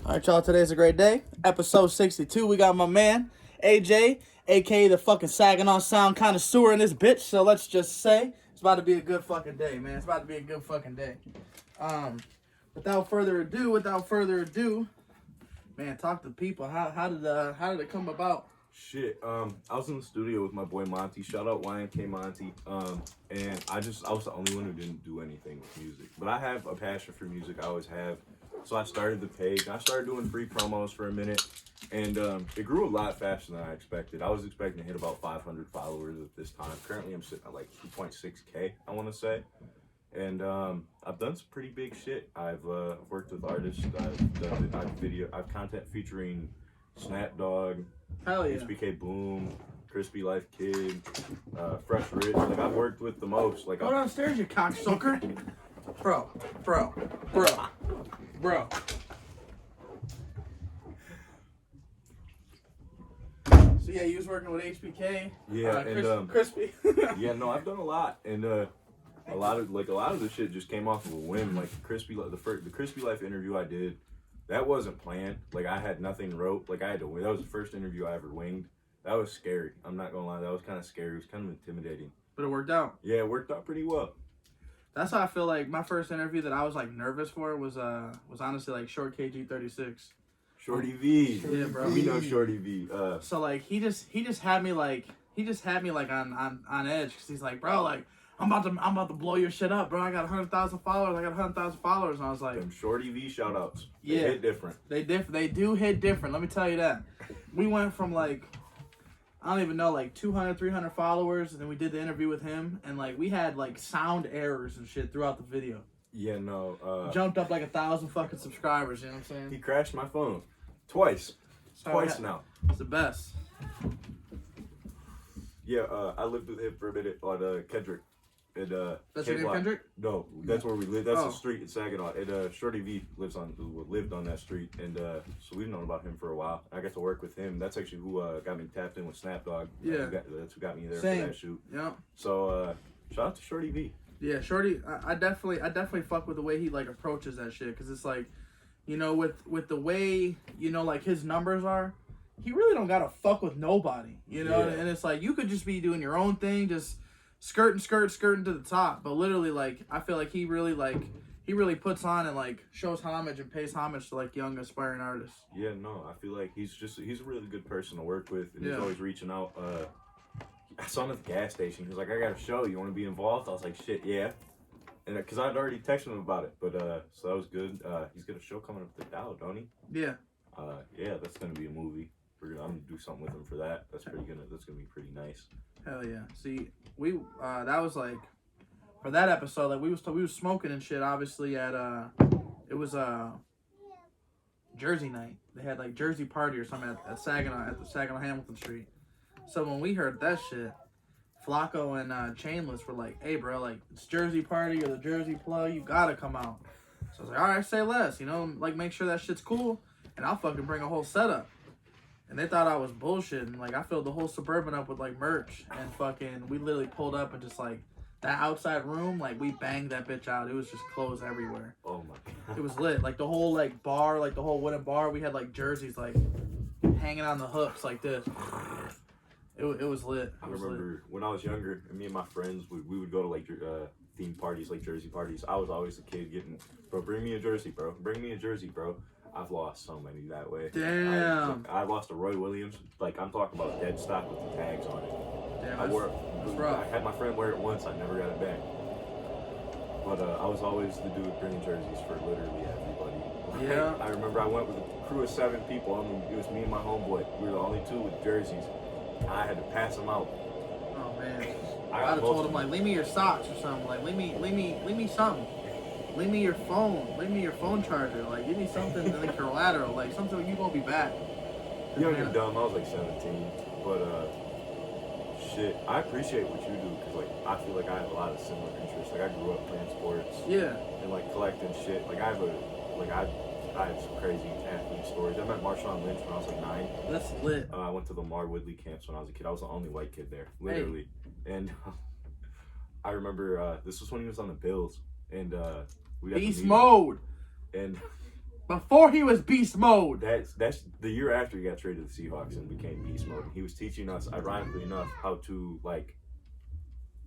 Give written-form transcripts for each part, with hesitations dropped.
All right, y'all. Today's a great day. Episode 62. We got my man, AJ, a.k.a. the fucking Saginaw Sound connoisseur in this bitch. So let's just say it's about to be a good fucking day, man. It's about to be a good fucking day. Without further ado, man, talk to people. How did it come about? Shit, I was in the studio with my boy Monty. Shout out YMK Monty. And I was the only one who didn't do anything with music. But I have a passion for music. I always have. So I started the page. I started doing free promos for a minute. And it grew a lot faster than I expected. I was expecting to hit about 500 followers at this time. Currently, I'm sitting at like 2.6K, I want to say. And I've done some pretty big shit. I've worked with artists. I've content featuring Snapdog, Hell yeah. HBK Boom, Crispy Life Kid, Fresh Rich. Like, I've worked with the most. Like, Go downstairs, you cocksucker. Bro. So yeah, you was working with HBK. Yeah, and Crispy. yeah, no, I've done a lot, and a lot of the shit just came off of a whim. Like the Crispy Life interview I did, that wasn't planned. Like, I had nothing wrote. Like, I had to wing. That was the first interview I ever winged. That was scary. I'm not gonna lie, that was kind of scary. It was kind of intimidating. But it worked out. Yeah, it worked out pretty well. That's how I feel like my first interview that I was like nervous for was honestly like Short KG36. Shorty V. Yeah, bro. We know Shorty V. So like he just had me like on edge because he's like, bro, like I'm about to blow your shit up, bro. I got 100,000 followers. And I was like, them Shorty V shout outs. They yeah, hit different. They do hit different. Let me tell you that. We went from like, I don't even know, like 200, 300 followers, and then we did the interview with him, and like we had like sound errors and shit throughout the video. Yeah, no. Jumped up like 1,000 fucking subscribers. You know what I'm saying? He crashed my phone twice. Twice now. It's the best. Yeah, I lived with him for a minute on Kendrick. And, that's your name, Kendrick? No, that's where we live. That's the street in Saginaw. And Shorty V lived on that street, and so we've known about him for a while. I got to work with him. That's actually who got me tapped in with Snapdog. Yeah, that's who got me there Same. for that shoot. Yeah. So shout out to Shorty V. Yeah, Shorty. I definitely fuck with the way he like approaches that shit, because it's like, you know, with the way, you know, like his numbers are, he really don't gotta fuck with nobody, you know. Yeah. And it's like you could just be doing your own thing, just skirting to the top. But literally, like, I feel like he really puts on and like shows homage and pays homage to like young aspiring artists. Yeah, no, I feel like he's a really good person to work with, and he's always reaching out. I saw him at the gas station. He was like, I got a show. You want to be involved? I was like, shit, yeah. And because I'd already texted him about it, but so that was good. He's got a show coming up at the Dow, don't he? Yeah. Yeah, that's gonna be a movie. I'm gonna do something with him for that. That's gonna be pretty nice. Hell yeah. See, we that was like, for that episode, like we was smoking and shit. Obviously at it was Jersey night. They had like Jersey party or something at Saginaw, at the Saginaw Hamilton Street. So when we heard that shit, Flacco and Chainless were like, hey bro, like it's Jersey party or the Jersey plug, you gotta come out. So I was like, all right, say less, you know, like make sure that shit's cool, and I'll fucking bring a whole setup. And they thought I was bullshitting. Like, I filled the whole Suburban up with like merch, and fucking we literally pulled up and just like that outside room, like we banged that bitch out. It was just clothes everywhere. Oh my god. It was lit. Like the whole like bar, like the whole wooden bar, we had like jerseys like hanging on the hooks like this. It was lit. I remember when I was younger, and me and my friends, we would go to like theme parties, like Jersey parties. I was always the kid getting, bro, bring me a jersey, bro. Bring me a jersey, bro. I've lost so many that way. Damn. I lost a Roy Williams. Like, I'm talking about dead stock with the tags on it. Damn, I had my friend wear it once. I never got it back. But I was always the dude bringing jerseys for literally everybody. Yeah. I remember I went with a crew of 7 people. I mean, it was me and my homeboy. We were the only 2 with jerseys. I had to pass them out. Oh man. I'd have told him like, leave me your socks or something. Like, leave me something. Leave me your phone. Leave me your phone charger. Like, give me something like collateral. Like, something you gonna be back. Young and dumb. I was like 17. But, shit, I appreciate what you do, because, like, I feel like I have a lot of similar interests. Like, I grew up playing sports. Yeah. And, like, collecting shit. Like, I have some crazy athlete stories. I met Marshawn Lynch when I was like 9. That's lit. I went to the Mar Woodley camps when I was a kid. I was the only white kid there, literally. Hey. And I remember this was when he was on the Bills, and we got beast mode. And Before he was beast mode. That's the year after he got traded to the Seahawks and became beast mode. He was teaching us, ironically enough, how to like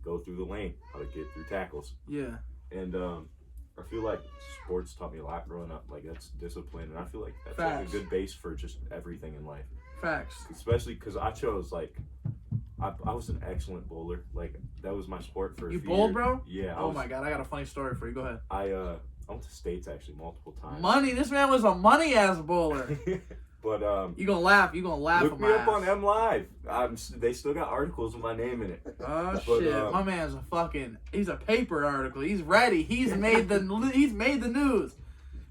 go through the lane, how to get through tackles. Yeah. And I feel like sports taught me a lot growing up. Like that's discipline, and I feel like that's like a good base for just everything in life. Facts. Especially because I chose like I was an excellent bowler. Like that was my sport for a few You bowled, years. bro? Yeah. Oh my god, I got a funny story for you. Go ahead. I went to states actually multiple times. Money. This man was a money ass bowler. But you gonna laugh. You gonna laugh. Look at me my up ass. on M Live. They still got articles with my name in it. Oh But, shit, my man's a fucking. He's a paper article. He's ready. He's made the news.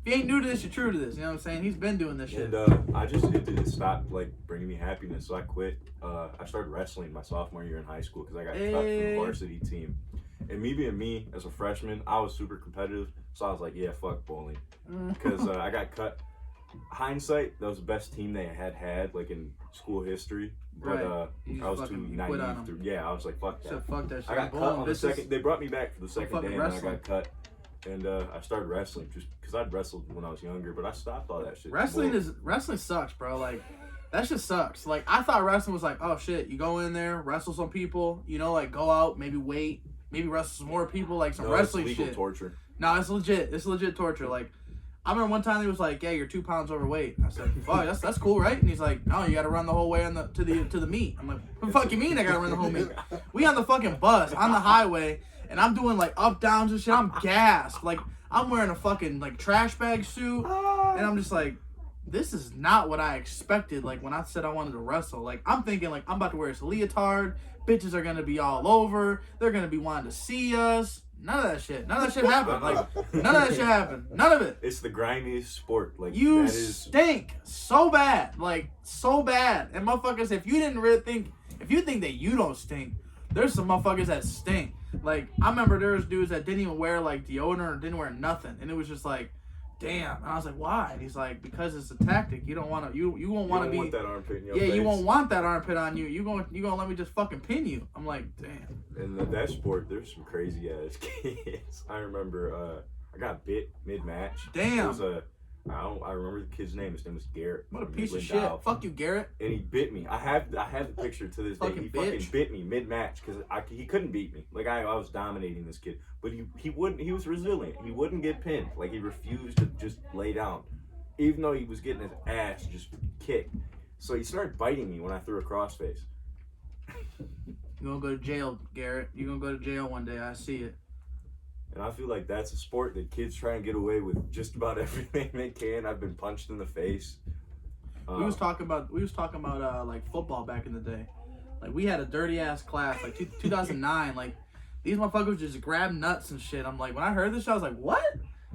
If you ain't new to this, you're true to this. You know what I'm saying? He's been doing this shit. And it stopped like bringing me happiness, so I quit. I started wrestling my sophomore year in high school because I got cut from the varsity team. And me being me as a freshman, I was super competitive, so I was like, yeah, fuck bowling, because I got cut. Hindsight, that was the best team they had like in school history. But I was too naive. I was like, fuck that. So fuck that shit. I got cut on the second. They brought me back for the second day, and I got cut. And I started wrestling just because I'd wrestled when I was younger, but I stopped all that shit. Wrestling sucks, bro. Like that shit sucks. Like I thought wrestling was like, oh shit, you go in there, wrestle some people, you know, like go out, maybe wait, maybe wrestle some more people, like some wrestling it's legal shit. Torture. No, it's legit. It's legit torture. Like I remember one time he was like, yeah, you're 2 pounds overweight. I said, fuck, that's cool, right? And he's like, no, you gotta run the whole way to the meet. I'm like, what the fuck you mean I gotta run the whole meet? We on the fucking bus, on the highway, and I'm doing like up, downs and shit. I'm gassed. Like I'm wearing a fucking like trash bag suit. And I'm just like, this is not what I expected. Like when I said I wanted to wrestle, like I'm thinking like I'm about to wear this leotard. Bitches are gonna be all over. They're gonna be wanting to see us. None of that shit. None of that shit happened. Like none of that shit happened. None of it. It's the grimiest sport. Like you stink so bad, like so bad. And motherfuckers, if you think that you don't stink, there's some motherfuckers that stink. Like I remember there was dudes that didn't even wear like deodorant or didn't wear nothing, and it was just like, damn. And I was like, why? And he's like, because it's a tactic. You don't want to. You won't want to be. Want that armpit in your face. You won't want that armpit on you. You gonna let me just fucking pin you. I'm like, damn. And that sport, there's some crazy ass kids. I remember I got bit mid match. Damn. It was I remember the kid's name. His name was Garrett. What a piece of shit. Fuck you, Garrett. And he bit me. I have the picture to this day. He fucking bit me mid match because he couldn't beat me. Like I was dominating this kid, but he wouldn't. He was resilient. He wouldn't get pinned. Like he refused to just lay down, even though he was getting his ass just kicked. So he started biting me when I threw a crossface. You're gonna go to jail, Garrett. You're gonna go to jail one day. I see it. And I feel like that's a sport that kids try and get away with just about everything they can. I've been punched in the face. We was talking about like football back in the day. Like we had a dirty ass class, like 2009. Like these motherfuckers just grab nuts and shit. I'm like, when I heard this, I was like, what?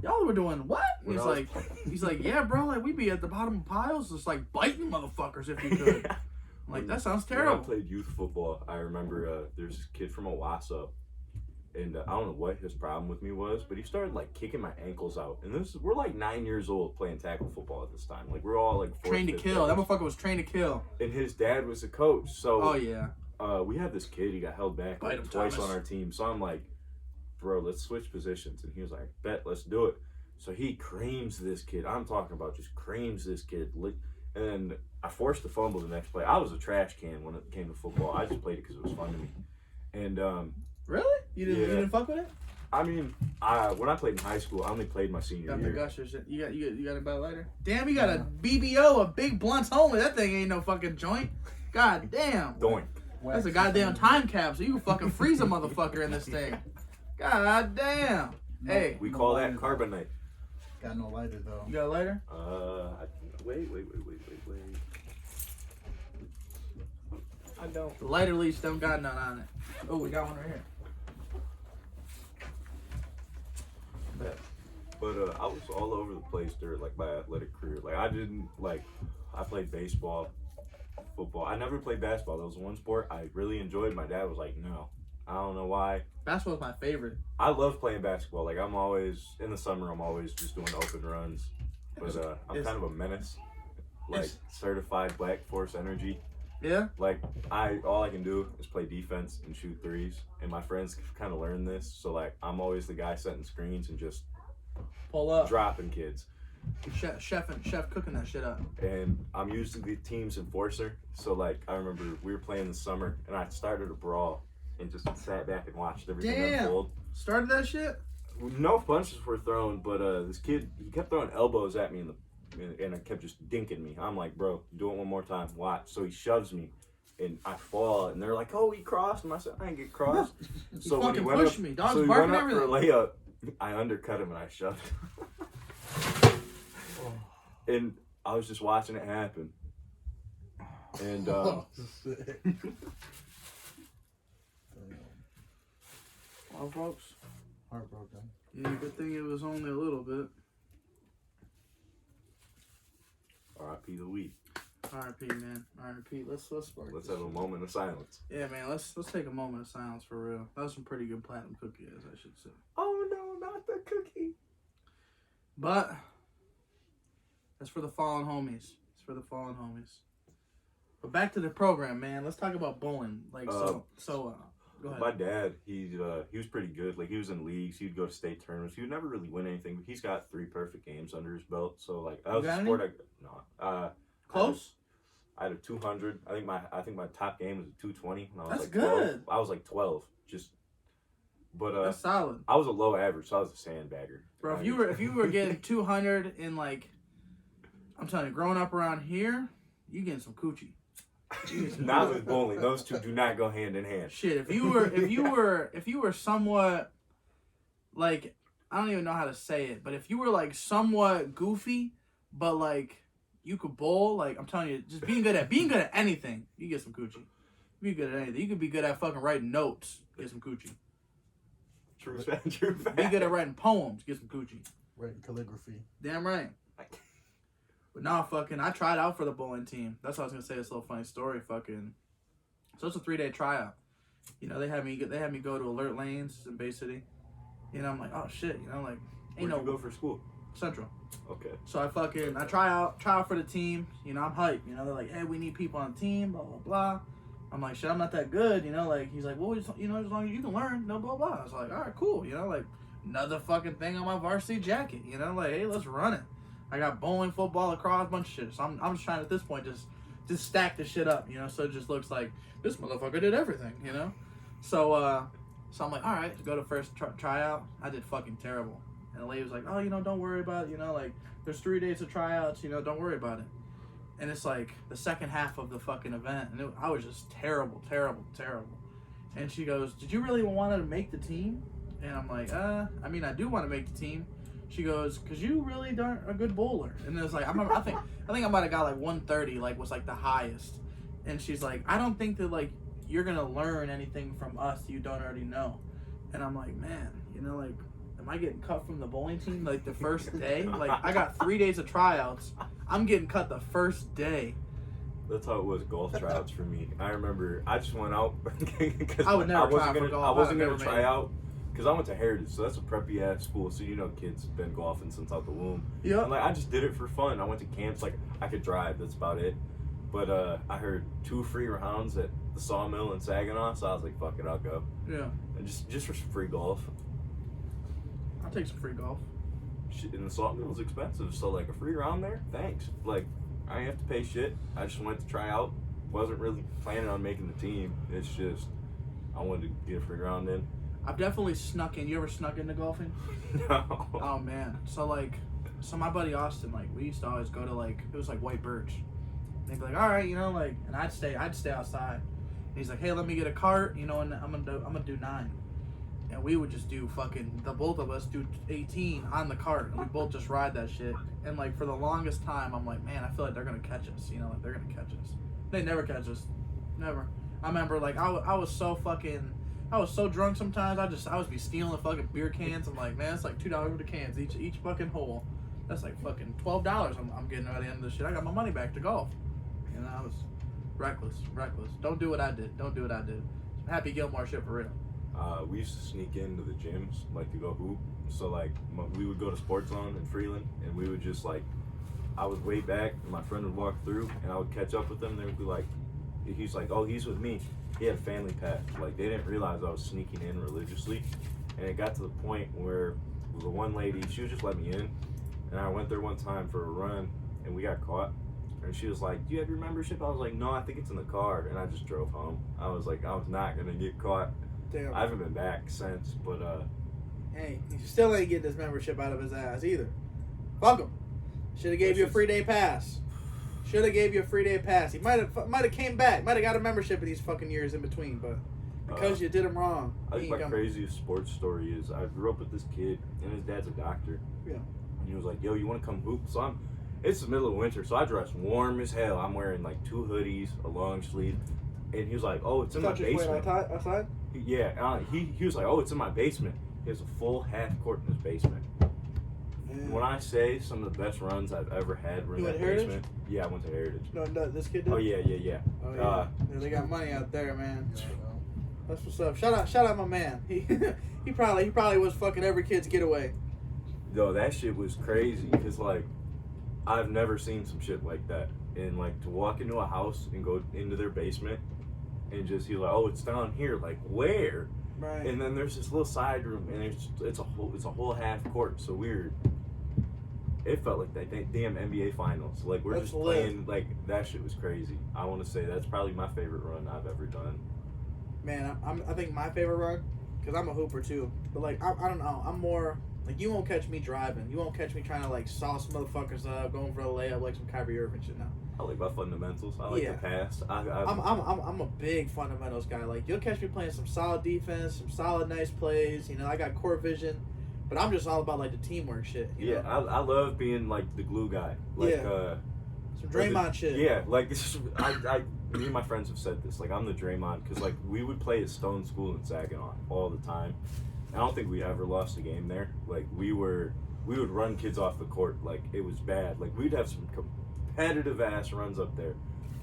Y'all were doing what? And he's like, yeah, bro. Like we be at the bottom of piles, just like biting motherfuckers if you could. I'm like that sounds terrible. When I played youth football, I remember there's this kid from Owasso. And I don't know what his problem with me was, but he started like kicking my ankles out. And we're like 9 years old playing tackle football at this time. Like we're all like trained to kill. That motherfucker was trained to kill. And his dad was a coach. So oh yeah. We had this kid. He got held back like twice on our team. So I'm like, bro, let's switch positions. And he was like, bet, let's do it. So he creams this kid. I'm talking about just creams this kid. And I forced the fumble the next play. I was a trash can when it came to football. I just played it because it was fun to me. And really? You didn't fuck with it? I mean, when I played in high school, I only played my senior year. Got the gushers. You got a bad lighter? Damn, you got a BBO, a big blunts only. That thing ain't no fucking joint. God damn. Doink. That's a goddamn time capsule. You can fucking freeze a motherfucker in this thing. God damn. Hey. We call that carbonite. Got no lighter though. You got a lighter? Wait. I don't. The lighter leash don't got none on it. Oh, we got one right here. But I was all over the place during like my athletic career. Like I played baseball, football. I never played basketball. That was one sport I really enjoyed. My dad was like, no. I don't know why. Basketball's my favorite. I love playing basketball. Like I'm always in the summer. I'm always just doing open runs. But I'm kind of a menace. Like certified Black Force energy. Yeah. Like all I can do is play defense and shoot threes, and my friends kind of learned this. So like I'm always the guy setting screens and just pull up, dropping kids. Chef cooking that shit up. And I'm usually the team's enforcer. So like I remember we were playing this summer and I started a brawl and just sat back and watched everything unfold. Started that shit? No punches were thrown, but this kid, he kept throwing elbows at me and I kept just dinking me. I'm like, bro, do it one more time. Watch. So he shoves me and I fall and they're like, oh, he crossed. And I said, I didn't get crossed. So when he went up, pushed me. Dog's so he barking went up everything. for a layup. I undercut him and I shoved him. And I was just watching it happen. And Oh, well, folks. heartbroken. Yeah, good thing it was only a little bit. R.I.P. the week. R.I.P. man. R.I.P. Let's spark. Let's have a moment of silence. Yeah, man. Let's take a moment of silence for real. That was some pretty good platinum cookie, as I should say. Oh no, not the cookie. But that's for the fallen homies. It's for the fallen homies. But back to the program, man. Let's talk about bowling. Like go ahead. My dad, he was pretty good. Like he was in leagues. He'd go to state tournaments. He would never really win anything, but he's got 3 perfect games under his belt. So like that was a sport Close? I had a 200. I think my top game was a 220 when I was That's like good. 12. I was like 12. But that's solid. I was a low average, so I was a sandbagger. Bro, if you were getting 200 in like, I'm telling you, growing up around here, you getting some coochie. Not with bowling. Those two do not go hand in hand. Shit, if you were somewhat like, I don't even know how to say it, but if you were like somewhat goofy, but like you could bowl, like I'm telling you, just being good at anything, you get some coochie. Be good at anything. You could be good at fucking writing notes, get some coochie. True fact. Be good at writing poems, get some coochie. Writing calligraphy. Damn right. But nah, fucking, I tried out for the bowling team. That's what I was gonna say. This little funny story. Fucking, so it's a 3-day tryout. You know, they had me go to Alert Lanes in Bay City. You know, I'm like, oh shit. You know, like, ain't Where'd no you go for school? Central. Okay. So I try out for the team. You know, I'm hyped. You know, they're like, hey, we need people on the team. Blah blah blah. I'm like, shit, I'm not that good. You know, like he's like, well, you know, as long as you can learn, no blah blah. I was like, all right, cool. You know, like another fucking thing on my varsity jacket. You know, like, hey, let's run it. I got bowling, football, lacrosse, bunch of shit. So I'm just trying at this point just stack the shit up, you know. So it just looks like this motherfucker did everything, you know. So I'm like, all right, go to first tryout. I did fucking terrible, and the lady was like, oh, you know, don't worry about it, you know, like there's 3 days of tryouts, you know, don't worry about it. And it's like the second half of the fucking event, and I was just terrible. And she goes, did you really want to make the team? And I'm like, I mean, I do want to make the team. She goes, cause you really aren't a good bowler. And it was like, I think I might have got like 130, like was like the highest. And she's like, I don't think that like you're gonna learn anything from us you don't already know. And I'm like, man, you know, like, am I getting cut from the bowling team like the first day? Like I got 3 days of tryouts. I'm getting cut the first day. That's how it was golf tryouts for me. I remember I just went out because I would never try out for golf. I wasn't gonna never try made it. out. Because I went to Heritage, so that's a preppy ass school. So you know, kids have been golfing since out the womb. Yeah. And like I just did it for fun. I went to camps. Like I could drive. That's about it. But I heard 2 free rounds at the Sawmill in Saginaw, so I was like, "Fuck it, I'll go." Yeah. And just for some free golf. I'll take some free golf. Shit, and the Sawmill was expensive, so like a free round there, thanks. Like I didn't have to pay shit. I just went to try out. Wasn't really planning on making the team. It's just I wanted to get a free round in. I've definitely snuck in. You ever snuck into golfing? No. Oh man. So my buddy Austin, like we used to always go to like, it was like White Birch. They'd be like, all right, you know, like, and I'd stay outside. And he's like, hey, let me get a cart, you know, and I'm gonna do 9. And we would just do fucking, the both of us do 18 on the cart, and we both just ride that shit. And like for the longest time, I'm like, man, I feel like they're gonna catch us, you know, like they're gonna catch us. They never catch us, never. I remember like I was so drunk sometimes. I was be stealing fucking beer cans. I'm like, man, it's like $2 worth of cans each fucking hole. That's like fucking $12 I'm getting at the end of this shit. I got my money back to golf. You know, I was reckless. Don't do what I did. Happy Gilmore shit for real. We used to sneak into the gyms, like to go hoop. So like we would go to Sports Zone in Freeland, and we would just like, I would way back, and my friend would walk through, and I would catch up with them. And they would be like, he's like, oh, he's with me. He had a family pack. Like they didn't realize I was sneaking in religiously, and it got to the point where the one lady, she would just let me in, And I went there one time for a run, and we got caught. And she was like, "Do you have your membership?" I was like, "No, I think it's in the car." And I just drove home. I was like, I was not gonna get caught. Damn. I haven't been back since, but Hey, he still ain't getting his membership out of his ass either. Fuck him. Should have gave you a free day pass. Should have gave you a free day pass. He might have came back. Might have got a membership in these fucking years in between, but because you did him wrong. I think my craziest sports story is I grew up with this kid, and his dad's a doctor. Yeah. And he was like, "Yo, you want to come hoop?" So it's the middle of winter, so I dress warm as hell. I'm wearing like 2 hoodies, a long sleeve, and he was like, "Oh, it's in my basement." Outside? He was like, "Oh, it's in my basement." He has a full half court in his basement. Yeah. When I say some of the best runs I've ever had were in that basement. Yeah, I went to Heritage. No, this kid did? Oh yeah. Oh yeah. Yeah, they got money out there, man. Yeah, That's what's up. Shout out my man. He probably was fucking every kid's getaway. Yo, that shit was crazy because like I've never seen some shit like that. And like to walk into a house and go into their basement and just he's like, "Oh, it's down here." Like where? Right. And then there's this little side room and it's a whole half court. So weird. It felt like that damn NBA finals. Like we're That's just lit. playing. Like that shit was crazy. I want to say that's probably my favorite run I've ever done. Man, I think my favorite run, because I'm a hooper too, but like I don't know, I'm more like, you won't catch me driving, you won't catch me trying to like sauce motherfuckers up, going for a layup like some Kyrie Irving shit now. I like my fundamentals. I like the pass. I'm a big fundamentals guy. Like you'll catch me playing some solid defense, some solid nice plays. You know, I got court vision, but I'm just all about like the teamwork shit. You know? I love being like the glue guy. Like some Draymond shit. Yeah, like this is, me and my friends have said this. Like I'm the Draymond because like we would play at Stone School in Saginaw all the time. I don't think we ever lost a game there. Like we would run kids off the court. Like it was bad. Like we'd have some competitive ass runs up there,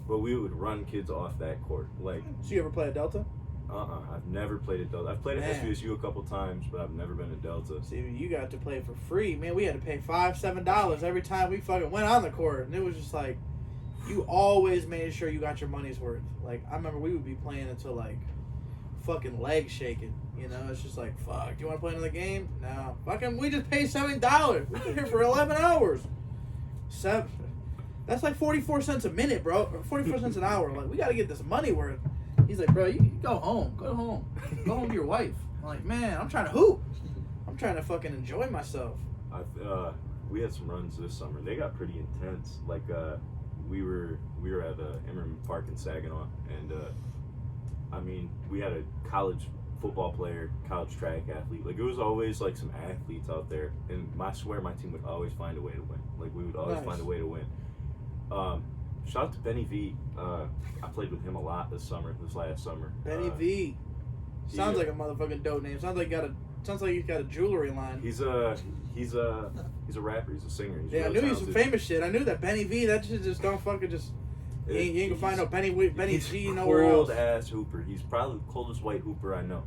but we would run kids off that court. Like. So you ever play at Delta? I've never played at Delta. I've played at SVSU a couple times, but I've never been at Delta. See, you got to play for free, man. We had to pay $5-7 every time we fucking went on the court, and it was just like, you always made sure you got your money's worth. Like I remember we would be playing until like fucking legs shaking. You know, it's just like, fuck. Do you want to play another game? No. Fucking, we just paid $7. We've been here for 11 hours. That's like 44 cents a minute, bro. Or 44 cents an hour. Like we got to get this money worth. He's like, bro, you go home. Go home. Go home to your wife. I'm like, man, I'm trying to hoop. I'm trying to fucking enjoy myself. We had some runs this summer. They got pretty intense. Like we were at Emmerman Park in Saginaw, and I mean, we had a college football player, college track athlete. Like it was always like some athletes out there, and I swear my team would always find a way to win. Like we would always find a way to win. Shout out to Benny V. I played with him a lot this last summer. Benny V. Sounds like a motherfucking dope name. Sounds like he's got a jewelry line. He's a rapper. He's a singer. He's I knew he was some famous shit. I knew that Benny V. That shit just don't fucking just. You ain't gonna find no Benny G nowhere else. Cold ass hooper. He's probably the coldest white hooper I know.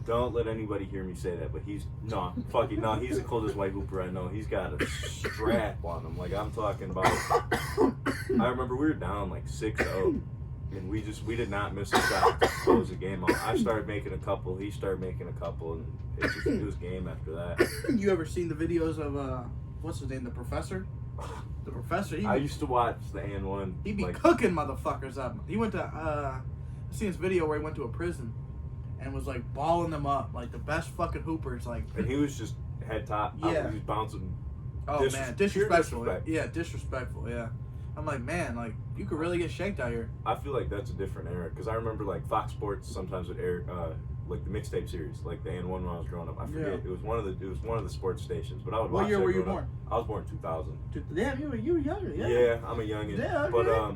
Don't let anybody hear me say that, but he's the coldest white hooper I know. He's got a strap on him. Like I'm talking about. I remember we were down like 6-0, and we did not miss a shot to close the game out. I started making a couple, he started making a couple, and it was game after that. You ever seen the videos of what's his name, the professor? The professor. I used to watch the N1. He'd be cooking motherfuckers up. He went to I seen this video where he went to a prison and was like balling them up, like the best fucking hoopers. Like, and he was just head top. Yeah. He was bouncing. Oh man, disrespectful. Yeah, disrespectful. Yeah. I'm like, man, like you could really get shanked out here. I feel like that's a different era because I remember like Fox Sports sometimes would air like the mixtape series, like the N1 when I was growing up. I forget it was one of the sports stations, but I would watch. What year were you born? I was born in 2000. Damn, you were younger. Yeah, I'm a youngin. Yeah, okay. But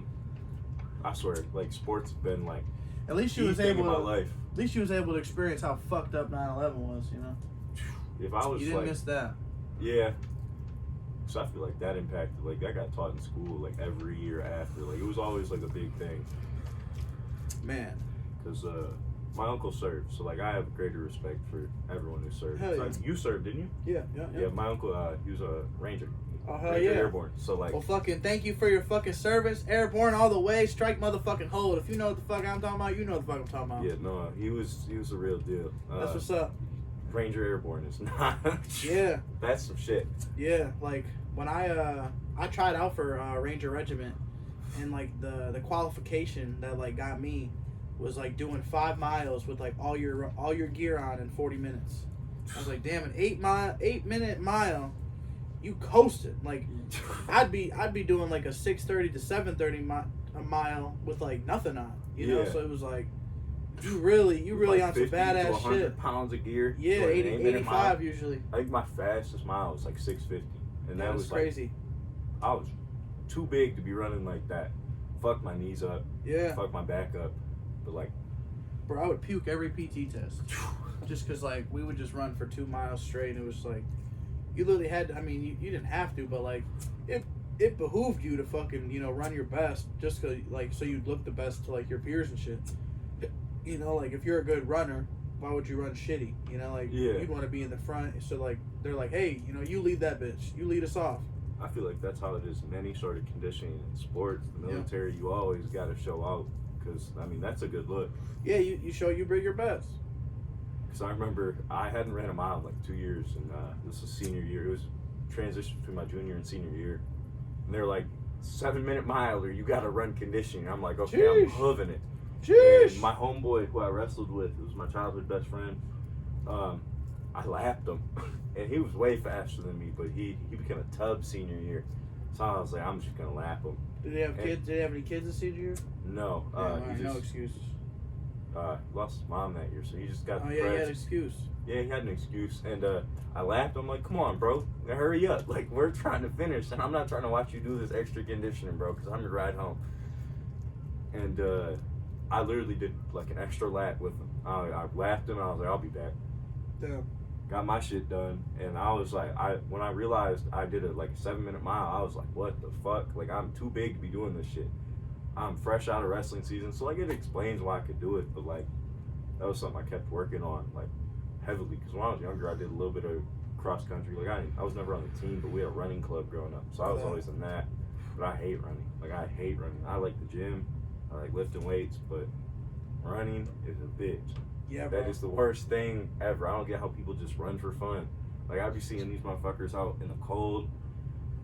I swear, like sports have been like. At least you was able to. At least you was able to experience how fucked up 9/11 was. You know. If I was you didn't miss that. Yeah. So I feel like that impacted, like that got taught in school like every year after. Like it was always like a big thing. Man. Because my uncle served, so like I have greater respect for everyone who served. Hell yeah. Like, you served, didn't you? Yeah. My uncle, he was a ranger. Oh hell Ranger yeah. Airborne. So like. Well, fucking thank you for your fucking service, airborne all the way. Strike motherfucking hold. If you know what the fuck I'm talking about, you know what the fuck I'm talking about. Yeah, no, he was a real deal. That's what's up. Ranger Airborne is not. Yeah. That's some shit. Yeah, like when I tried out for Ranger Regiment, and like the qualification that like got me was like doing 5 miles with like all your gear on in 40 minutes. I was like, damn, an 8-minute mile, you coasted. Like I'd be doing like a 6:30 to 7:30 a mile with like nothing on, you know. So it was like you really like on some 50 badass to 100 shit. pounds of gear. Yeah, 85 usually. I think my fastest mile was like 650, and that was crazy. Like, I was too big to be running like that. Fuck my knees up. Yeah. Fuck my back up. But like, bro, I would puke every PT test. Just because, like, we would just run for 2 miles straight, and it was like, you literally had to, I mean, you didn't have to, but like, it behooved you to fucking, you know, run your best, just cause, like, so you'd look the best to, like, your peers and shit. You know, like, if you're a good runner, why would you run shitty? You know, like, you'd want to be in the front, so, like, they're like, hey, you know, you lead that bitch. You lead us off. I feel like that's how it is in any sort of conditioning in sports, the military. You always got to show out, because, I mean, that's a good look. Yeah, you show you bring your best. Because I remember I hadn't ran a mile in like 2 years, and this was senior year. It was transition between my junior and senior year. And they're like, 7-minute mile, or you got to run conditioning. I'm like, okay, Sheesh. I'm hooving it. Sheesh. And my homeboy, who I wrestled with, who was my childhood best friend, I lapped him. And he was way faster than me, but he became a tub senior year. So I was like, I'm just going to lap him. Did they have kids? Did they have any kids this senior year? No. No excuses. Lost his mom that year, so he just got he depressed. had an excuse. Yeah, he had an excuse, and I laughed. I'm like, come on, bro, hurry up. Like, we're trying to finish, and I'm not trying to watch you do this extra conditioning, bro, because I'm your ride home. And I literally did, like, an extra lap with him. I laughed him, and I was like, I'll be back. Damn. Got my shit done, and I was like, when I realized I did a 7-minute mile, I was like, what the fuck? Like, I'm too big to be doing this shit. I'm fresh out of wrestling season, so like it explains why I could do it, but like that was something I kept working on like heavily, because when I was younger I did a little bit of cross country. Like I was never on the team, but we had a running club growing up, so I was always in that. But I hate running. Like I hate running. I like the gym, I like lifting weights, but running is a bitch. Yeah, bro. That is the worst thing ever. I don't get how people just run for fun. Like I be seeing these motherfuckers out in the cold.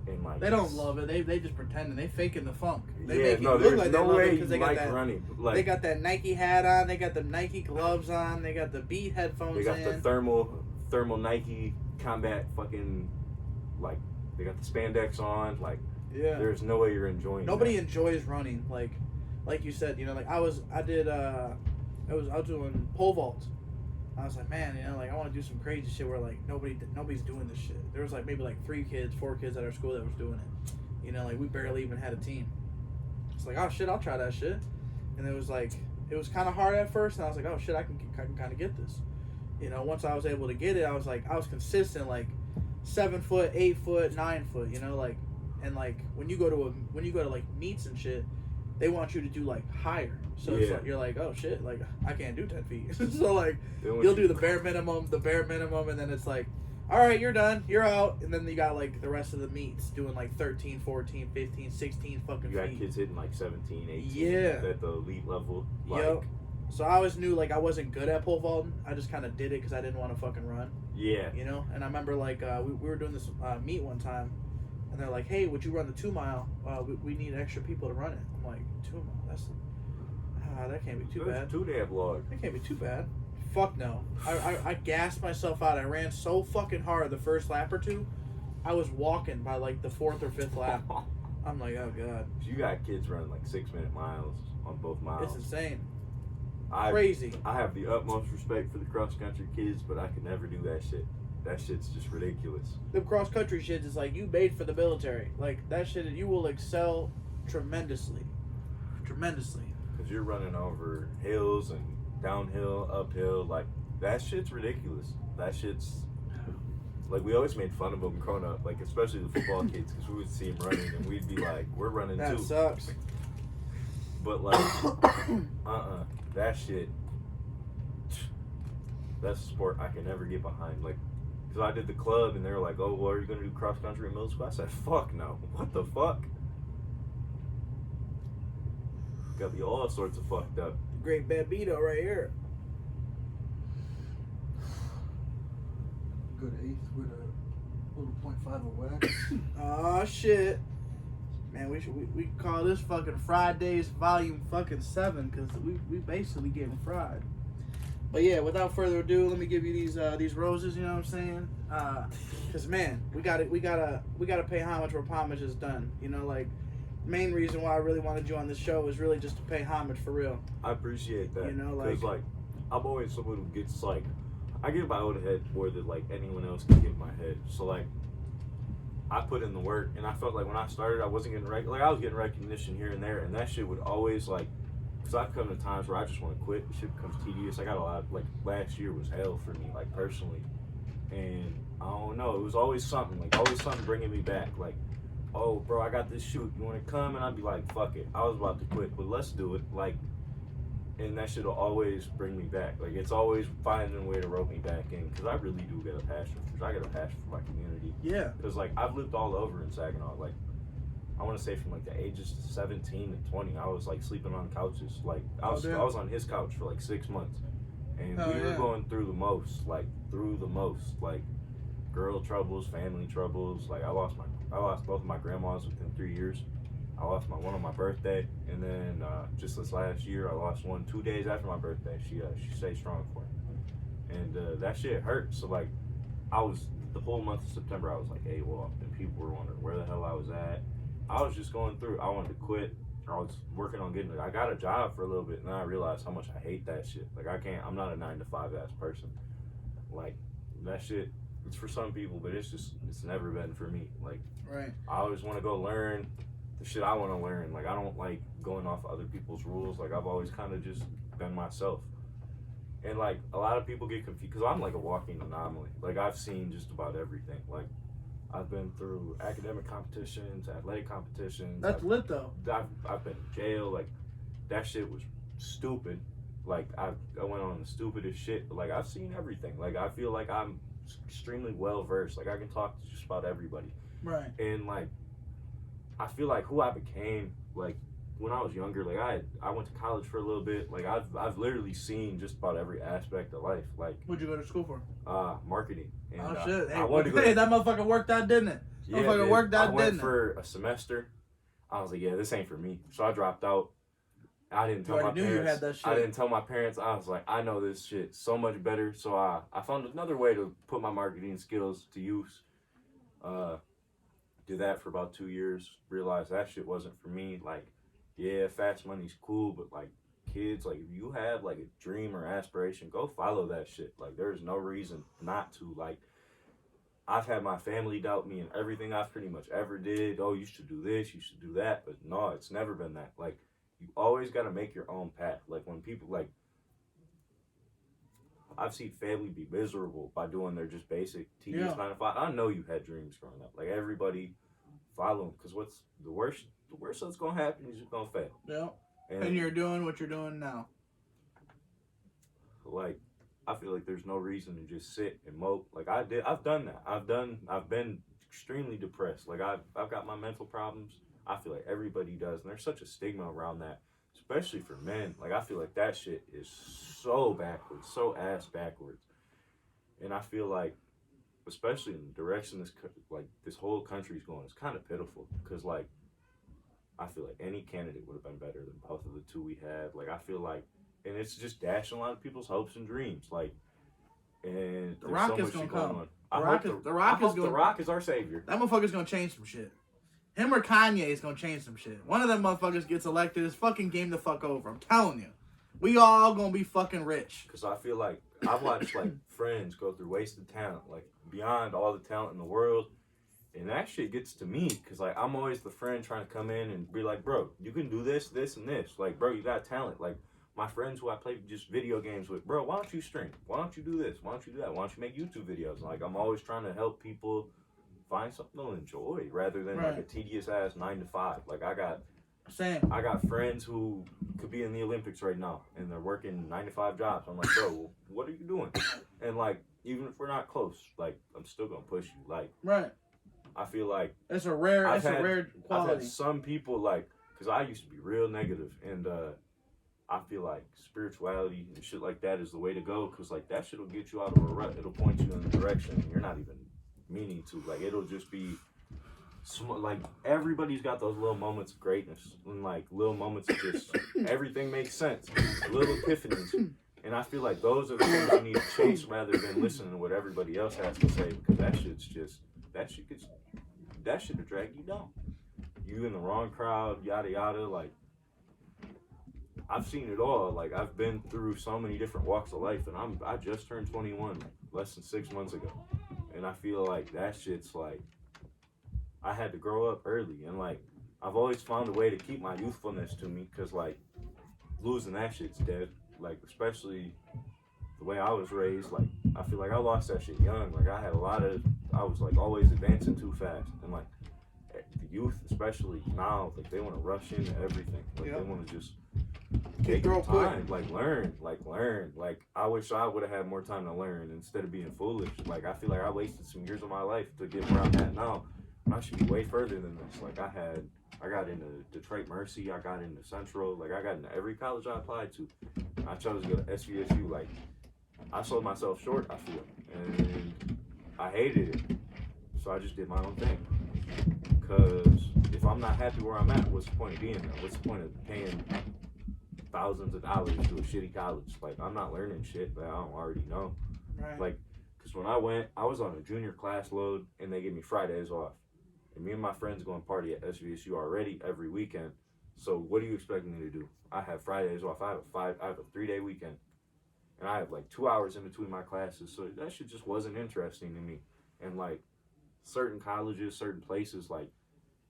And like, they don't love it. They just pretending. They faking the funk. They make it look like no they love way it because they got like that running. Like, they got that Nike hat on. They got the Nike gloves on. They got the Beat headphones. They got the thermal Nike combat fucking, like they got the spandex on. Like there's no way you're enjoying. Nobody enjoys running. Like you said, you know, like I was doing pole vaults. I was like, man, you know, like I want to do some crazy shit where like nobody's doing this shit. There was like maybe like 4 kids at our school that was doing it. You know, like we barely even had a team. It's like, oh shit, I'll try that shit. And it was kind of hard at first, and I was like, oh shit, I can kind of get this. You know, once I was able to get it, I was consistent, like 7 foot, 8 foot, 9 foot. You know, like, and like when you go to like meets and shit, they want you to do like higher. So it's like you're like, oh shit, like I can't do 10 feet. So like you'll do the bare minimum, and then it's like, all right, you're done, you're out. And then you got like the rest of the meets doing like 13, 14, 15, 16 fucking feet. You got kids hitting like 17, 18 yeah. at the elite level. Like, yep. So I always knew like I wasn't good at pole vaulting. I just kind of did it because I didn't want to fucking run. Yeah. You know? And I remember like we were doing this meet one time, and they're like, hey, would you run the 2 mile? We need extra people to run it. I'm like, 2 mile? That can't be too bad. Too damn long. That can't be too bad. Fuck no. I gassed myself out. I ran so fucking hard the first lap or two. I was walking by like the 4th or 5th lap. I'm like, oh god. You got kids running like 6-minute miles on both miles. It's insane. Crazy. I have the utmost respect for the cross country kids, but I could never do that shit. That shit's just ridiculous. The cross country shit is like you made for the military. Like that shit, you will excel tremendously. Tremendously. Because you're running over hills and downhill, uphill. Like, that shit's ridiculous. That shit's... Like, we always made fun of them growing up. Like, especially the football kids. Because we would see them running and we'd be like, we're running that too. That sucks. But, like, that shit... That's a sport I can never get behind. Like, because I did the club and they were like, oh, well, are you going to do cross country in middle school? I said, fuck no. What the fuck? Got me all sorts of fucked up. Great Bambino right here. Good eighth with a little .5 of wax. Oh shit. Man, we call this fucking Fridays volume fucking 7 because we basically getting fried. But yeah, without further ado, let me give you these roses. You know what I'm saying? Cause man, we gotta pay homage where homage is done. You know, like main reason why I really wanted you on this show is really just to pay homage for real. I appreciate that. You know, like I'm always someone who gets like, I get in my own head more than like anyone else can get in my head. So like, I put in the work, and I felt like when I started, I wasn't getting I was getting recognition here and there, and that shit would always like, because I've come to times where I just want to quit. Shit becomes tedious. I got a lot. Like last year was hell for me, like personally, and I don't know. It was always something bringing me back. Like, oh, bro, I got this shoot. You want to come? And I'd be like, fuck it. I was about to quit, but let's do it. Like, and that shit will always bring me back. Like, it's always finding a way to rope me back in, because I really do get a passion for my community. Yeah. Because, like, I've lived all over in Saginaw. Like, I want to say from, like, the ages 17 to 20, I was, like, sleeping on couches. Like, I was on his couch for, like, 6 months. And we were going through the most. Like, girl troubles, family troubles. Like, I lost both of my grandmas within 3 years. I lost one on my birthday, and then just this last year, I lost one 2 days after my birthday. She stayed strong for me, and that shit hurt. So like, the whole month of September, I was like AWOL, and people were wondering where the hell I was at. I was just going through. I wanted to quit. I was working on I got a job for a little bit, and then I realized how much I hate that shit. Like I'm not a 9-to-5 ass person. Like that shit, it's for some people, but it's never been for me. Like, right. I always want to go learn the shit I want to learn. Like, I don't like going off other people's rules. Like, I've always kind of just been myself. And, like, a lot of people get confused because I'm, like, a walking anomaly. Like, I've seen just about everything. Like, I've been through academic competitions, athletic competitions. That's lit, though. I've been in jail. Like, that shit was stupid. Like, I went on the stupidest shit. But, like, I've seen everything. Like, I feel like I'm extremely well-versed. Like, I can talk to just about everybody. Right. And, like, I feel like who I became, like, when I was younger, like, I went to college for a little bit. Like, I've literally seen just about every aspect of life. Like, what'd you go to school for? Marketing. And, oh, shit. Hey, I wanted to go that motherfucker worked out, didn't it? Yeah, I went for a semester. I was like, yeah, this ain't for me. So I dropped out. I didn't tell my parents. You had that shit. I didn't tell my parents. I was like, I know this shit so much better. So I found another way to put my marketing skills to use. Did that for about 2 years. Realized that shit wasn't for me. Like, yeah, fast money's cool, but like kids, like if you have like a dream or aspiration, go follow that shit. Like, there's no reason not to. Like, I've had my family doubt me in everything I've pretty much ever did. Oh, you should do this, you should do that. But no, it's never been that. Like, you always got to make your own path. Like, when people, like, I've seen family be miserable by doing their just basic tedious 9 to 5. I know you had dreams growing up. Like, everybody follow them, because what's the worst that's going to happen is you're going to fail. Yeah. And you're doing what you're doing now. Like, I feel like there's no reason to just sit and mope. Like, I've done that. I've been extremely depressed. Like, I've got my mental problems. I feel like everybody does. And there's such a stigma around that, especially for men. Like, I feel like that shit is so backwards, so ass backwards. And I feel like, especially in the direction this whole country's going, it's kind of pitiful. Because, like, I feel like any candidate would have been better than both of the two we had. Like, I feel like, and it's just dashing a lot of people's hopes and dreams. Like, and The Rock is gonna come. The Rock is our savior. That motherfucker's gonna change some shit. Him or Kanye is gonna change some shit. One of them motherfuckers gets elected, it's fucking game the fuck over. I'm telling you. We all gonna be fucking rich. Because I feel like I've watched like friends go through wasted talent, like beyond all the talent in the world. And that shit gets to me, because like I'm always the friend trying to come in and be like, bro, you can do this, this, and this. Like, bro, you got talent. Like, my friends who I play just video games with, bro, why don't you stream? Why don't you do this? Why don't you do that? Why don't you make YouTube videos? Like, I'm always trying to help people find something to enjoy rather than like a tedious ass 9 to 5. Like, I got friends who could be in the Olympics right now and they're working 9 to 5 jobs. I'm like, bro, what are you doing? And like, even if we're not close, like, I'm still gonna push you. Like, I feel like it's a rare quality. I've had some people, like, because I used to be real negative, and I feel like spirituality and shit like that is the way to go, because like that shit will get you out of a rut. It'll point you in the direction you're not even meaning to. Like it'll just be like everybody's got those little moments of greatness and like little moments of just everything makes sense, little epiphanies. And I feel like those are the things you need to chase rather than listening to what everybody else has to say, because that shit'll drag you down. You in the wrong crowd, yada yada. Like I've seen it all. Like I've been through so many different walks of life, and I just turned 21 less than 6 months ago, and I feel like that shit's like I had to grow up early, and like I've always found a way to keep my youthfulness to me, because like losing that shit's dead. Like especially the way I was raised, like I feel like I lost that shit young. Like I was like always advancing too fast, and like the youth, especially now, like they want to rush into everything. Like they want to just take their time, like learn. Like I wish I would have had more time to learn instead of being foolish. Like I feel like I wasted some years of my life to get where I'm at now, and I should be way further than this. Like I got into Detroit Mercy, I got into Central, like I got into every college I applied to. I chose to go to SVSU. Like I sold myself short, I feel, and I hated it. So I just did my own thing. Because if I'm not happy where I'm at, what's the point of being there? What's the point of paying thousands of dollars to a shitty college? Like I'm not learning shit that I don't already know. Right. Like, because when I went, I was on a junior class load, and they gave me Fridays off. And me and my friends go and party at SVSU already every weekend. So what do you expect me to do? I have Fridays off. I have a 3-day weekend. And I have like 2 hours in between my classes. So that shit just wasn't interesting to me. And like certain colleges, certain places, like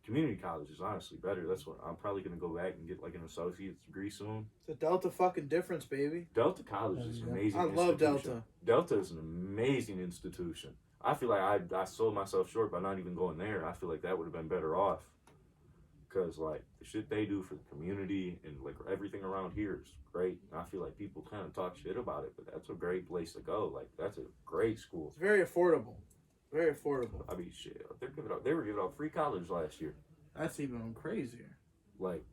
community college is honestly better. That's what I'm probably going to go back and get like an associate's degree soon. The Delta fucking difference, baby. Delta College is an amazing institution. I love Delta. Delta is an amazing institution. I feel like I sold myself short by not even going there. I feel like that would have been better off. Because, like, the shit they do for the community and, like, everything around here is great. And I feel like people kind of talk shit about it, but that's a great place to go. Like, that's a great school. It's very affordable. Very affordable. I mean, shit. They were giving out free college last year. That's even crazier. Like,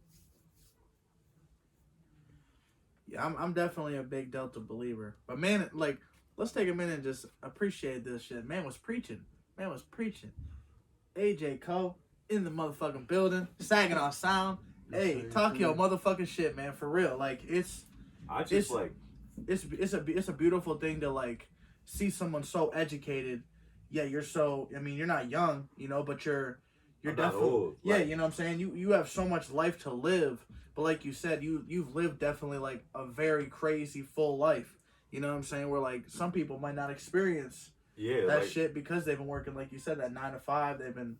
yeah, I'm definitely a big Delta believer. But, man, like, let's take a minute and just appreciate this shit. Man was preaching. AJ Cole in the motherfucking building. Saginaw Sound. Hey, talk your motherfucking shit, man. For real. Like, it's a beautiful thing to, like, see someone so educated. Yeah, you're not young, you know, but you're definitely old. Yeah, you know what I'm saying? You have so much life to live. But like you said, you've lived definitely like a very crazy full life. You know what I'm saying? Where like some people might not experience that shit because they've been working, like you said, that 9 to 5. They've been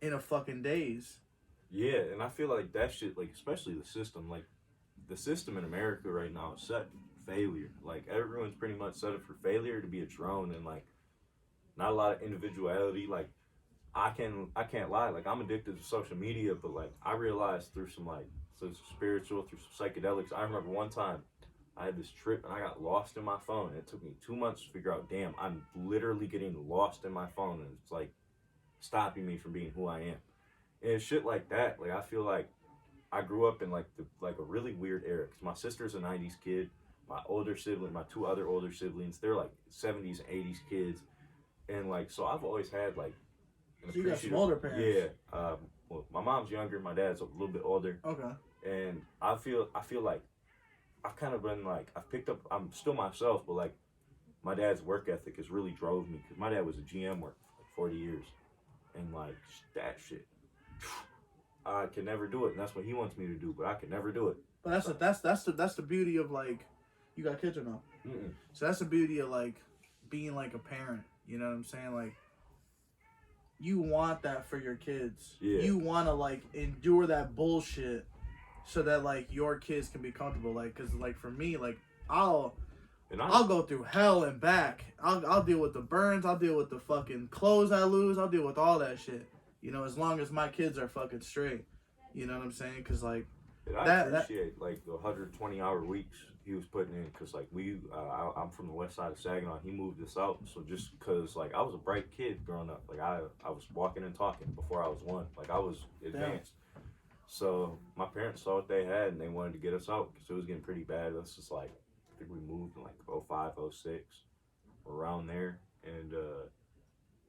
in a fucking daze. Yeah, and I feel like that shit, like especially the system in America right now is set for failure. Like everyone's pretty much set up for failure, to be a drone, and like not a lot of individuality. Like I can't lie, like I'm addicted to social media, but like I realized through some spiritual, through some psychedelics. I remember one time I had this trip and I got lost in my phone. It took me 2 months to figure out, damn, I'm literally getting lost in my phone, and it's like stopping me from being who I am. And shit like that, like I feel like I grew up in like a really weird era, because my sister's a 90s kid. My older sibling, my 2 other older siblings, they're like 70s and 80s kids. And like, so I've always had like So you got some older parents. Yeah. Well, my mom's younger, my dad's a little bit older. Okay. And I feel like I've kind of been like, I'm still myself, but like my dad's work ethic has really drove me, because my dad was a GM worker for like 40 years. And like that shit, I can never do it, and that's what he wants me to do, but I can never do it. But that's the beauty of like, you got kids or no? Mm-mm. So that's the beauty of like being like a parent. You know what I'm saying? Like, you want that for your kids. Yeah. You want to like endure that bullshit so that like your kids can be comfortable. Like, cause like for me, like I'll go through hell and back. I'll deal with the burns. I'll deal with the fucking clothes I lose. I'll deal with all that shit. You know, as long as my kids are fucking straight. You know what I'm saying? Cause like, and I appreciate like the 120-hour weeks he was putting in, because like I'm from the west side of Saginaw. He moved us out, so just because like I was a bright kid growing up, like I was walking and talking before I was 1, like I was advanced. So my parents saw what they had and they wanted to get us out because it was getting pretty bad. This is like, I think we moved in like '05, '06, around there. And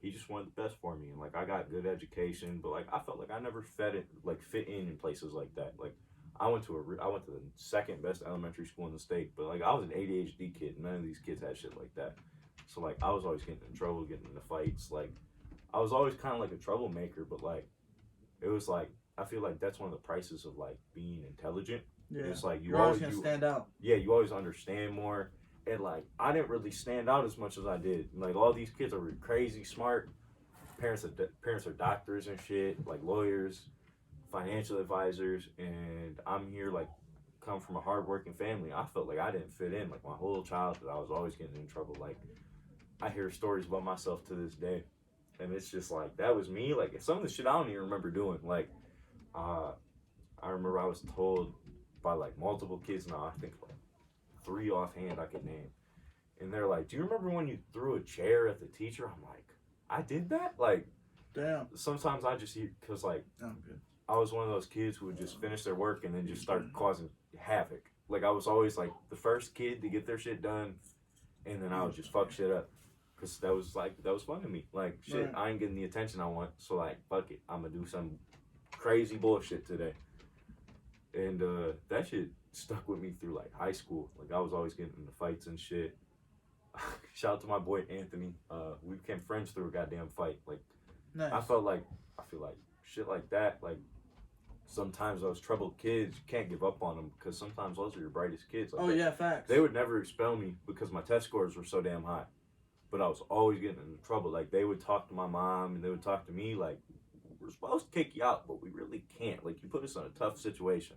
he just wanted the best for me. And like I got good education, but like I felt like I never fit in places like that. Like I went to the second best elementary school in the state, but like I was an ADHD kid. None of these kids had shit like that. So like I was always getting in trouble, getting into fights. Like I was always kind of like a troublemaker, but like it was like I feel like that's one of the prices of like being intelligent. Yeah. It's like you're always gonna stand out. Yeah, you always understand more. And like I didn't really stand out as much as I did. Like all these kids are crazy smart. Parents are doctors and shit, like lawyers, financial advisors, and I'm here like come from a hardworking family. I felt like I didn't fit in. Like my whole childhood, I was always getting in trouble. Like I hear stories about myself to this day, and it's just like that was me. Like some of the shit I don't even remember doing. Like I remember I was told by like multiple kids now. I think like 3 offhand I could name, and they're like, "Do you remember when you threw a chair at the teacher?" I'm like, "I did that." Like, damn. Sometimes I just hear because like I'm good. I was one of those kids who would just finish their work and then just start causing havoc. Like I was always like the first kid to get their shit done, and then I would just fuck shit up. Cause that was fun to me. Like shit, Right. I ain't getting the attention I want, so like fuck it, I'm gonna do some crazy bullshit today. And that shit stuck with me through like high school. Like I was always getting into fights and shit. Shout out to my boy Anthony. We became friends through a goddamn fight. Like Nice. I feel like shit like that. Like sometimes those troubled kids, you can't give up on them because sometimes those are your brightest kids. Like yeah, facts. They would never expel me because my test scores were so damn high. But I was always getting into trouble. Like they would talk to my mom and they would talk to me like, we're supposed to kick you out, but we really can't. Like you put us in a tough situation.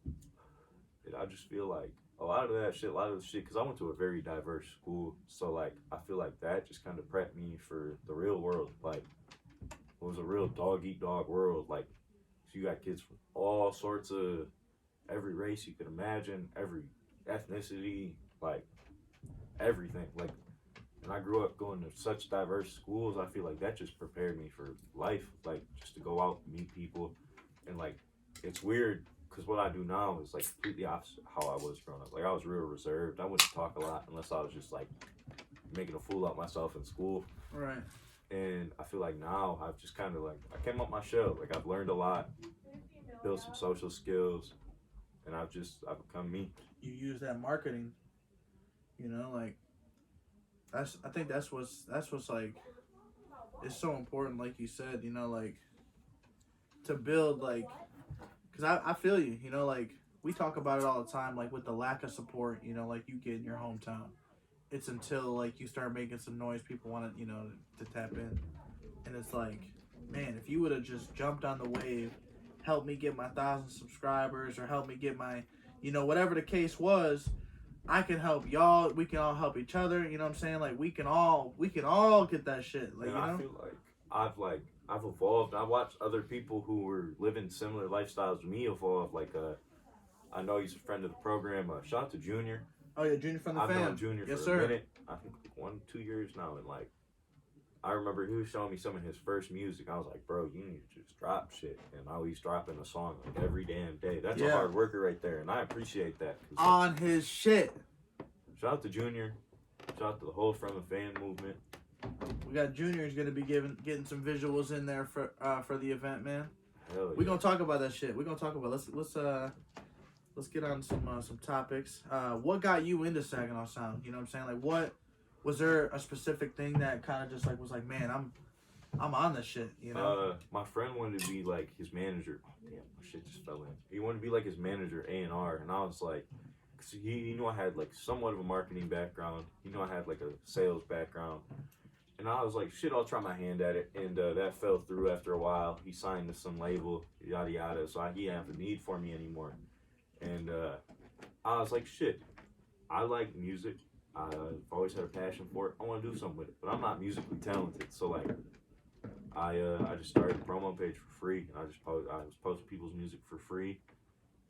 And I just feel like a lot of the shit, because I went to a very diverse school. So like, I feel like that just kind of prepped me for the real world. Like it was a real dog eat dog world. Like, so you got kids from all sorts of, every race you could imagine, every ethnicity, like everything. Like, and I grew up going to such diverse schools. I feel like that just prepared me for life. Like just to go out and meet people, and like it's weird because what I do now is like completely opposite how I was growing up. Like I was real reserved. I wouldn't talk a lot unless I was just like making a fool out of myself in school. Right. And I feel like now I've just kind of like I came up my shell. Like I've learned a lot, built some social skills, and I've become me. You use that marketing, you know, like I think that's what's like it's so important, like you said, you know, like to build like, because I feel you, you know, like we talk about it all the time, like with the lack of support, you know, like you get in your hometown. It's until like you start making some noise, people want to, you know, to tap in. And it's like, man, if you would have just jumped on the wave, helped me get my 1,000 subscribers, or helped me get my, you know, whatever the case was, I can help y'all. We can all help each other. You know what I'm saying? Like we can all get that shit. Like, and you know? I feel like I've evolved. I watched other people who were living similar lifestyles to me evolve. Like I know he's a friend of the program. Shout out to Junior. Oh yeah, Junior from the I've fam. known Junior for a minute. I think 1-2 years now, and like I remember he was showing me some of his first music. I was like, bro, you need to just drop shit. And now he's dropping a song like every damn day. That's a hard worker right there, and I appreciate that. On like, his shit. Shout out to Junior. Shout out to the whole From the Fan movement. We got Junior's gonna be getting some visuals in there for the event, man. Hell yeah. We're gonna talk about that shit. We're gonna talk about let's get on some topics. What got you into Saginaw Sound? You know what I'm saying? Like, what was there a specific thing that kind of just like was like, man, I'm on this shit. You know? My friend wanted to be like his manager. Oh damn, my shit just fell in. He wanted to be like his manager, A&R, and I was like, cause he knew I had like somewhat of a marketing background. He knew I had like a sales background. And I was like, shit, I'll try my hand at it. And that fell through after a while. He signed to some label, yada yada. So he didn't have the need for me anymore. And I was like, shit, I like music. I've always had a passion for it. I want to do something with it. But I'm not musically talented. So like, I just started a promo page for free. And I was posting people's music for free.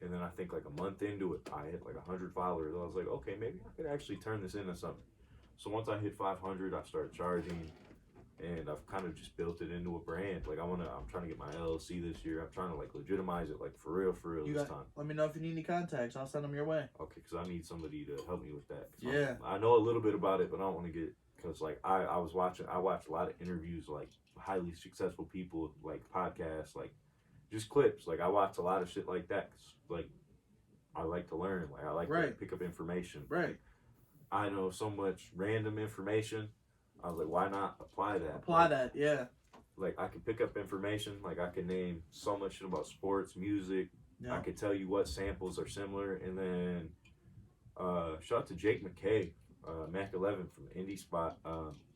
And then I think like a month into it, I hit like 100 followers. I was like, okay, maybe I could actually turn this into something. So once I hit 500, I started charging. and I've kind of just built it into a brand. Like I'm trying to get my LLC this year. I'm trying to like legitimize it, like for real this time. Let me know if you need any contacts. I'll send them your way. Okay, because I need somebody to help me with that. Yeah. I know a little bit about it, but I don't want to get, because like I watched a lot of interviews, like highly successful people, like podcasts, like just clips. Like I watch a lot of shit like that. 'Cause, like I like to learn. Like I like to pick up information. Right. I know so much random information. I was like, why not apply that? Apply that, yeah. Like I can pick up information. Like I can name so much shit about sports, music. Yeah. I could tell you what samples are similar. And then shout out to Jake McKay, Mac 11 from the indie spot.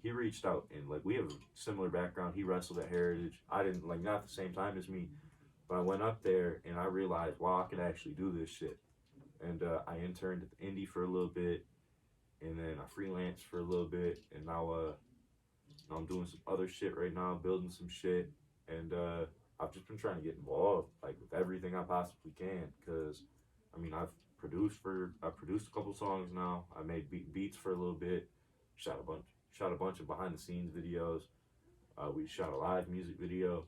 He reached out, and like we have a similar background. He wrestled at Heritage. I didn't, like, not the same time as me, but I went up there and I realized, wow, I could actually do this shit. And I interned at the indie for a little bit, and then I freelanced for a little bit, and now I'm doing some other shit right now, building some shit, and I've just been trying to get involved, like, with everything I possibly can, because, I mean, I've produced a couple songs now. I made beats for a little bit, shot a bunch of behind the scenes videos. We shot a live music video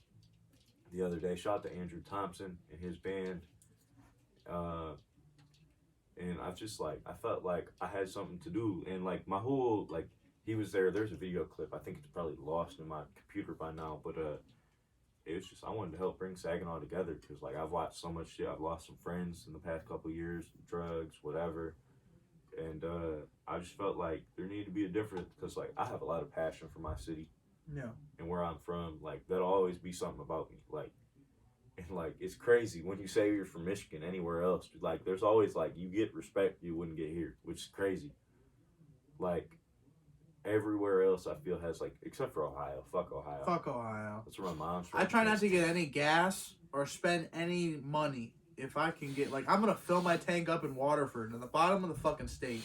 the other day. Shout out to Andrew Thompson and his band. And I felt like I had something to do, and like my whole, like, he was there. There's a video clip. I think it's probably lost in my computer by now, but it was just, I wanted to help bring Saginaw together, because like I've watched so much shit. I've lost some friends in the past couple of years, drugs, whatever, and I just felt like there needed to be a difference, because like I have a lot of passion for my city, and where I'm from. Like that'll always be something about me. Like, and like it's crazy when you say you're from Michigan. Anywhere else, like there's always, like, you get respect you wouldn't get here, which is crazy. Like everywhere else I feel has, like, except for Ohio. Fuck Ohio. Fuck Ohio. That's where my mom's from. I try not to get any gas or spend any money if I can get, like, I'm gonna fill my tank up in Waterford, at the bottom of the fucking state,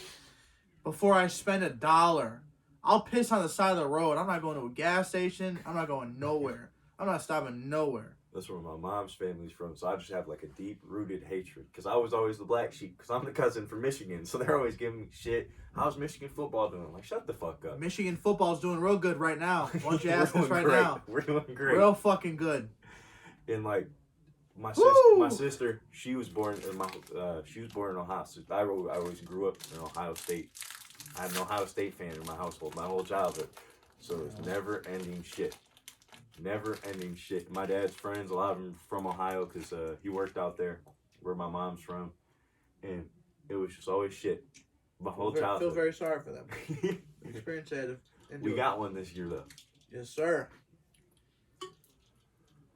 before I spend $1. I'll piss on the side of the road. I'm not going to a gas station. I'm not going nowhere. I'm not stopping nowhere. That's where my mom's family's from, so I just have like a deep-rooted hatred, because I was always the black sheep, because I'm the cousin from Michigan, so they're always giving me shit. How's Michigan football doing? I'm like, shut the fuck up. Michigan football's doing real good right now. Why don't you ask us right now? We're doing great. Real fucking good. And like my sister, she was born in Ohio. So I always grew up in Ohio State. I had an Ohio State fan in my household my whole childhood, so it's never-ending shit. Never-ending shit. My dad's friends, a lot of them from Ohio, because he worked out there, where my mom's from, and it was just always shit. My whole childhood. I feel very sorry for them. Experience that. We got one this year, though. Yes, sir.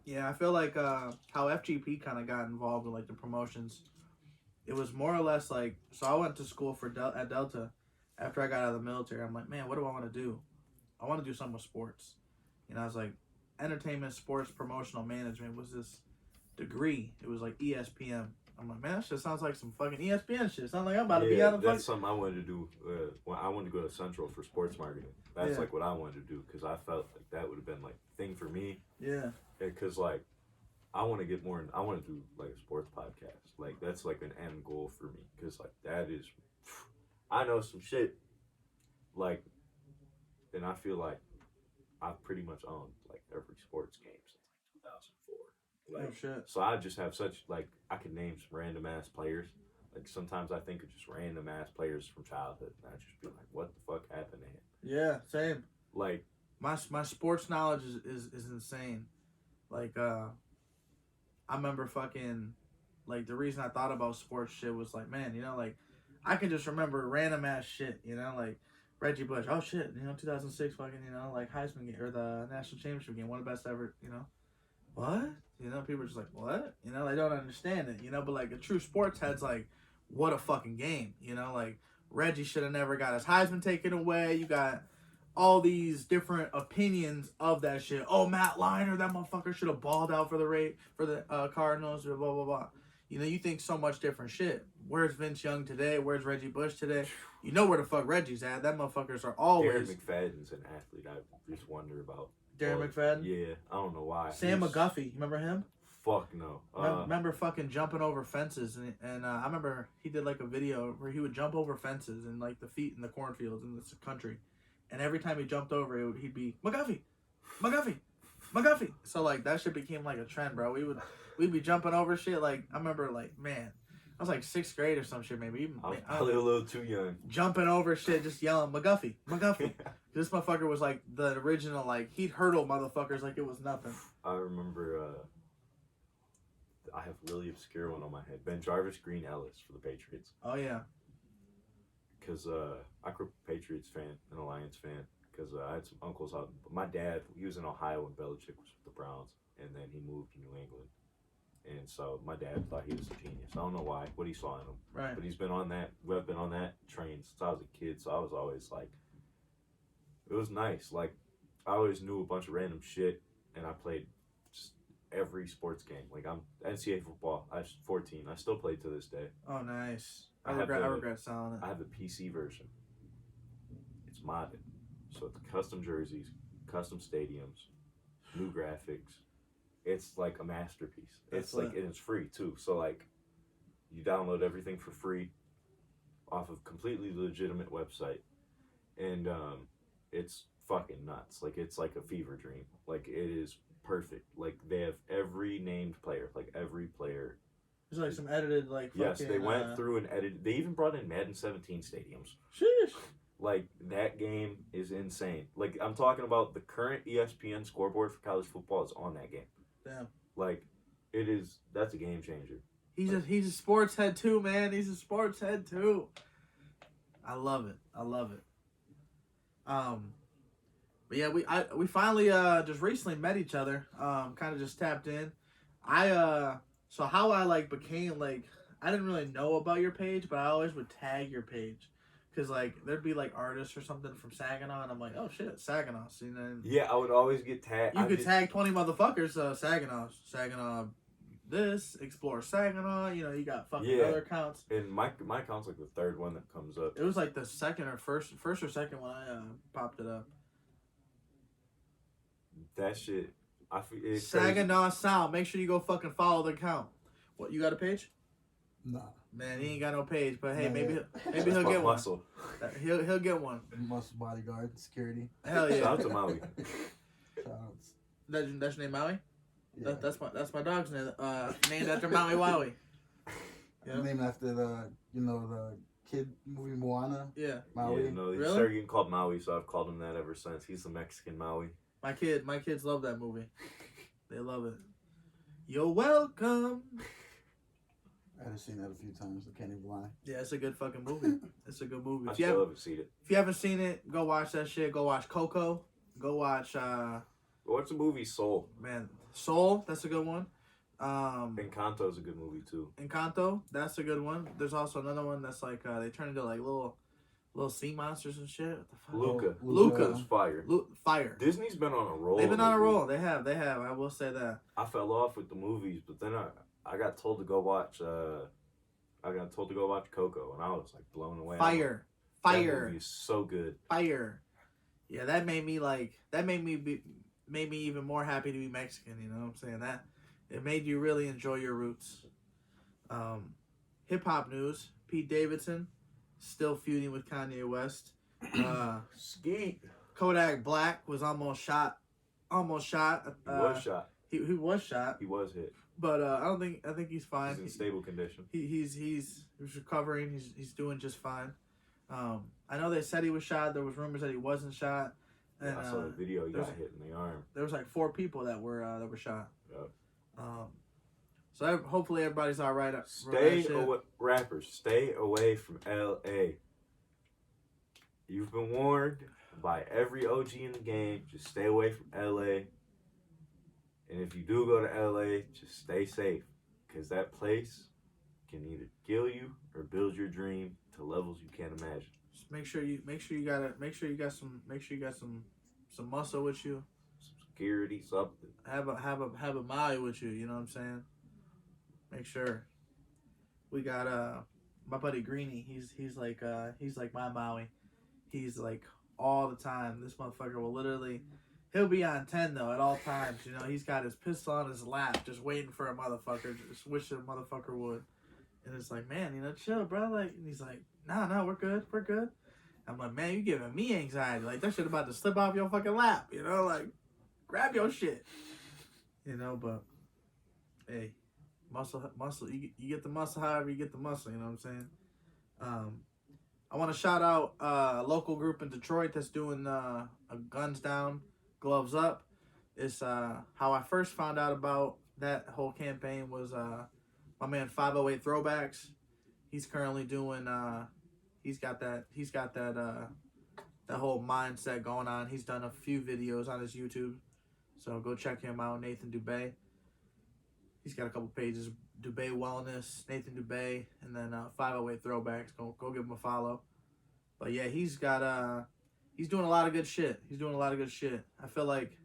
Yeah, I feel like how FGP kind of got involved with, like, the promotions. It was more or less like, so I went to school at Delta after I got out of the military. I'm like, man, what do I want to do? I want to do something with sports. You know, I was like, entertainment, sports, promotional management was this degree. It was like ESPN. I'm like, man, that shit sounds like some fucking ESPN shit. Sounds like I'm about to be out of the that's something I wanted to do. When I wanted to go to Central for sports marketing. That's like what I wanted to do, because I felt like that would have been like the thing for me. Yeah. Because like I want to get more. I want to do like a sports podcast. Like that's like an end goal for me, because like that is, I know some shit. Like, and I feel like I've pretty much owned like every sports game since like 2004. Like, oh shit. So I just have such, like, I can name some random ass players. Like sometimes I think of just random ass players from childhood, and I just be like, what the fuck happened to him? Yeah, same. Like my sports knowledge is insane. Like I remember fucking, like, the reason I thought about sports shit was like, man, you know, like I can just remember random ass shit, you know, like Reggie Bush, oh shit, you know, 2006 fucking, you know, like Heisman game, or the national championship game, one of the best ever, you know. What? You know, people are just like, what? You know, they don't understand it, you know, but like a true sports head's like, what a fucking game, you know, like Reggie should have never got his Heisman taken away. You got all these different opinions of that shit. Oh, Matt Leinart, that motherfucker should have balled out for the Cardinals, or blah blah blah. You know, you think so much different shit. Where's Vince Young today? Where's Reggie Bush today? You know where the fuck Reggie's at. That motherfuckers are always. Darren McFadden's an athlete I just wonder about. Darren McFadden? Yeah, I don't know why. Sam McGuffey, you remember him? Fuck no. Remember fucking jumping over fences, and I remember he did like a video where he would jump over fences in like the cornfields in this country, and every time he jumped over, he'd be McGuffey, McGuffey. So like that shit became like a trend, bro. We'd be jumping over shit. Like I remember, like man, I was like 6th grade or some shit, maybe. I was probably a little too young. Jumping over shit, just yelling McGuffey. This motherfucker was like the original, like he'd hurdle motherfuckers like it was nothing. I remember. I have a really obscure one on my head. Ben Jarvis, Green Ellis for the Patriots. Oh yeah. Because I grew up a Patriots fan, an Alliance fan. Because I had some uncles out. My dad, he was in Ohio when Belichick was with the Browns, and then he moved to New England. And so my dad thought he was a genius. I don't know why, what he saw in him. Right. But he's been on that. We've been on that train since I was a kid. So I was always like, it was nice. Like I always knew a bunch of random shit, and I played just every sports game. Like I'm NCAA football. I was 14. I still play to this day. Oh nice. I I regret selling it. I have the PC version. It's modded. So it's custom jerseys, custom stadiums, new graphics. It's like a masterpiece. It's like, and it's free too. So like, you download everything for free off of completely legitimate website, and it's fucking nuts. Like it's like a fever dream. Like it is perfect. Like they have every named player. Like every player. There's like some edited like. Yes, fucking, they went through and edited. They even brought in Madden 17 stadiums. Sheesh. Like, that game is insane. Like, I'm talking about the current ESPN scoreboard for college football is on that game. Damn. Like, that's a game changer. He's a sports head too, man. He's a sports head too. I love it. But yeah, we finally just recently met each other. Kind of just tapped in. So how I like became like, I didn't really know about your page, but I always would tag your page. Cause like there'd be like artists or something from Saginaw, and I'm like, oh shit, Saginaw. So, you know, Yeah, I would always get tagged. You could tag 20 motherfuckers. Saginaw. This explore Saginaw. You know, you got fucking other accounts. And my account's like the 3rd one that comes up. It was like the first or second when I popped it up. That shit, Saginaw Sound. Make sure you go fucking follow the account. What, you got a page? Nah. Man, he ain't got no page, but hey, Nah, maybe yeah. he'll get one. Muscle. He'll get one. Muscle bodyguard, security. Hell yeah. Shout out to Maui. Shoutouts. That's your name, Maui? Yeah. That's my dog's name. Named after Maui Wowie. Yeah. Named after the kid movie Moana. Yeah. Maui. Yeah, no, he Really? started getting called Maui, so I've called him that ever since. He's the Mexican Maui. My kids love that movie. They love it. You're welcome. I've seen that a few times. I can't even lie. Yeah, it's a good fucking movie. It's a good movie. I If you still haven't seen it. haven't seen it, go watch that shit. Go watch Coco. Go watch What's the movie Soul? man, Soul. That's a good one. Encanto's a good movie too. Encanto. That's a good one. There's also another one that's like they turn into like little sea monsters and shit. What the fuck? Luca. Luca. It's fire. Fire. Disney's been on a roll. They've been on a lately. roll. They have. I will say that. I fell off with the movies, but then I got told to go watch Coco, and I was like blown away. Fire. That movie is so good. Fire. Yeah, that made me even more happy to be Mexican, you know what I'm saying? That it made you really enjoy your roots. Hip hop news, Pete Davidson still feuding with Kanye West. Skeet. Kodak Black was almost shot. He was shot. He was shot. He was hit. But I think he's fine. He's in stable condition. He's recovering. He's doing just fine. I know they said he was shot. There was rumors that he wasn't shot. And, I saw the video. He got hit in the arm. There was like 4 people that were shot. Yep. So hopefully everybody's all right. Rappers, stay away from L.A. You've been warned by every OG in the game. Just stay away from L.A. And if you do go to L.A., just stay safe, because that place can either kill you or build your dream to levels you can't imagine. Just make sure you got some muscle with you. Some security, something. Have a Maui with you. You know what I'm saying? Make sure. We got my buddy Greeny. He's like my Maui. He's like all the time. This motherfucker will literally. He'll be on 10 though at all times. You know, he's got his pistol on his lap, just waiting for a motherfucker. Just wish a motherfucker would. And it's like, man, you know, chill, bro. Like, and he's like, no, we're good. I'm like, man, you giving me anxiety. Like that shit about to slip off your fucking lap. You know, like, grab your shit. You know, but hey, muscle. You get the muscle however you get the muscle. You know what I'm saying? I want to shout out a local group in Detroit that's doing a guns down, gloves up. It's how I first found out about that whole campaign was my man 508 Throwbacks. He's currently doing he's got that that whole mindset going on. He's done a few videos on his YouTube, so go check him out, Nathan Dubay. He's got a couple pages, Dubay Wellness, Nathan Dubay, and then 508 Throwbacks. Go give him a follow. But yeah, he's doing a lot of good shit. I feel like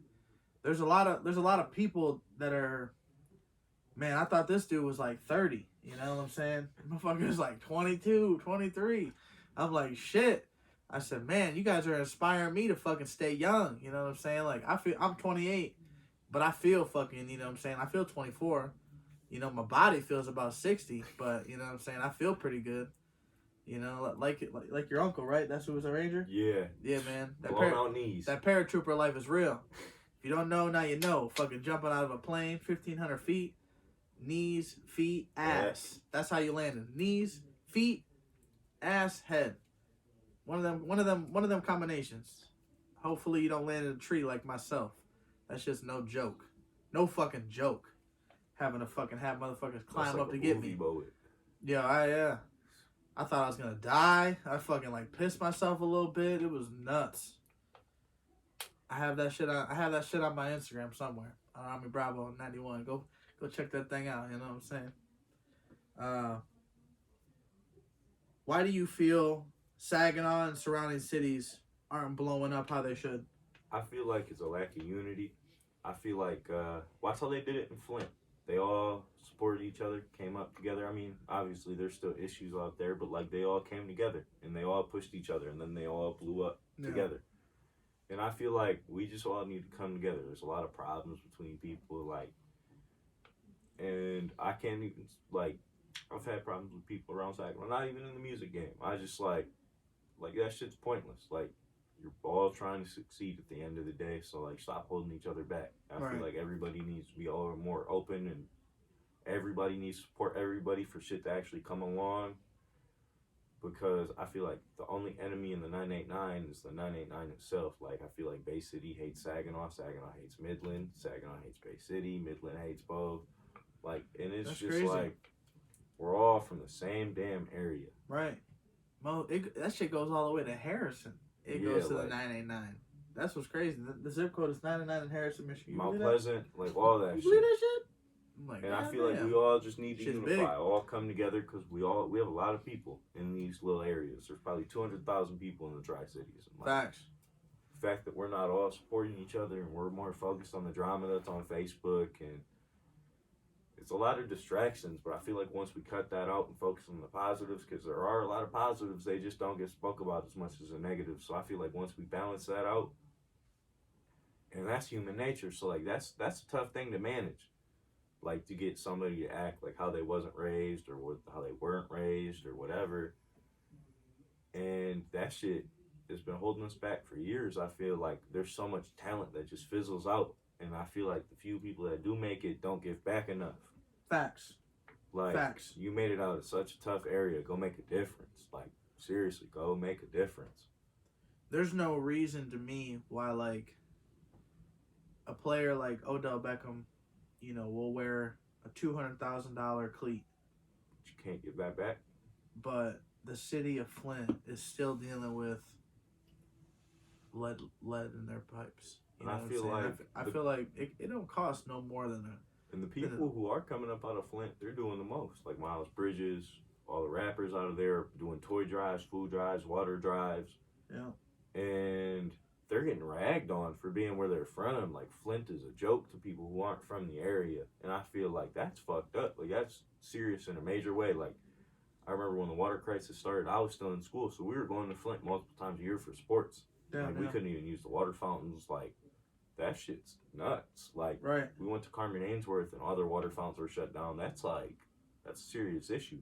there's a lot of people that are, man, I thought this dude was like 30. You know what I'm saying? Motherfucker's like 22, 23. I'm like, shit. I said, man, you guys are inspiring me to fucking stay young. You know what I'm saying? Like, I'm 28, but I feel fucking, you know what I'm saying? I feel 24. You know, my body feels about 60, but, you know what I'm saying? I feel pretty good. You know, like your uncle, right? That's who was a ranger? Yeah. Yeah, man. That knees. That paratrooper life is real. If you don't know, now you know. Fucking jumping out of a plane, 1,500 feet, knees, feet, ass. That's how you landed. Knees, feet, ass, head. One of them combinations. Hopefully you don't land in a tree like myself. That's just no joke. No fucking joke. Having to fucking have motherfuckers climb like up to get me. Boat. Yeah, I thought I was gonna die. I fucking like pissed myself a little bit. It was nuts. I have that shit on my Instagram somewhere. Army Bravo 91. Go check that thing out. You know what I'm saying? Why do you feel Saginaw and surrounding cities aren't blowing up how they should? I feel like it's a lack of unity. I feel like watch how they did it in Flint. They all supported each other, came up together. I mean, obviously there's still issues out there, but like they all came together and they all pushed each other, and then they all blew up together. And I feel like we just all need to come together. There's a lot of problems between people, like, and I can't even, like, I've had problems with people around Saginaw, not even in the music game. I just like that shit's pointless. Like, you're all trying to succeed at the end of the day, so like stop holding each other back. I feel like everybody needs to be all more open, and everybody needs to support everybody for shit to actually come along. Because I feel like the only enemy in the 989 is the 989 itself. Like, I feel like Bay City hates Saginaw, Saginaw hates Midland, Saginaw hates Bay City, Midland hates both. Like, and it's That's just crazy. Like, we're all from the same damn area. Right. Well, that shit goes all the way to Harrison. It goes to the 989. That's what's crazy. The zip code is 999 in Harrison, Michigan. Mount Pleasant, like all that you shit. believe that shit? Like, and I feel like we all just need to unify, big. all come together, because we have a lot of people in these little areas. There's probably 200,000 people in the Tri-Cities. And like, facts. The fact that we're not all supporting each other and we're more focused on the drama that's on Facebook, and it's a lot of distractions, but I feel like once we cut that out and focus on the positives, because there are a lot of positives, they just don't get spoke about as much as the negatives. So I feel like once we balance that out, and that's human nature, so like that's a tough thing to manage. Like, to get somebody to act like how they wasn't raised, or how they weren't raised, or whatever. And that shit has been holding us back for years. I feel like there's so much talent that just fizzles out. And I feel like the few people that do make it don't give back enough. Facts. Like, Facts. You made it out of such a tough area. Go make a difference. Like, seriously, go make a difference. There's no reason to me why, like, a player like Odell Beckham, you know, will wear a $200,000 cleat. But you can't get that back. But the city of Flint is still dealing with lead in their pipes. You know I feel like it don't cost no more than a. And the people who are coming up out of Flint, they're doing the most. Like Miles Bridges, all the rappers out of there are doing toy drives, food drives, water drives. Yeah. And they're getting ragged on for being where they're from. Like, Flint is a joke to people who aren't from the area. And I feel like that's fucked up. Like, that's serious in a major way. Like, I remember when the water crisis started, I was still in school, so we were going to Flint multiple times a year for sports. We couldn't even use the water fountains. Like, that shit's nuts. Like, we went to Carmen Ainsworth and all their water fountains were shut down. That's a serious issue.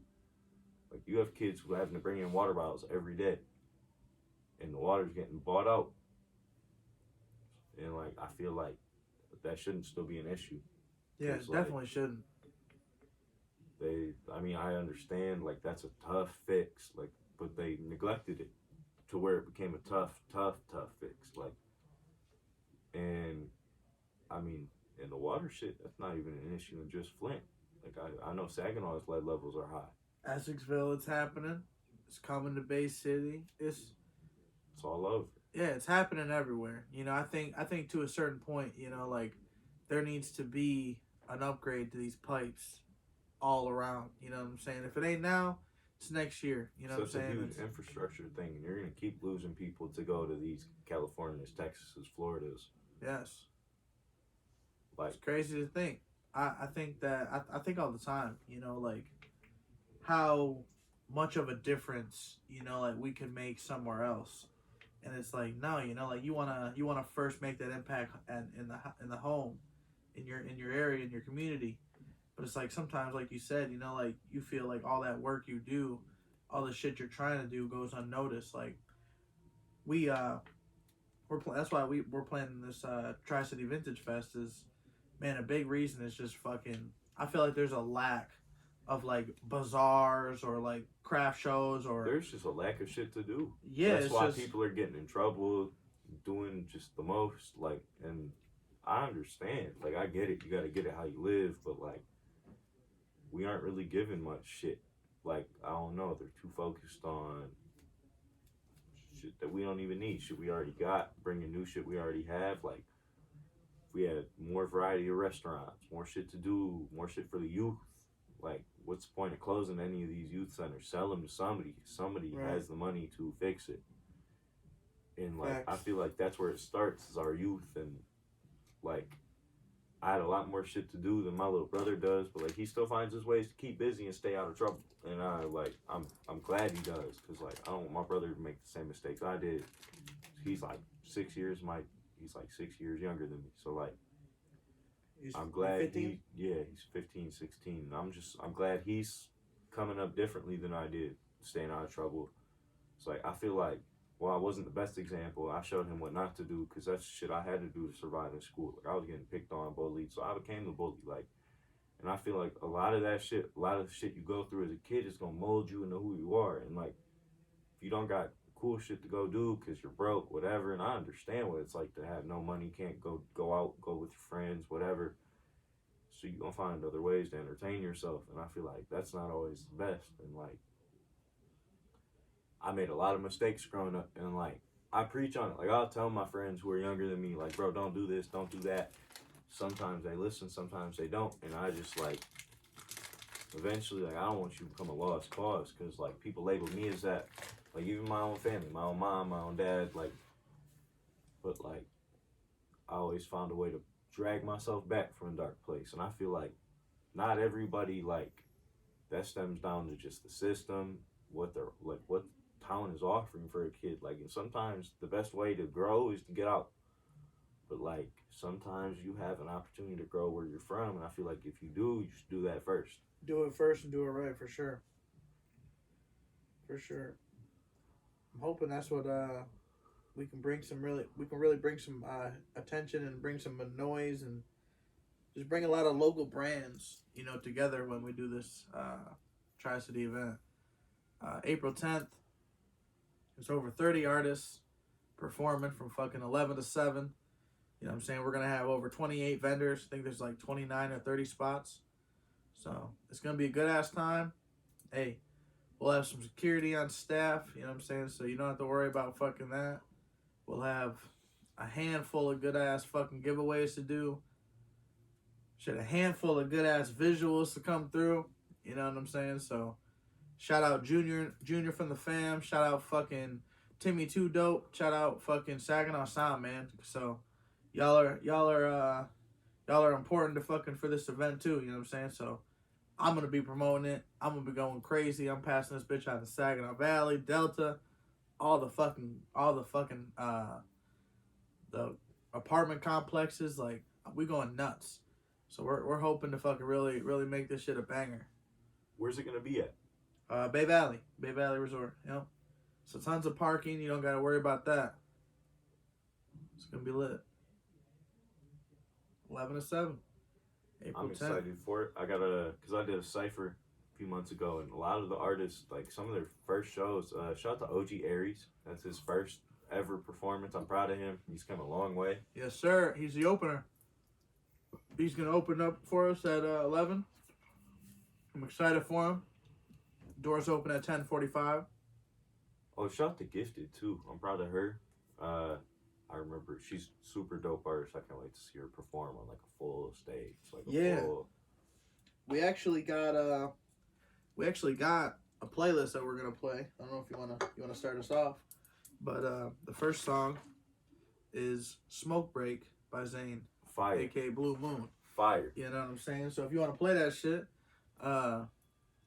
Like, you have kids who are having to bring in water bottles every day, and the water's getting bought out. And, like, I feel like that shouldn't still be an issue. Yeah, it definitely shouldn't. I understand, like, that's a tough fix, like, but they neglected it to where it became a tough fix, like, and, I mean, in the water shit, that's not even an issue in just Flint. Like, I know Saginaw's lead levels are high. Essexville, it's happening. It's coming to Bay City. It's all over. Yeah, it's happening everywhere. You know, I think to a certain point, you know, like, there needs to be an upgrade to these pipes all around. You know what I'm saying? If it ain't now, it's next year. You know what I'm saying? It's a huge infrastructure thing, and you're going to keep losing people to go to these Californias, Texases, Floridas. Yes. Like, it's crazy to think. I think that, I think all the time, you know, like, how much of a difference, you know, like, we can make somewhere else. And it's like, no, you know, like, you wanna first make that impact in the home, in your area, in your community. But it's like, sometimes, like you said, you know, like, you feel like all that work you do, all the shit you're trying to do goes unnoticed. Like, that's why we're planning this Tri-City Vintage Fest. Is, man, a big reason is just fucking, I feel like there's a lack of, like, bazaars or, like, craft shows, or there's just a lack of shit to do. Yeah, that's why people are getting in trouble, doing just the most. Like, and I understand. Like, I get it. You got to get it how you live, but, like, we aren't really given much shit. Like, I don't know. They're too focused on shit that we don't even need. Shit we already got. Bringing new shit we already have. Like, if we had more variety of restaurants, more shit to do, more shit for the youth. Like, what's the point of closing any of these youth centers? Sell them to somebody. Somebody right. has the money to fix it. And, like, Facts. I feel like that's where it starts, is our youth. And, like, I had a lot more shit to do than my little brother does, but, like, he still finds his ways to keep busy and stay out of trouble. And I'm glad he does, because, like, I don't want my brother to make the same mistakes I did. He's like 6 years younger than me. So, like, I'm glad he's 15, 16. I'm glad he's coming up differently than I did, staying out of trouble. It's like, I feel like, well, I wasn't the best example. I showed him what not to do, because that's shit I had to do to survive in school. Like, I was getting picked on, bullied, so I became the bully. Like, and I feel like a lot of the shit you go through as a kid is gonna mold you into who you are. And, like, if you don't got cool shit to go do because you're broke, whatever, and I understand what it's like to have no money, can't go out, go with your friends, whatever. So you're gonna find other ways to entertain yourself, and I feel like that's not always the best. And, like, I made a lot of mistakes growing up, and, like, I preach on it. Like, I'll tell my friends who are younger than me, like, bro, don't do this, don't do that. Sometimes they listen, sometimes they don't, and I just, like, eventually, like, I don't want you to become a lost cause, because, like, people label me as that. Like, even my own family, my own mom, my own dad, like, but, like, I always found a way to drag myself back from a dark place. And I feel like not everybody, like, that stems down to just the system, what town is offering for a kid. Like, and sometimes the best way to grow is to get out. But, like, sometimes you have an opportunity to grow where you're from, and I feel like if you do, you should do that first. Do it first and do it right, for sure. For sure. I'm hoping that's what we can really bring some attention and bring some noise, and just bring a lot of local brands, you know, together when we do this Tri-City event. April 10th, there's over 30 artists performing from fucking 11 to 7. You know what I'm saying? We're going to have over 28 vendors. I think there's like 29 or 30 spots. So it's going to be a good-ass time. Hey, we'll have some security on staff, you know what I'm saying? So you don't have to worry about fucking that. We'll have a handful of good-ass fucking giveaways to do. Shit, a handful of good-ass visuals to come through. You know what I'm saying? So shout out Junior from the fam. Shout out fucking Timmy Too Dope. Shout out fucking Saginaw Sound, man. So y'all are important to fucking for this event too, you know what I'm saying? So I'm gonna be promoting it. I'm gonna be going crazy. I'm passing this bitch out to Saginaw Valley, Delta, all the apartment complexes. Like, we going nuts. So we're hoping to fucking really make this shit a banger. Where's it gonna be at? Bay Valley Resort. You know, so tons of parking. You don't gotta worry about that. It's gonna be lit. 11 to 7. April I'm 10th. excited for it. Because I did a cypher a few months ago, and a lot of the artists, like some of their first shows, shout out to OG Aries. That's his first ever performance. I'm proud of him. He's come a long way. Yes, sir. He's the opener. He's going to open up for us at 11. I'm excited for him. Doors open at 10:45. Oh, shout out to Gifted, too. I'm proud of her. I remember she's super dope artist. I can't wait to see her perform on like a full stage. Full... We actually got a playlist that we're gonna play. I don't know if you wanna start us off, but the first song is "Smoke Break" by Zane, Fire, aka Blue Moon. Fire. You know what I'm saying? So if you want to play that shit,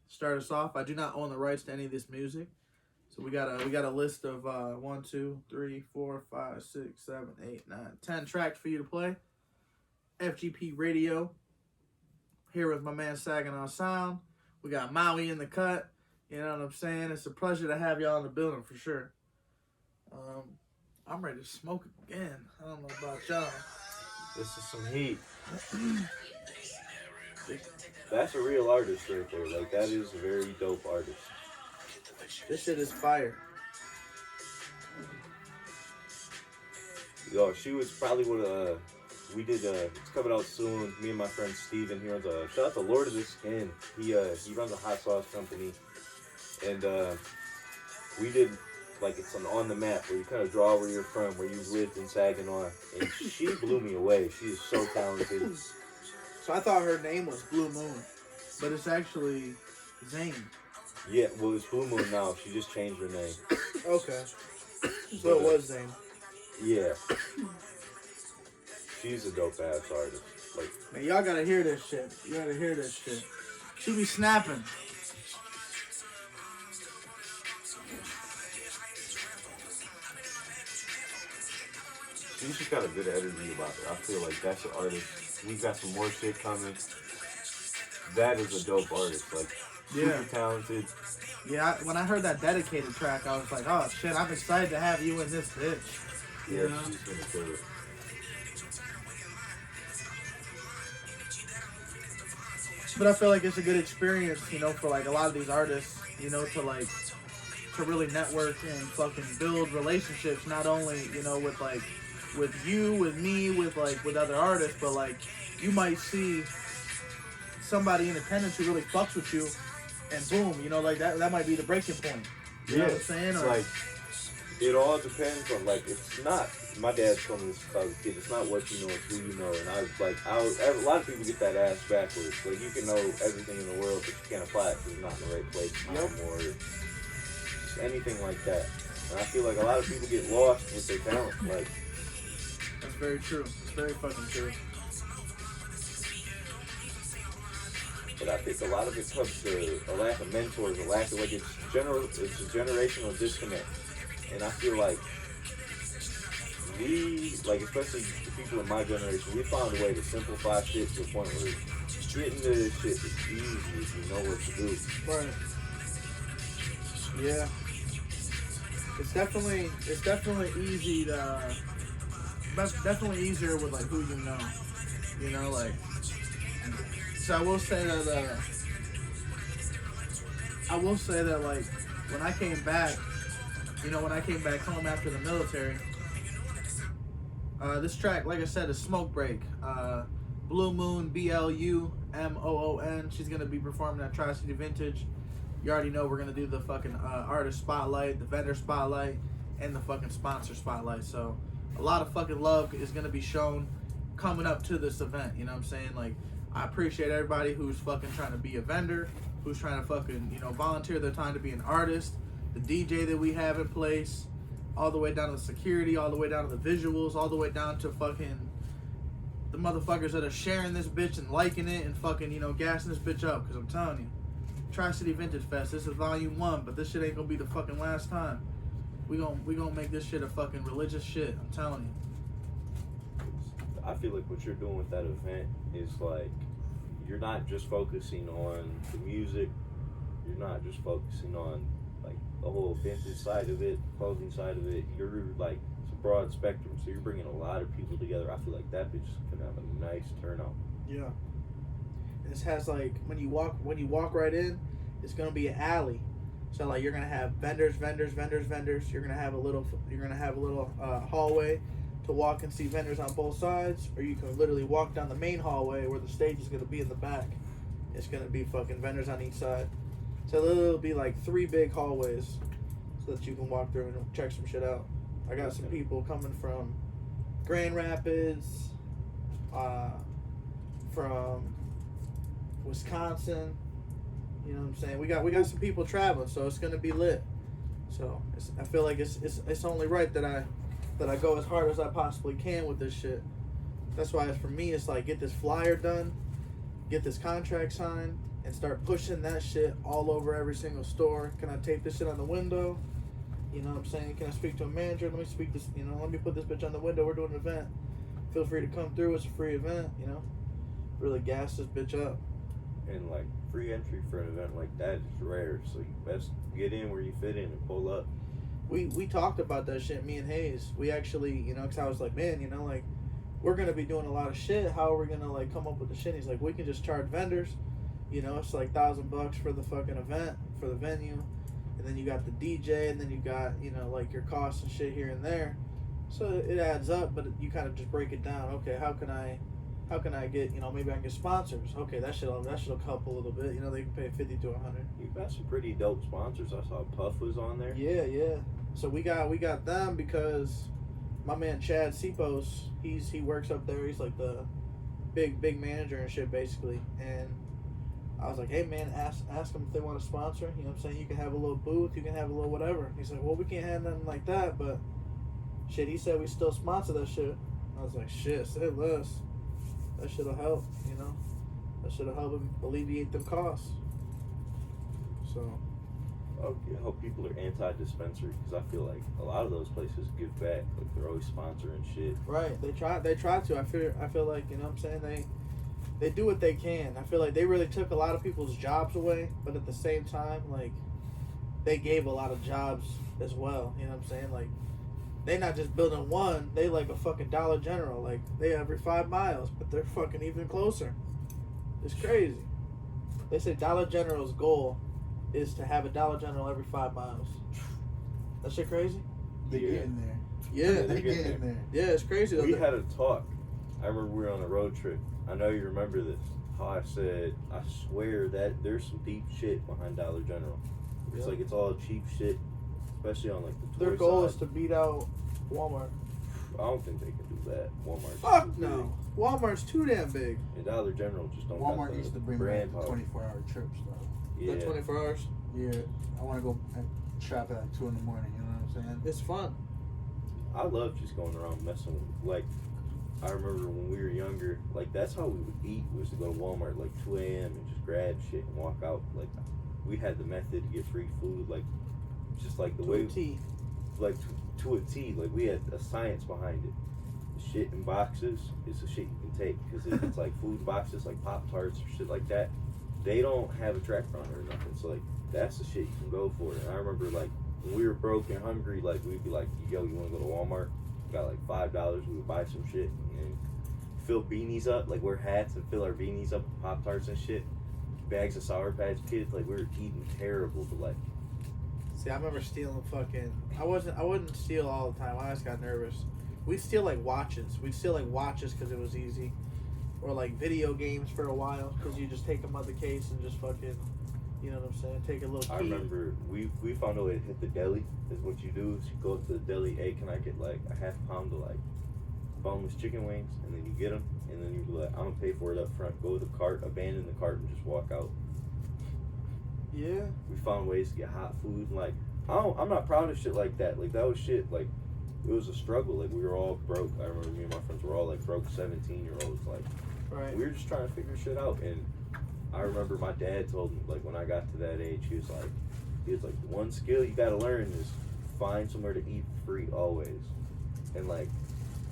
start us off. I do not own the rights to any of this music. So we got a list of 1, 2, 3, 4, 5, 6, 7, 8, 9, 10 tracks for you to play. FGP Radio. Here with my man Saginaw Sound. We got Maui in the cut. You know what I'm saying? It's a pleasure to have y'all in the building for sure. I'm ready to smoke again. I don't know about y'all. This is some heat. That's a real artist right there. Like, that is a very dope artist. This shit is fire. Yo, she was probably what we did. It's coming out soon. Me and my friend Steven, he runs shout out to Lord of the Skin. He runs a hot sauce company, and we did like it's on the map where you kind of draw where you're from, where you lived in Saginaw, and she blew me away. She is so talented. So I thought her name was Blue Moon, but it's actually Zane. Yeah, well, it's Blue Moon now. She just changed her name. Okay. So it was Zane. Yeah. She's a dope ass artist. Like, man, y'all gotta hear this shit. You gotta hear this shit. She be snapping. she's just got a good energy about her. I feel like that's an artist. We got some more shit coming. That is a dope artist. Like, super talented. Yeah, when I heard that dedicated track, I was like, oh shit, I'm excited to have you in this bitch. Yeah, You know? she's gonna kill it. But I feel like it's a good experience, you know, for like a lot of these artists, you know, to really network and fucking build relationships, not only, you know, with like, with you, with me, with other artists, but like, you might see somebody in attendance who really fucks with you, and boom, you know, like that might be the breaking point. You know what I'm saying? It's like, it all depends on, like, it's not, my dad told me this when I was a kid, it's not what you know, it's who you know. And I was like, a lot of people get that ass backwards. Like, you can know everything in the world, but you can't apply it because you're not in the right place, or just anything like that. And I feel like a lot of people get lost with their talent. Like, that's very true. It's very fucking true. But I think a lot of it comes to a lack of mentors, a lack of, like, it's a generational disconnect. And I feel like we, like, especially the people in my generation, we found a way to simplify shit to the point where getting to this shit is easy if you know what to do. Right. Yeah. It's definitely easy to, definitely easier with, like, who you know. You know, like, so I will say that, like, when I came back, you know, when I came back home after the military, this track, like I said, is Smoke Break. Blue Moon, BLUMOON. She's going to be performing at Tri-City Vintage. You already know we're going to do the fucking artist spotlight, the vendor spotlight, and the fucking sponsor spotlight. So a lot of fucking love is going to be shown coming up to this event. You know what I'm saying? Like, I appreciate everybody who's fucking trying to be a vendor, who's trying to fucking, you know, volunteer their time to be an artist, the DJ that we have in place, all the way down to the security, all the way down to the visuals, all the way down to fucking the motherfuckers that are sharing this bitch and liking it and fucking, you know, gassing this bitch up. Because I'm telling you, Tri-City Vintage Fest, this is volume 1, but this shit ain't gonna be the fucking last time. We gonna make this shit a fucking religious shit, I'm telling you. I feel like what you're doing with that event is, like, you're not just focusing on the music, you're not just focusing on, like, the whole vintage side of it, clothing side of it. You're, like, broad spectrum, so you're bringing a lot of people together. I feel like that bitch can have a nice turnout. Yeah. And this has like when you walk right in, it's gonna be an alley. So like you're gonna have vendors. You're gonna have a little hallway to walk and see vendors on both sides, or you can literally walk down the main hallway where the stage is gonna be in the back. It's gonna be fucking vendors on each side. So it'll be like 3 big hallways so that you can walk through and check some shit out. I got some people coming from Grand Rapids, from Wisconsin. You know what I'm saying? We got some people traveling, so it's gonna be lit. So I feel like it's only right that I go as hard as I possibly can with this shit. That's why for me it's like get this flyer done, get this contract signed, and start pushing that shit all over every single store. Can I tape this shit on the window? You know what I'm saying? Can I speak to a manager? Let me put this bitch on the window. We're doing an event. Feel free to come through. It's a free event, you know? Really gas this bitch up. And like free entry for an event like that is rare, so you best get in where you fit in and pull up. We talked about that shit, me and Hayes. We actually, you know, because I was like, man, you know, like, we're going to be doing a lot of shit. How are we going to, like, come up with the shit? He's like, we can just charge vendors. You know, it's like $1,000 for the fucking event, for the venue. And then you got the DJ, and then you got, you know, like, your costs and shit here and there. So it adds up, but you kind of just break it down. Okay, how can I get, you know, maybe I can get sponsors. Okay, that shit'll help a little bit. You know, they can pay 50 to 100. You got some pretty dope sponsors. I saw Puff was on there. Yeah. So we got them because my man Chad Sipos, he works up there. He's like the big manager and shit basically. And I was like, hey man, ask them if they want to sponsor. You know what I'm saying? You can have a little booth, you can have a little whatever. He's like, well, we can't have nothing like that, but shit, he said we still sponsor that shit. I was like, shit, say less. That shit'll help, you know. That shit'll help him alleviate them costs. So I hope people are anti-dispensary because I feel like a lot of those places give back. Like they're always sponsoring shit. Right, they try to. I feel like, you know what I'm saying, they do what they can. I feel like they really took a lot of people's jobs away, but at the same time, like, they gave a lot of jobs as well. You know what I'm saying? Like, they not just building one, they like a fucking Dollar General. Like, they every 5 miles, but they're fucking even closer. It's crazy. They say Dollar General's goal is to have a Dollar General every 5 miles. That shit crazy? They get in there. Yeah, they get in there. Yeah, it's crazy. We had a talk. I remember we were on a road trip. I know you remember this. How I said, I swear that there's some deep shit behind Dollar General. It's like it's all cheap shit, especially on like the toy Their goal side. is to beat out Walmart. I don't think they can do that. Walmart's Fuck too no. Walmart's too damn big. big. And Dollar General just don't Walmart got needs the to bring brand back power. 24-hour trips, though. Yeah. They're 24 hours. Yeah, I want to go and shop at like 2 in the morning. You know what I'm saying? It's fun. I love just going around messing with, like, I remember when we were younger, like, that's how we would eat, was to go to Walmart, like, 2 a.m. and just grab shit and walk out. Like, we had the method to get free food, like, just like the way, like, to a T. Like, we had a science behind it. The shit in boxes is the shit you can take, because if it's, like, food boxes, like Pop-Tarts or shit like that, they don't have a tracker on it or nothing. So, like, that's the shit you can go for. And I remember, like, when we were broke and hungry, like, we'd be like, yo, you want to go to Walmart? We got like $5, we would buy some shit and fill beanies up, like wear hats and fill our beanies up with Pop-Tarts and shit. Bags of Sour Patch Kids, like we were eating terrible, but like. See, I remember stealing fucking. I wouldn't steal all the time. I just got nervous. We'd steal like watches. We'd steal like watches because it was easy, or like video games for a while because you just take them out the case and just fucking. You know what I'm saying? Take a little key. I remember we found a way to hit the deli. Is what you do is you go to the deli. Hey, can I get like a half pound of like boneless chicken wings? And then you get them, and then you be like, I'm gonna pay for it up front. Go to the cart, abandon the cart, and just walk out. Yeah. We found ways to get hot food. Like I'm not proud of shit like that. Like that was shit. Like it was a struggle. Like we were all broke. I remember me and my friends were all like broke 17-year-olds. Like right. We were just trying to figure shit out. And I remember my dad told me, like, when I got to that age, he was like, the one skill you gotta learn is find somewhere to eat free always. And, like,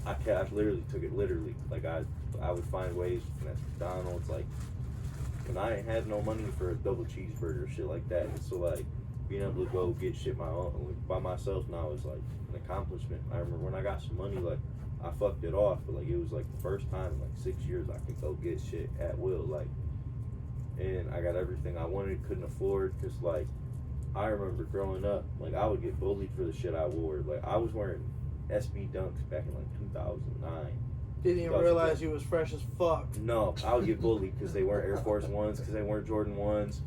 I literally took it literally. Like, I would find ways at McDonald's, like, when I ain't had no money for a double cheeseburger or shit like that. And so, like, being able to go get shit by myself now is like an accomplishment. I remember when I got some money, like I fucked it off, but like it was like the first time in like 6 years I could go get shit at will, like, and I got everything I wanted, couldn't afford, because like I remember growing up, like I would get bullied for the shit I wore. Like I was wearing SB Dunks back in like 2009. Didn't even realize you was fresh as fuck. No, I would get bullied because they weren't Air Force Ones, because they weren't Jordan 1s.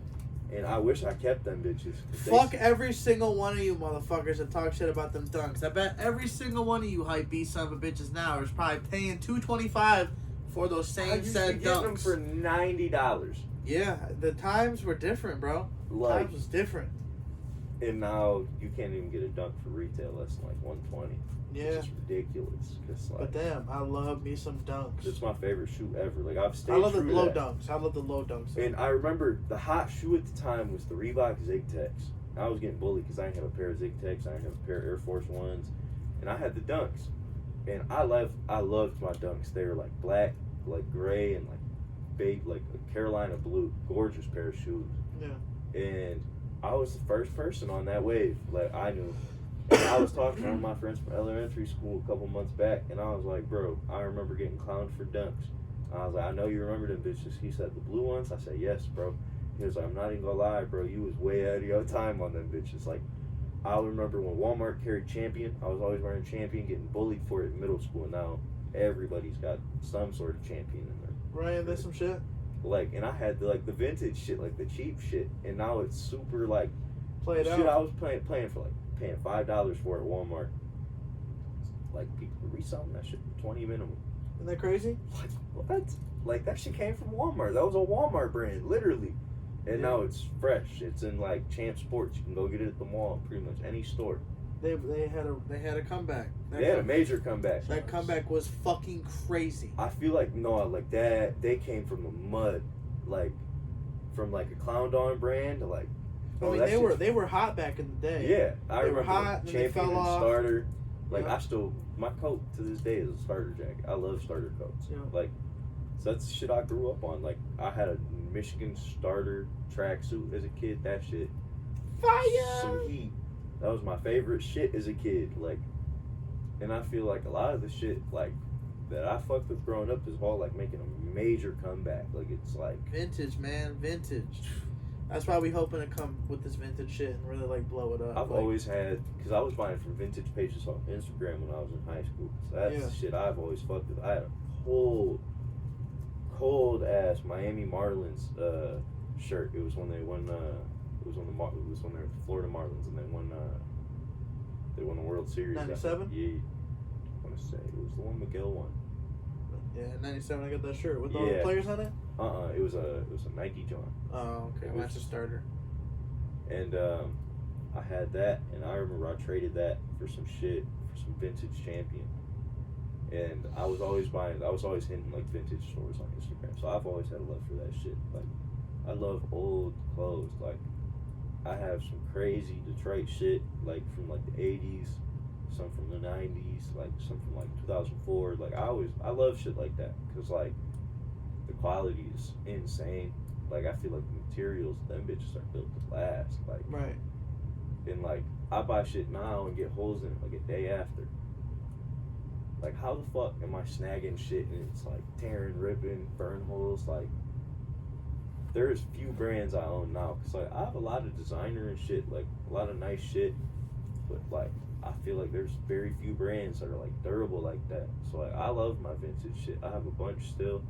And I wish I kept them bitches. Fuck every single one of you motherfuckers that talk shit about them dunks. I bet every single one of you hype beast son of a bitches now is probably paying $225 for those same said dunks. Get them for $90. Yeah, the times were different, bro. Like, times was different. And now you can't even get a dunk for retail less than like $120. Yeah, it's just ridiculous. Cause like, but damn, I love me some dunks. It's my favorite shoe ever. Like I've stayed. I love the true low to that. dunks. I love the low dunks. And I remember the hot shoe at the time was the Reebok Zig Tex. I was getting bullied because I didn't have a pair of Zig Tex. I didn't have a pair of Air Force Ones, and I had the dunks. And I loved my dunks. They were like black, like gray, and like beige, like a Carolina blue. Gorgeous pair of shoes. Yeah. And I was the first person on that wave. Like I knew. And I was talking to one of my friends from elementary school a couple months back, and I was like, bro, I remember getting clowned for dunks. I was like, I know you remember them bitches. He said, the blue ones? I said, yes, bro. He was like, I'm not even gonna lie, bro, you was way ahead of your time on them bitches. Like, I remember when Walmart carried Champion, I was always wearing Champion, getting bullied for it in middle school, and now everybody's got some sort of Champion in there. Ryan, there's some shit? Like, and I had the vintage shit, like the cheap shit, and now it's super, like, Played shit out. I was paying for, like, paying $5 for at Walmart. Like, people were reselling that shit for $20 minimum. Isn't that crazy? What? Like, that shit came from Walmart. That was a Walmart brand, literally. And now it's fresh. It's in like Champ Sports. You can go get it at the mall, pretty much any store. They had a comeback. They had a major comeback. That comeback was fucking crazy. I feel like like that. They came from the mud, like from like a Clown Dawn brand to like. I mean, they were hot back in the day. Yeah, I remember were hot, Champion and they fell and off. Starter. Like Yeah. my coat to this day is a starter jacket. I love starter coats. Yeah. Like, so that's the shit I grew up on. Like, I had a Michigan starter tracksuit as a kid. That shit, fire. some heat. That was my favorite shit as a kid. Like, and I feel like a lot of the shit like that I fucked with growing up is all like making a major comeback. Like, it's like vintage, man, vintage. That's why we hoping to come with this vintage shit and really like blow it up. I've always had, because I was buying from vintage pages on Instagram when I was in high school. So that's the shit I've always fucked with. I had a cold ass Miami Marlins shirt. It was when they won. It was when they were the Florida Marlins and they won the World Series. 97? Yeah, I want to say it was the one Miguel won. Yeah, 97. I got that shirt with all the players on it. It was a Nike joint. Oh, okay. That's a starter. And I had that, and I remember I traded that for some shit, for some vintage Champion. And I was always hitting like vintage stores on Instagram, so I've always had a love for that shit. Like, I love old clothes. Like, I have some crazy Detroit shit, like from like the 80s, some from the 90s, like some from like 2004. Like, I love shit like that, because like the quality is insane. Like, I feel like the materials, them bitches are built to last. Like, right. And like, I buy shit now and get holes in it like a day after. Like, how the fuck am I snagging shit and it's like tearing, ripping, burn holes? Like, there's few brands I own now, because like I have a lot of designer and shit, like a lot of nice shit, but like I feel like there's very few brands that are like durable like that. So like, I love my vintage shit. I have a bunch still.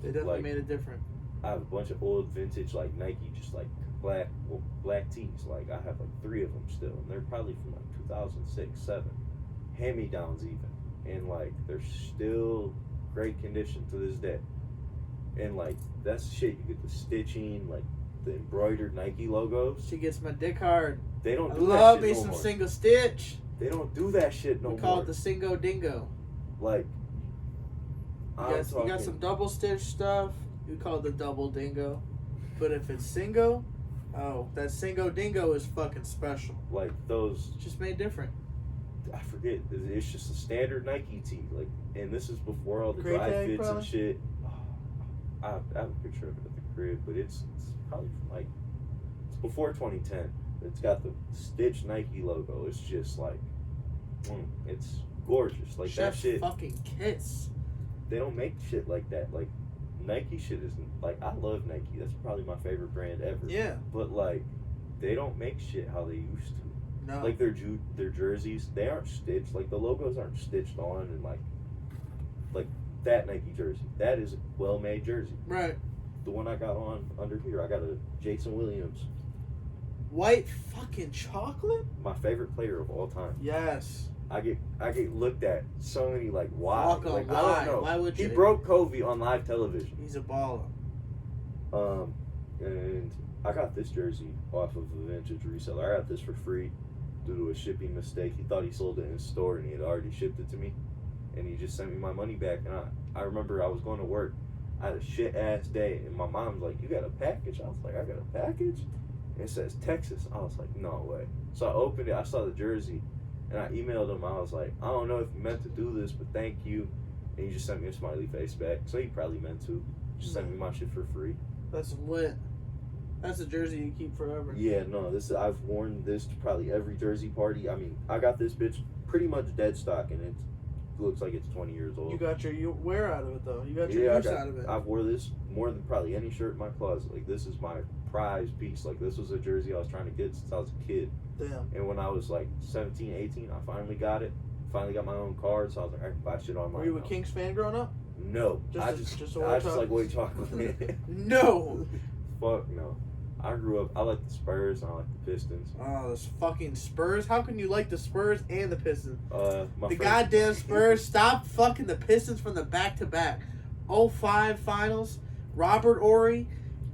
They definitely like, made it different. I have a bunch of old vintage like Nike, just like black tees. Like, I have like 3 of them still, and they're probably from like 2006, 7, hand-me-downs even, and like they're still great condition to this day. And like, that's shit, you get the stitching, like the embroidered Nike logos. She gets my dick hard. They don't do I that love shit me no some more. single stitch. They don't do that shit no more. We call it the Singo Dingo. Like, You got some double stitch stuff. We call it the double dingo. But if it's singo, oh, that Singo Dingo is fucking special. like those. It's just made different. I forget. It's just a standard Nike tee. Like, and this is before all the Great dry tag, fits probably? and shit. I have a picture of it at the crib, but it's probably from like, it's before 2010. It's got the stitched Nike logo. It's just like, it's gorgeous. Like Chef's that shit. fucking kiss. They don't make shit like that. Like Nike shit isn't like, I love Nike. That's probably my favorite brand ever. Yeah. But like, they don't make shit how they used to. No. Like their jerseys, they aren't stitched. Like the logos aren't stitched on, and like that Nike jersey. That is a well-made jersey. Right. The one I got on under here, I got a Jason Williams. White fucking chocolate? My favorite player of all time. Yes. I get looked at so many like why? Fuck, Like why? I don't know. Why would you? He broke Kobe on live television. He's a baller. And I got this jersey off of a vintage reseller. I got this for free due to a shipping mistake. He thought he sold it in his store and he had already shipped it to me. And he just sent me my money back. And I remember I was going to work. I had a shit ass day. And my mom was like, "You got a package?" I was like, "I got a package?" And it says Texas. I was like, "No way." So I opened it. I saw the jersey. And I emailed him. I was like, "I don't know if you meant to do this, but thank you." And he just sent me a smiley face back. So he probably meant to. Just sent me my shit for free. That's lit. That's a jersey you keep forever. Yeah, no, I've worn this to probably every jersey party. I mean, I got this bitch pretty much dead stock, and it looks like it's 20 years old. You got your wear out of it, though. You got your use out of it. I've wore this more than probably any shirt in my closet. Like, this is my prized piece. Like, this was a jersey I was trying to get since I was a kid. Damn. And when I was, like, 17, 18, I finally got it. Finally got my own card, so I was like, I can buy shit online. Were you a Kings fan growing up? No. I just like white chocolate. No. Fuck no. I grew up, I like the Spurs and I like the Pistons. Oh, those fucking Spurs. How can you like the Spurs and the Pistons? Goddamn Spurs. Stop fucking the Pistons from the back-to-back. 05 finals. Robert Horry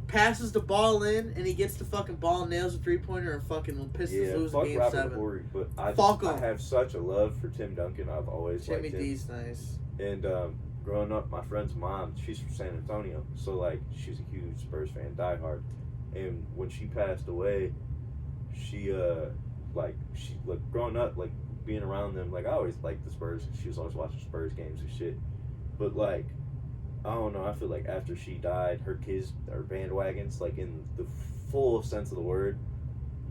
passes the ball in and he gets the fucking ball, nails a three-pointer, and fucking Pistons lose game Robert 7. Horry, but I have such a love for Tim Duncan. I've always liked him. Jimmy D's nice. And growing up, my friend's mom, she's from San Antonio, so like she's a huge Spurs fan, diehard. And when she passed away, she growing up, like being around them, like I always liked the Spurs. She was always watching Spurs games and shit. But like, I don't know. I feel like after she died, her kids are bandwagons, like in the full sense of the word.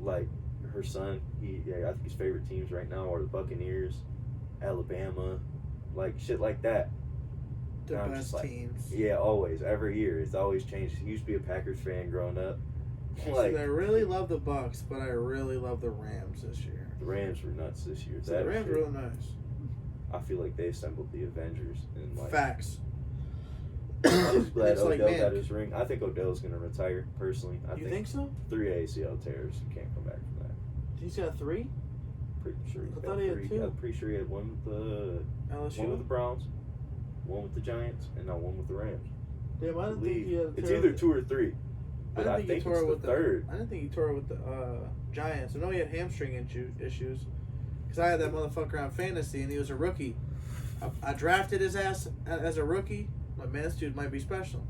Like her son, I think his favorite teams right now are the Buccaneers, Alabama, like shit like that. The best teams. Yeah, always. Every year. It's always changed. He used to be a Packers fan growing up. Like, I really love the Bucks, but I really love the Rams this year. The Rams were nuts this year. The Rams were really nice. I feel like they assembled the Avengers. And like, facts. I'm just glad It's Odell like, got his ring. I think Odell's going to retire, personally. You think so? 3 ACL tears. You can't come back from that. He's got 3? Pretty sure he's I got thought he had 3. 2. I'm pretty sure he had one with the LSU? One with the Browns, one with the Giants, and now one with the Rams. Damn, I didn't think he had a It's either 2 or 3. But I think he tore it's it with the third. I didn't think he tore it with the Giants. I know he had hamstring issues. Because I had that motherfucker on fantasy and he was a rookie. I drafted his ass as a rookie. Like, man, this dude might be special.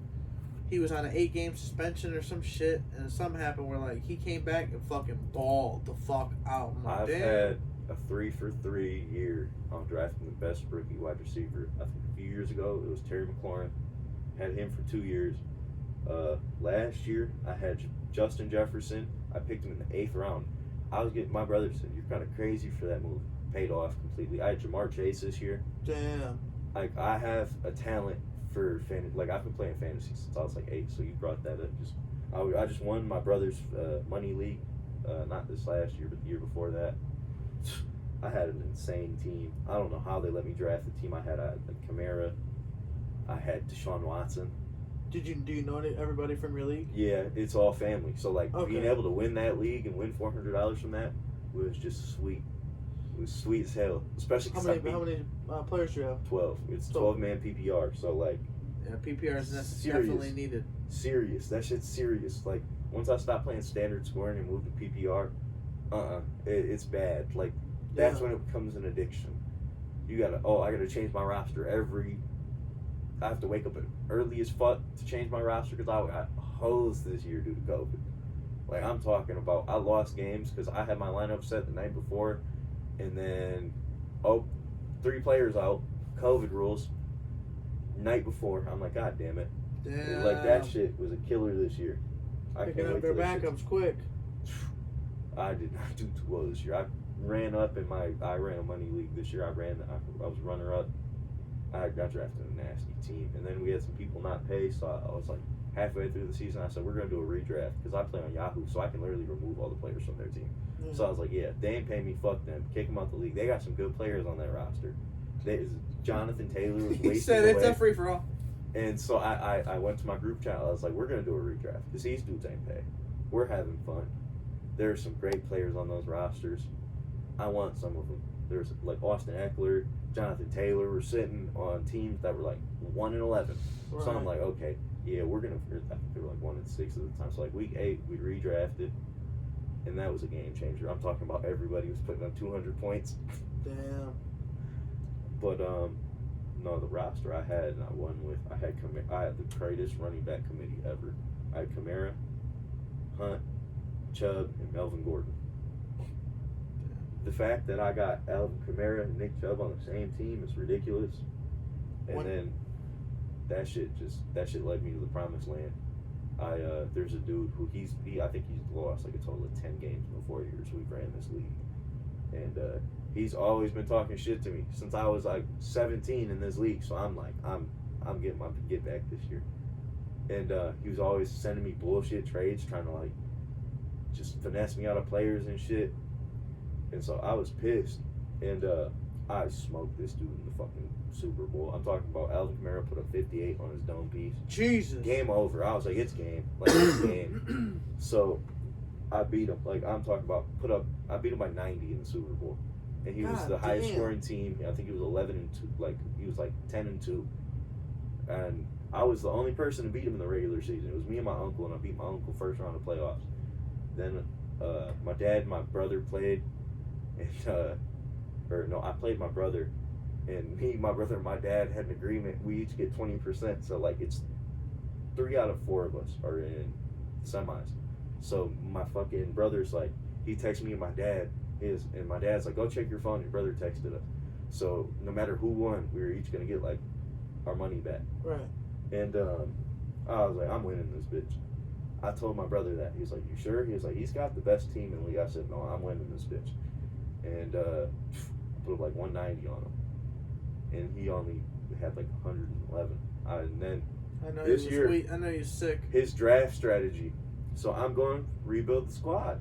He was on an 8-game suspension or some shit. And something happened where, like, he came back and fucking balled the fuck out. I'm like, I've damn. had a 3-for-3 year on drafting the best rookie wide receiver. I think a few years ago, it was Terry McLaurin. Had him for 2 years. Last year, I had Justin Jefferson. I picked him in the 8th round. I was getting, my brother said, "You're kind of crazy for that move." Paid off completely. I had Jamar Chase this year. Damn. Like, I have a talent for fantasy. Like, I've been playing fantasy since I was like 8, so you brought that up. I just won my brother's money league. Not this last year, but the year before that. I had an insane team. I don't know how they let me draft the team I had. I had like Kamara. I had Deshaun Watson. Do you know everybody from your league? Yeah, it's all family. So like being able to win that league and win $400 from that was just sweet. It was sweet as hell. Especially how many players do you have? 12. It's 12-man PPR. So like, yeah, PPR is definitely needed. Serious. That shit's serious. Like, once I stopped playing standard scoring and moved to PPR, it's bad. Like, that's when it becomes an addiction. I gotta change my roster I have to wake up early as fuck to change my roster because I got hosed this year due to COVID. Like, I'm talking about, I lost games because I had my lineup set the night before, and then 3 players out, COVID rules, night before. I'm like, God damn it. Damn. Like, that shit was a killer this year. Picking up their backups quick. I did not do too well this year. I ran a money league this year. I was runner up. I got drafted in a nasty team, and then we had some people not pay, so I was like halfway through the season. I said we're gonna do a redraft because I play on Yahoo, so I can literally remove all the players from their team. Yeah. So I was like, yeah, they ain't paying me, fuck them, kick them out the league. They got some good players on that roster. Jonathan Taylor was He wasting said it's away. a free for all. And so I went to my group chat. I was like, we're going to do a redraft because these dudes ain't pay. We're having fun. There are some great players on those rosters. I want some of them. There's like Austin Eckler, Jonathan Taylor were sitting on teams that were like 1-11. Right. So I'm like, okay, yeah, we're going to, I think they were like 1-6 at the time. So like week 8, we redrafted. And that was a game changer. I'm talking about everybody was putting up 200 points. Damn. But, no, the roster I had, and I won with, I had the greatest running back committee ever. I had Kamara, Hunt, Chubb, and Melvin Gordon. The fact that I got Alvin Kamara and Nick Chubb on the same team is ridiculous. And then that shit led me to the promised land. There's a dude who I think he's lost like a total of 10 games in the 4 years we've ran this league. And he's always been talking shit to me since I was like 17 in this league. So I'm like, I'm getting my get back this year. And he was always sending me bullshit trades, trying to like just finesse me out of players and shit. And so I was pissed. And I smoked this dude in the fucking Super Bowl. I'm talking about Alvin Kamara put a 58 on his dome piece. Jesus. Game over. I was like, it's game. Like, it's game. So I beat him. Like, I'm talking about I beat him by 90 in the Super Bowl. And he was the highest scoring team. I think he was 11-2. Like, he was like 10-2. And I was the only person to beat him in the regular season. It was me and my uncle, and I beat my uncle first round of playoffs. Then my dad and my brother played. And, I played my brother. And me, my brother, and my dad had an agreement. We each get 20%. So, like, it's 3 out of 4 of us are in semis. So, my fucking brother's like, he texted me and my dad. And my dad's like, go check your phone. Your brother texted us. So, no matter who won, we were each going to get, like, our money back. Right. And I was like, I'm winning this bitch. I told my brother that. He's like, you sure? He was like, he's got the best team in the league. I said, no, I'm winning this bitch. And I put like 190 on him. And he only had like 111. And then I know this he was year, weak. I know he's sick. his draft strategy. So I'm going to rebuild the squad.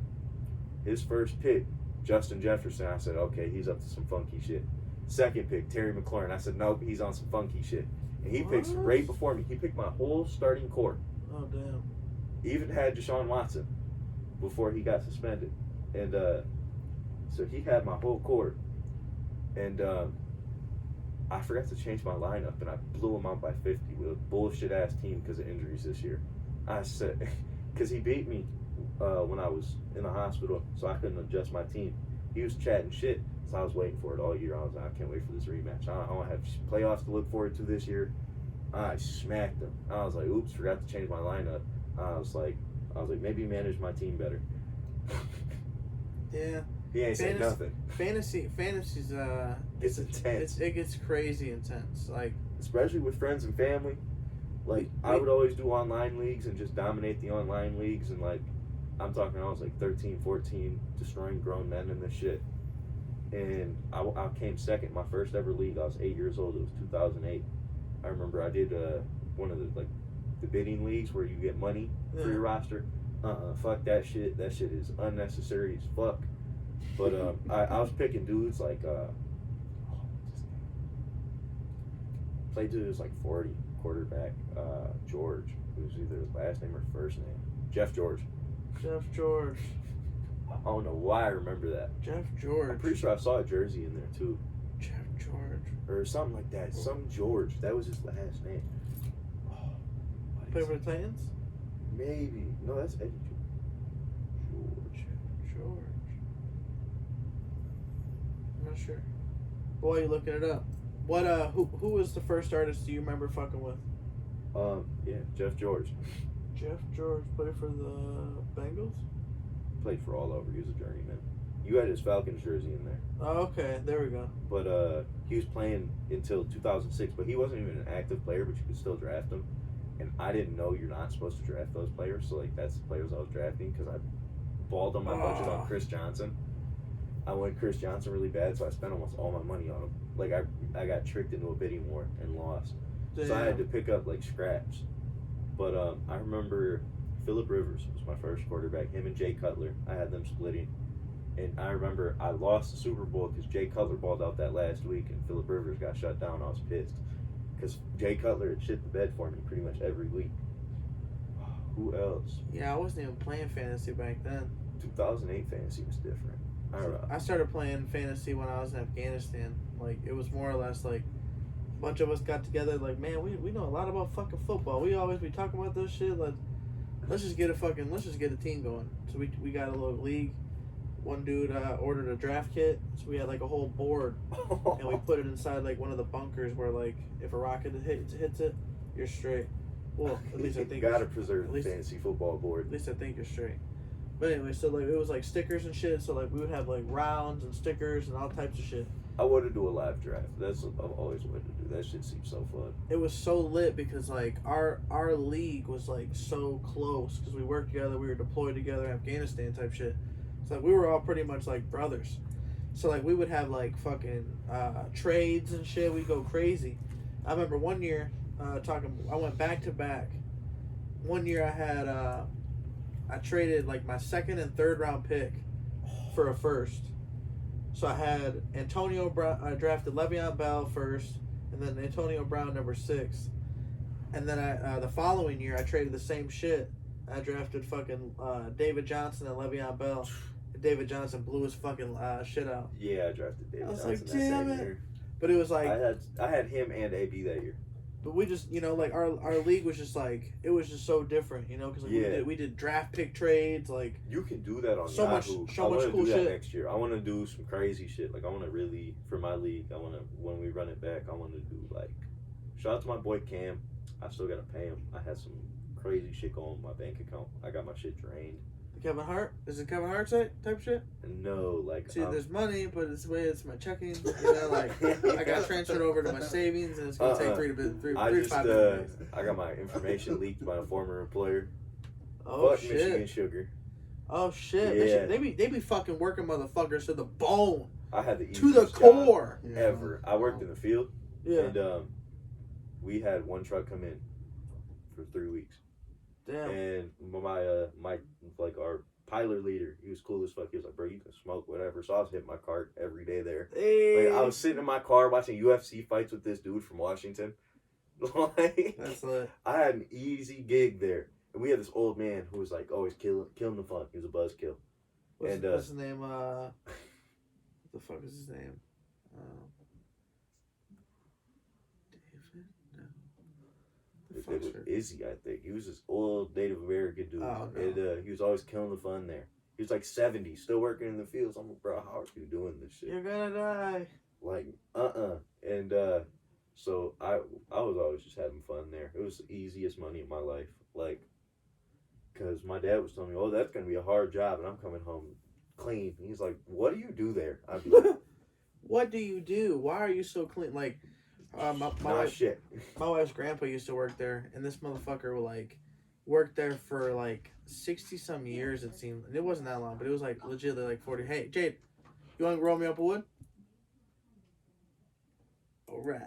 His first pick, Justin Jefferson. I said, okay, he's up to some funky shit. Second pick, Terry McLaurin. I said, nope, he's on some funky shit. And he picks right before me. He picked my whole starting core. Oh, damn. Even had Deshaun Watson before he got suspended. And so he had my whole core. And I forgot to change my lineup, and I blew him out by 50 with a bullshit-ass team because of injuries this year. I said, because he beat me when I was in the hospital, so I couldn't adjust my team. He was chatting shit, so I was waiting for it all year. I was like, I can't wait for this rematch. I don't have playoffs to look forward to this year. I smacked him. I was like, oops, forgot to change my lineup. I was like, maybe manage my team better. Yeah. He ain't saying nothing. Fantasy's It's intense. It gets crazy intense. Like, especially with friends and family. Like, I would always do online leagues and just dominate the online leagues. And, like, I'm talking, I was like 13, 14, destroying grown men in this shit. And I came second my first ever league. I was 8 years old. It was 2008. I remember I did one of the bidding leagues where you get money for your roster. Fuck that shit. That shit is unnecessary as fuck. But I was picking dudes like played dude who was like 40, quarterback, George. It was either his last name or first name. Jeff George. Jeff George. I don't know why I remember that. Jeff George. I'm pretty sure I saw a jersey in there too. Jeff George. Or something like that. Some George. That was his last name. Play for the Titans? Maybe. No, that's Eddie George. George. I'm not sure. While you're looking it up, what who was the first artist you remember fucking with? Yeah, Jeff George. Jeff George played for the Bengals? Played for all over. He was a journeyman. You had his Falcons jersey in there. Oh, okay. There we go. But he was playing until 2006, but he wasn't even an active player, but you could still draft him. And I didn't know you're not supposed to draft those players, so like that's the players I was drafting because balled on my budget on Chris Johnson. I wanted Chris Johnson really bad, so I spent almost all my money on him. Like, I got tricked into a bidding war and lost. Damn. So I had to pick up, like, scraps. But I remember Phillip Rivers was my first quarterback. Him and Jay Cutler. I had them splitting. And I remember I lost the Super Bowl because Jay Cutler balled out that last week and Phillip Rivers got shut down. I was pissed. Because Jay Cutler had shit the bed for me pretty much every week. Who else? Yeah, I wasn't even playing fantasy back then. 2008 fantasy was different. I don't know. I started playing fantasy when I was in Afghanistan. Like, it was more or less like a bunch of us got together. Like, man, we know a lot about fucking football. We always be talking about this shit. Let's just get a team going. So we got a little league. One dude ordered a draft kit, so we had like a whole board, and we put it inside like one of the bunkers where like if a rocket hits it, you're straight. Well, at least I think you gotta preserve the fantasy football board. At least I think you're straight. But anyway, so like it was like stickers and shit. So like we would have like rounds and stickers and all types of shit. I want to do a live draft. That's what I've always wanted to do. That shit seems so fun. It was so lit because like our league was like so close because we worked together. We were deployed together, Afghanistan type shit. So like we were all pretty much like brothers. So like we would have like fucking trades and shit. We'd go crazy. I remember one year I went back to back. One year I had I traded like my second and third round pick for a first. So I had Antonio Brown. I drafted Le'Veon Bell first, and then Antonio Brown number 6. And then the following year I traded the same shit. I drafted fucking David Johnson and Le'Veon Bell. David Johnson blew his fucking shit out. Yeah, I drafted David Johnson like, that same year. But it was like I had him and AB that year. But we just, like our league was just like, it was just so different, because like we did draft pick trades, like you can do that on so Yahoo. much cool do shit that next year. I want to do some crazy shit. Like I want to really for my league. I want to when we run it back. I want to do like shout out to my boy Cam. I still gotta pay him. I had some crazy shit going on my bank account. I got my shit drained. Kevin Hart? Is it Kevin Hart type shit? No, like see, there's money, but it's my checking. Like I got transferred over to my savings, and it's gonna take 3 to 5 minutes. I got my information leaked by a former employer. Oh Fuck shit! Michigan Sugar. Oh shit! Yeah. They be fucking working motherfuckers to the bone. I had the to the core ever. I worked in the field. Yeah. And we had one truck come in for 3 weeks. Damn. And my like our pilot leader, he was cool as fuck. He was like, bro, you can smoke whatever. So I was hitting my cart every day there. Hey. Like, I was sitting in my car watching UFC fights with this dude from Washington. Like, that's lit. I had an easy gig there. And we had this old man who was like always killing the fun. He was a buzzkill. What's his name? What the fuck is his name? It was Izzy, I think. He was this old Native American dude. Oh, no. And he was always killing the fun there. He was like 70, still working in the fields. I'm like, bro, how are you doing this shit? You're gonna die. Like, And so I was always just having fun there. It was the easiest money in my life. Like, because my dad was telling me, oh, that's going to be a hard job. And I'm coming home clean. And he's like, what do you do there? I'd be like, what do you do? Why are you so clean? Like, my wife's grandpa used to work there, and this motherfucker would like work there for like 60-some years. It seemed, and it wasn't that long, but it was like legitimately like 40. Hey, Jade, you want to roll me up a wood? All right.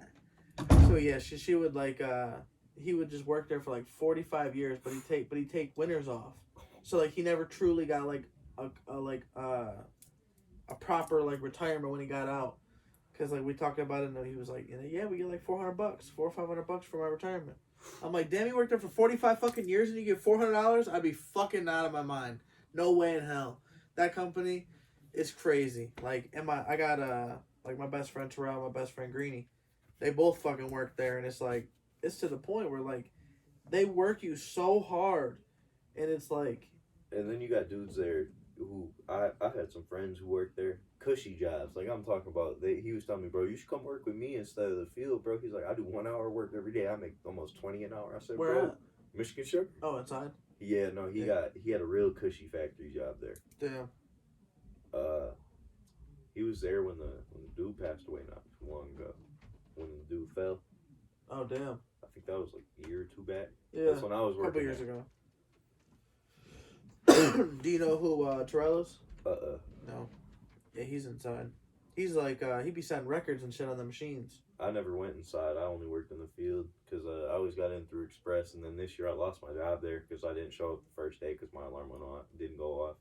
So yeah, she would like he would just work there for like 45 years, but he'd take winters off. So like he never truly got like a proper like retirement when he got out. Cause like we talked about it, and he was like, yeah, we get like $400, $400 or $500 for my retirement. I'm like, damn, you worked there for 45 fucking years and you get $400? I'd be fucking out of my mind. No way in hell. That company is crazy. Like, I got like my best friend Terrell, my best friend Greenie. They both fucking work there, and it's like it's to the point where like they work you so hard, and it's like. And then you got dudes there who I had some friends who worked there. Cushy jobs, like I'm talking about. He was telling me, bro, you should come work with me instead of the field, bro. He's like, I do 1 hour work every day. I make almost 20 an hour. I said, where bro, at? Michigan Sugar. Oh, inside. Yeah, no, he had a real cushy factory job there. Damn. He was there when the dude passed away not too long ago. When the dude fell. Oh damn. I think that was like a year or two back. Yeah. That's when I was working. A couple years ago. Do you know who Terrell is? No. Yeah, he's inside. He's like, he be setting records and shit on the machines. I never went inside. I only worked in the field because I always got in through Express. And then this year I lost my job there because I didn't show up the first day because my alarm went off. Didn't go off.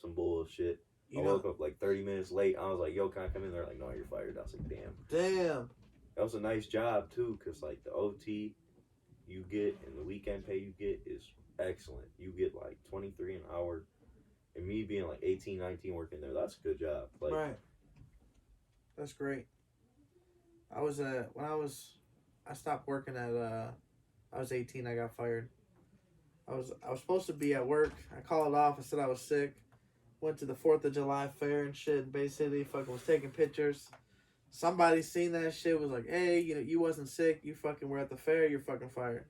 Some bullshit. I woke up like 30 minutes late. I was like, yo, can I come in? They're like, no, you're fired. I was like, Damn. That was a nice job, too, because like the OT you get and the weekend pay you get is excellent. You get like 23 an hour. And me being like 18, 19 working there, that's a good job. Like, right. That's great. I stopped working at, I was 18, I got fired. I was supposed to be at work. I called off. I said I was sick. Went to the 4th of July fair and shit in Bay City. Fucking was taking pictures. Somebody seen that shit, was like, hey, you wasn't sick. You fucking were at the fair. You're fucking fired.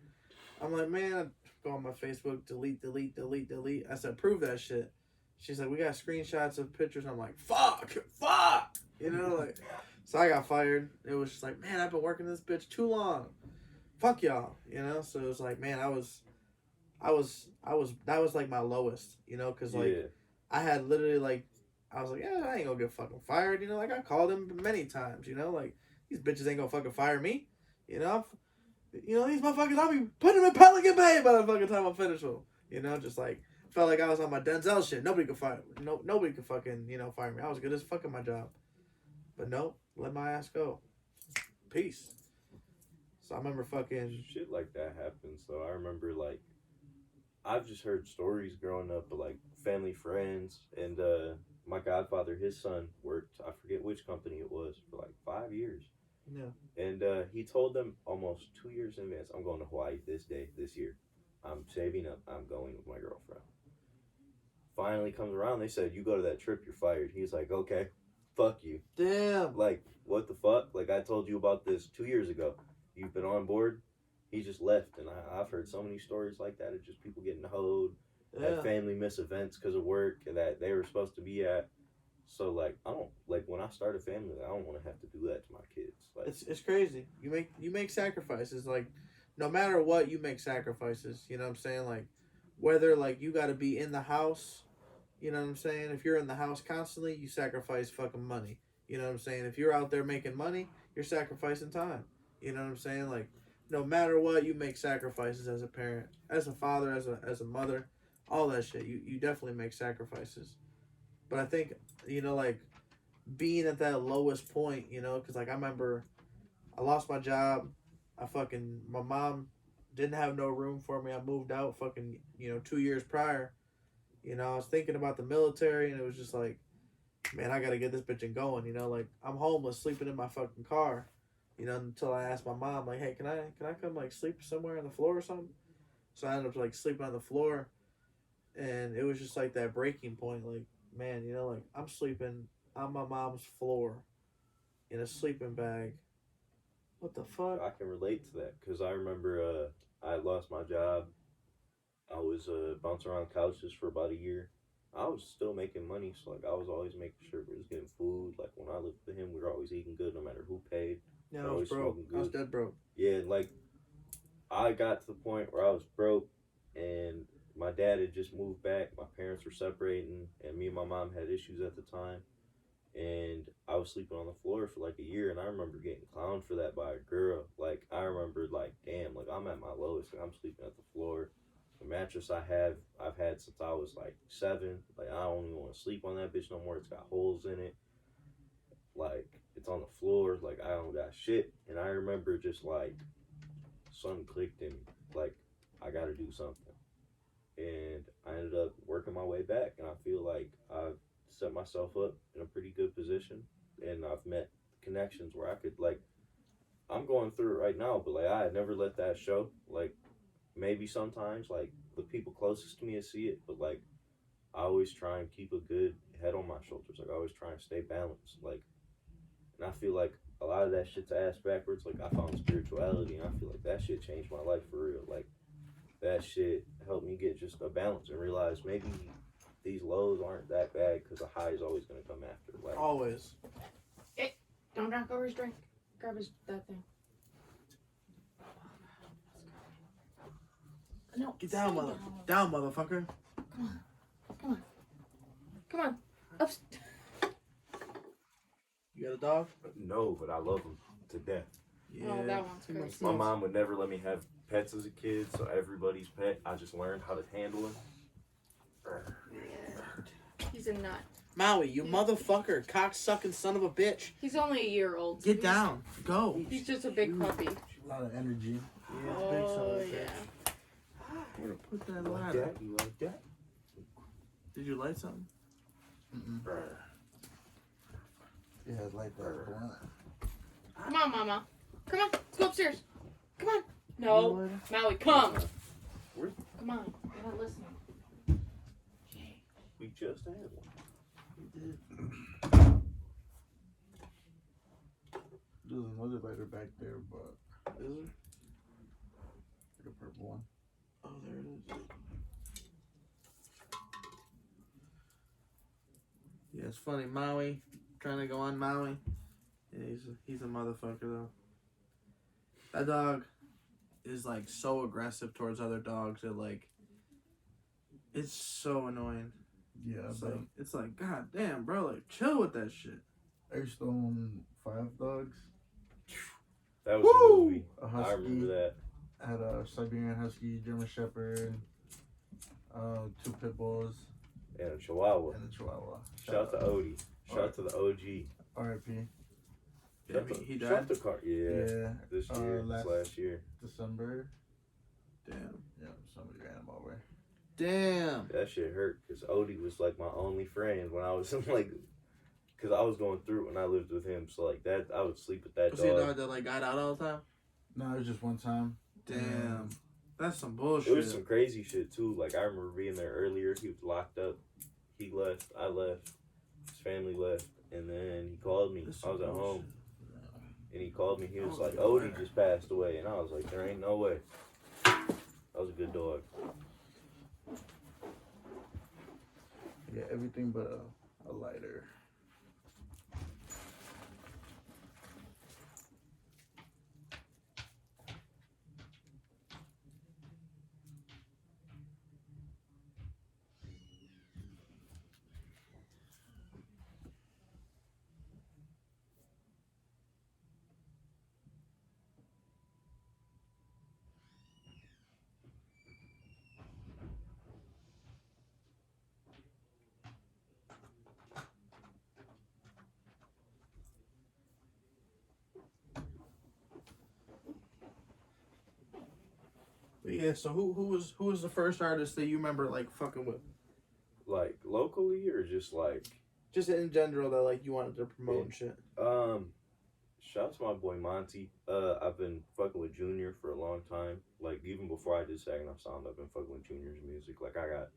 I'm like, man, I go on my Facebook, delete. I said, prove that shit. She's like, we got screenshots of pictures. I'm like, fuck. Like, so I got fired. It was just like, man, I've been working this bitch too long. Fuck y'all, So it was like, man, that was like my lowest, because like, yeah. I had literally like, I was like, yeah, I ain't gonna get fucking fired, like I called him many times, like these bitches ain't gonna fucking fire me, these motherfuckers, I'll be putting them in Pelican Bay by the fucking time I finish them, just like, felt like I was on my Denzel shit. Nobody could fire me. Nobody could fucking, fire me. I was good as fucking my job. But no, let my ass go. Peace. So I remember fucking... Shit like that happens, though. I remember, like, I've just heard stories growing up of, like, family friends. And my godfather, his son, worked, I forget which company it was, for, like, 5 years. Yeah. And he told them almost 2 years in advance, I'm going to Hawaii this year. I'm saving up. I'm going with my girlfriend. Finally comes around, they said, you go to that trip, you're fired. He's like, okay, fuck you. Damn. Like, what the fuck? Like, I told you about this 2 years ago. You've been on board. He just left. And I've heard so many stories like that of just people getting hoed, that family miss events because of work that they were supposed to be at. So, like, I don't, like, when I start a family, I don't want to have to do that to my kids. Like, it's crazy. You make sacrifices. Like, no matter what, you make sacrifices. You know what I'm saying? Like, whether, like, you got to be in the house, you know what I'm saying? If you're in the house constantly, you sacrifice fucking money. You know what I'm saying? If you're out there making money, you're sacrificing time. You know what I'm saying? Like, no matter what, you make sacrifices as a parent, as a father, as a mother, all that shit. You definitely make sacrifices. But I think, like, being at that lowest point, because, like, I remember I lost my job. My mom didn't have no room for me. I moved out 2 years prior. I was thinking about the military, and it was just like, man, I got to get this bitch going, like, I'm homeless, sleeping in my fucking car, until I asked my mom, like, hey, can I come, like, sleep somewhere on the floor or something? So I ended up, like, sleeping on the floor, and it was just, like, that breaking point, like, man, like, I'm sleeping on my mom's floor in a sleeping bag. What the fuck? I can relate to that because I remember I lost my job. I was bouncing around couches for about a year. I was still making money, so like I was always making sure we was getting food. Like when I lived with him, we were always eating good, no matter who paid. Yeah, I was broke. I was dead broke. Yeah, like I got to the point where I was broke, and my dad had just moved back. My parents were separating, and me and my mom had issues at the time. And I was sleeping on the floor for like a year, and I remember getting clowned for that by a girl. Like I remember, like, damn, like I'm at my lowest. Like, I'm sleeping at the floor. The mattress I've had since I was like 7. Like I don't even want to sleep on that bitch no more. It's got holes in it. Like it's on the floor. Like I don't got shit. And I remember just like something clicked in me. Like I got to do something. And I ended up working my way back, and I feel like I've set myself up in a pretty good position, and I've met connections where I could, like, I'm going through it right now, but like I had never let that show. Like maybe sometimes like the people closest to me see it, but like I always try and keep a good head on my shoulders. Like I always try and stay balanced. Like, and I feel like a lot of that shit's ass backwards. Like I found spirituality, and I feel like that shit changed my life for real. Like that shit helped me get just a balance and realize maybe these lows aren't that bad because the high is always going to come after. Like, always. Hey, don't knock over his drink. Grab that thing. No. Get down, down, motherfucker. Come on. Come on. Up. You got a dog? No, but I love them to death. Yeah. Oh, that one's too much crazy. My love. mom would never let me have pets as a kid, so everybody's pet, I just learned how to handle him. Yeah. He's a nut. Maui, you motherfucker, cocksucking son of a bitch. He's only a year old. Get down. Go. He's just a big puppy. A lot of energy. Yeah, big son of Oh, a bitch. yeah. Where to put that You like ladder? that? You like that? Did you light something? Mm-mm. Yeah, it's like that blunt. Come on, Mama. Come on. Let's go upstairs. Come on. No. Maui, come. Where's- Come on. You're not listening. We just had one. There's another lighter back there, but Is there? like a purple one. Oh, there it is. Yeah, it's funny. Maui, trying to go on Maui. Yeah, he's a motherfucker though. That dog is like so aggressive towards other dogs that like it's so annoying. Yeah, but It's like god damn, bro, like chill with that shit. I used to own 5 dogs. That was Woo! a movie. A I husky. remember that. I had a Siberian Husky, German Shepherd, 2 pit bulls, And a Chihuahua. and a Chihuahua. Shout out to Odie. Shout out to the OG. R.I.P. Yeah, he Shout died. out to Car. Yeah. This year. This last year. December. Damn. Yeah, somebody ran him over. Damn. That shit hurt because Odie was like my only friend when I was in like, because I was going through it when I lived with him. So like that, I would sleep with that Was he a dog. dog that like got out all the time? No, it was just one time. Damn. That's some bullshit. It was some crazy shit too. Like I remember being there earlier. He was locked up. He left. I left. His family left. And then he called me. That's I was some at home. bullshit. And he called me. He was Oh, like, yeah. Odie just passed away. And I was like, there ain't no way. That was a good dog. Yeah, everything but a lighter. But yeah, so who was the first artist that you remember like fucking with? Like locally or just like, Just in general that like you wanted to promote and shit. shout out to my boy Monty. I've been fucking with Junior for a long time. Like even before I did Saginaw Sound, I've been fucking with Junior's music. Like I got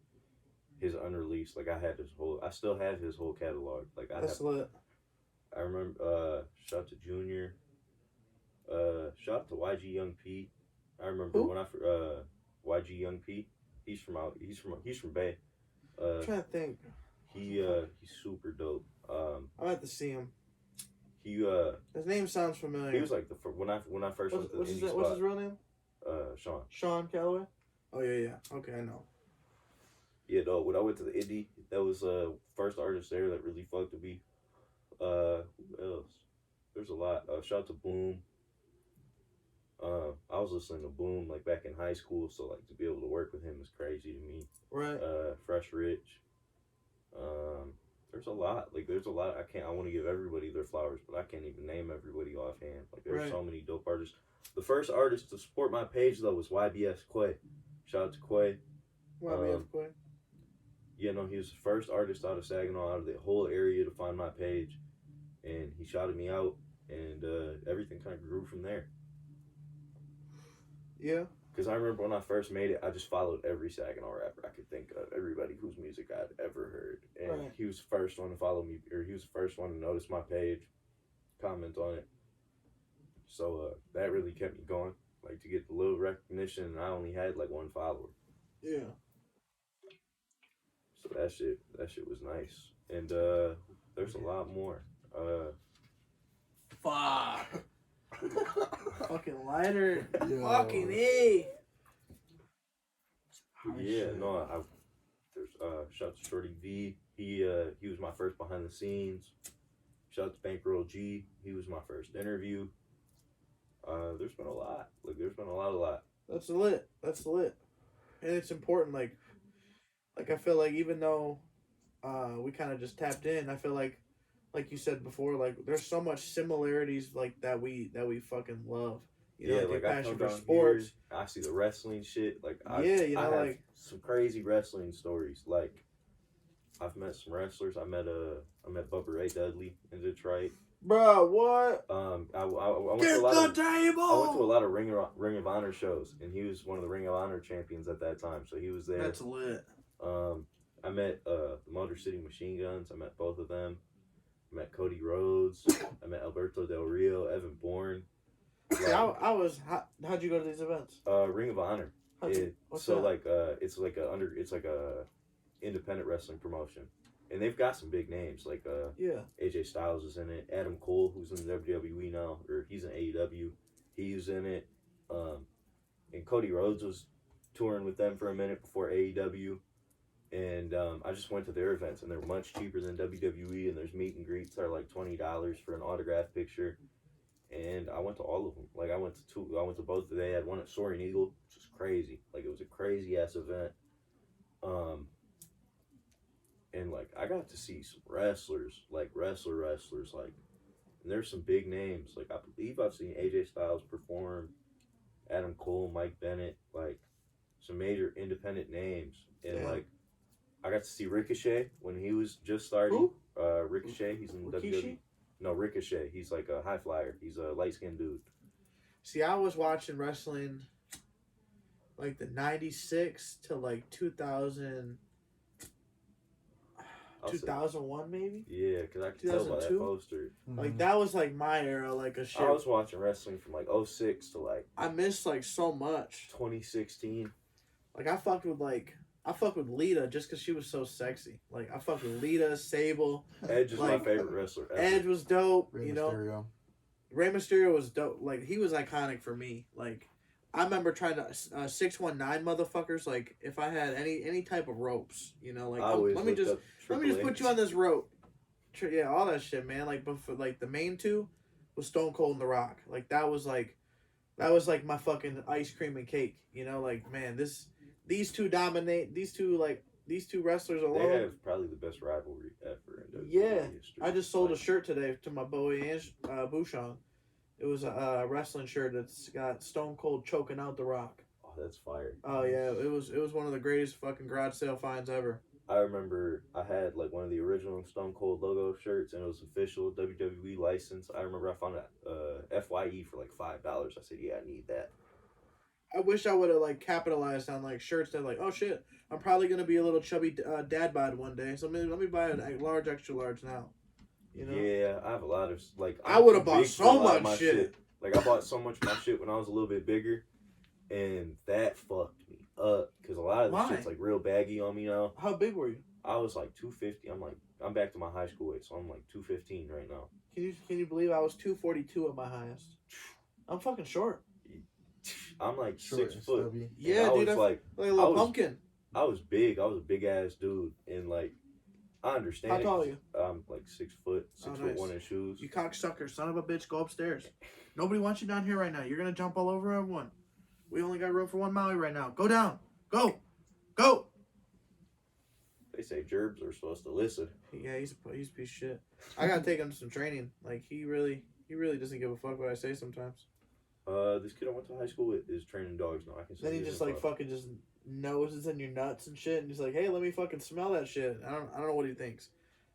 his unreleased. Like I still have his whole catalog. Like That's lit. I remember. Shout out to Junior. Shout out to YG Young P. I remember Who? when YG Young P. He's from Bay. I'm trying to think. He's super dope. I'm at to see him. He His name sounds familiar. he was like when I first went to the what's indie his, spot. what's his real name? Sean. Sean Calloway? Oh yeah. Okay, I know. Yeah, though when I went to the indie, that was first artist there that really fucked with me. Who else? There's a lot. Shout out to Boom. I was listening to Boom like back in high school, so like to be able to work with him is crazy to me. Right. Fresh Rich. There's a lot. Like there's a lot. I want to give everybody their flowers, but I can't even name everybody offhand. Like there's Right. so many dope artists. The first artist to support my page though was YBS Quay. Shout out to Quay. YBF Boy. You know, he was the first artist out of Saginaw, out of the whole area to find my page, and he shouted me out, and everything kind of grew from there. Yeah. Because I remember when I first made it, I just followed every Saginaw rapper I could think of, everybody whose music I'd ever heard. And Right. he was the first one to follow me, or he was the first one to notice my page, comment on it. So that really kept me going, like to get the little recognition, and I only had like 1 follower. Yeah. So that shit was nice. And there's a lot more. Fuck. Fucking lighter. Yo. Fucking A. Yeah, no, there's Shout out to Shorty V. He was my first behind the scenes. Shout out to Bankroll G. He was my first interview. There's been a lot. Like, there's been a lot. That's lit. And it's important, like I feel like even though we kind of just tapped in, I feel like you said before, like there's so much similarities like that we fucking love. You know, like your I passion come for down sports. Here, I see the wrestling shit. Like, I know, have like some crazy wrestling stories. Like, I've met some wrestlers. I met Bubba Ray Dudley in Detroit. bro, what? I went Get to a lot the of table. I went to a lot of Ring of Honor shows, and he was one of the Ring of Honor champions at that time. So he was there. That's lit. I met the Motor City Machine Guns. I met both of them. I met Cody Rhodes. I met Alberto Del Rio, Evan Bourne. See, how'd you go to these events? Ring of Honor. What's so that? it's like a independent wrestling promotion, and they've got some big names like AJ Styles is in it. Adam Cole, who's in the WWE now, or he's in AEW, he's in it. And Cody Rhodes was touring with them for a minute before AEW. And I just went to their events, and they're much cheaper than WWE. And there's meet and greets that are like $20 for an autograph picture. And I went to all of them. Like, I went to both. They had one at Soaring Eagle, which was crazy. Like, it was a crazy ass event. And like, I got to see some wrestlers, like wrestlers, like, and there's some big names. Like, I believe I've seen AJ Styles perform, Adam Cole, Mike Bennett, like some major independent names. And like, I got to see Ricochet when he was just starting. Who? Ricochet, he's in Rikishi? WWE. No, Ricochet. He's like a high flyer. He's a light skinned dude. See, I was watching wrestling like the 96 to like 2000, 2001 maybe? Yeah, because I could tell by that 2002? poster. Like, that was like my era, like a shit. I was watching wrestling from like 06 to like I missed like so much. 2016. Like, I fucked with Lita just because she was so sexy. Like, I fucked with Lita, Sable. Edge is like, my favorite wrestler ever. Edge was dope, Rey you know. Mysterio. Rey Mysterio was dope. Like, he was iconic for me. Like, I remember trying to 619 motherfuckers. Like, if I had any type of ropes, you know, like, let me just put you on this rope. Yeah, all that shit, man. Like, but for like the main two was Stone Cold and The Rock. Like, that was like my fucking ice cream and cake. You know, like, man, these two dominate. These two wrestlers alone. They have probably the best rivalry ever in WWE history. I just sold a shirt today to my boy Bouchon. It was a wrestling shirt that's got Stone Cold choking out The Rock. Oh, that's fire. Oh yeah, it was one of the greatest fucking garage sale finds ever. I remember I had like one of the original Stone Cold logo shirts, and it was official WWE license. I remember I found a FYE for like $5. I said, yeah, I need that. I wish I would have like capitalized on like shirts that like, oh shit, I'm probably gonna be a little chubby dad bod one day, so let me buy a large, extra large now. You know? Yeah, I have a lot of like. I would have too bought big for a so lot of much my shit. Like, I bought so much of my shit when I was a little bit bigger, and that fucked me up because a lot of the shit's like real baggy on me now. How big were you? I was like 250. I'm back to my high school weight, so I'm like 215 right now. Can you believe I was 242 at my highest? I'm fucking short. I'm like Short 6 and foot. stubby. Yeah, I dude. was like a little was- pumpkin. I was big. I was a big ass dude, and like I understand. How tall are you? I'm like 6 foot, 6 foot nice. 1 in shoes. You cocksucker, son of a bitch, go upstairs. Nobody wants you down here right now. You're gonna jump all over everyone. We only got room for one Maui right now. Go down. Go. Go. They say gerbs are supposed to listen. Yeah, he's a piece of shit. I gotta take him to some training. Like, he really doesn't give a fuck what I say sometimes. This kid I went to high school with is training dogs now. I can. Then he just like fucking just noses in your nuts and shit, and he's like, "Hey, let me fucking smell that shit." I don't know what he thinks.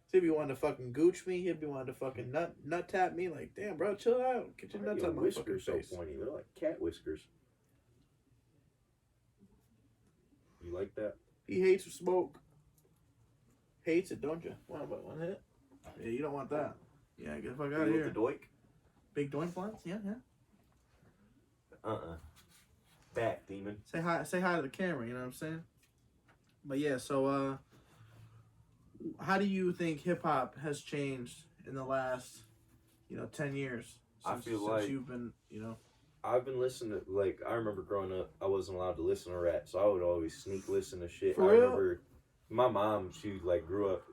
So he'd be wanting to fucking gooch me. He'd be wanting to fucking nut tap me. Like, damn, bro, chill out. Get your nuts out my fucking whiskers so face. pointy. They're like cat whiskers. You like that? He hates smoke. Hates it, don't you? One hit. Yeah, you don't want that. Yeah, get the fuck out of You here. with the doink? Big doink blunts? Yeah. Back demon. Say hi to the camera, you know what I'm saying? But yeah, so how do you think hip hop has changed in the last, 10 years? I feel like you've been, I've been listening to, like, I remember growing up, I wasn't allowed to listen to rap, so I would always sneak listen to shit. For I real? remember My mom, she like grew up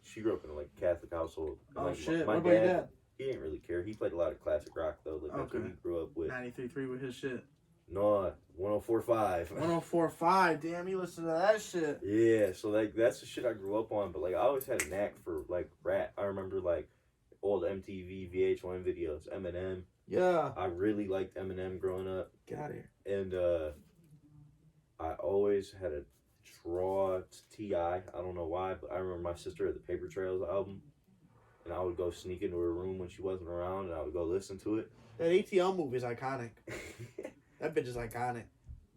she grew up in a like Catholic household. And, Oh like, shit! My What about your dad? he didn't really care. He played a lot of classic rock though. Like that's what he grew up with. 93.3 with his shit. No, 104.5. 104.5. Damn, you listen to that shit. Yeah, so like that's the shit I grew up on. But like I always had a knack for like rap. I remember like old MTV VH1 videos, Eminem. Yeah. I really liked Eminem growing up. Get out of here. And I always had a draw to T.I. I don't know why, but I remember my sister had the Paper Trails album. And I would go sneak into her room when she wasn't around, and I would go listen to it. That ATL movie is iconic. That bitch is iconic.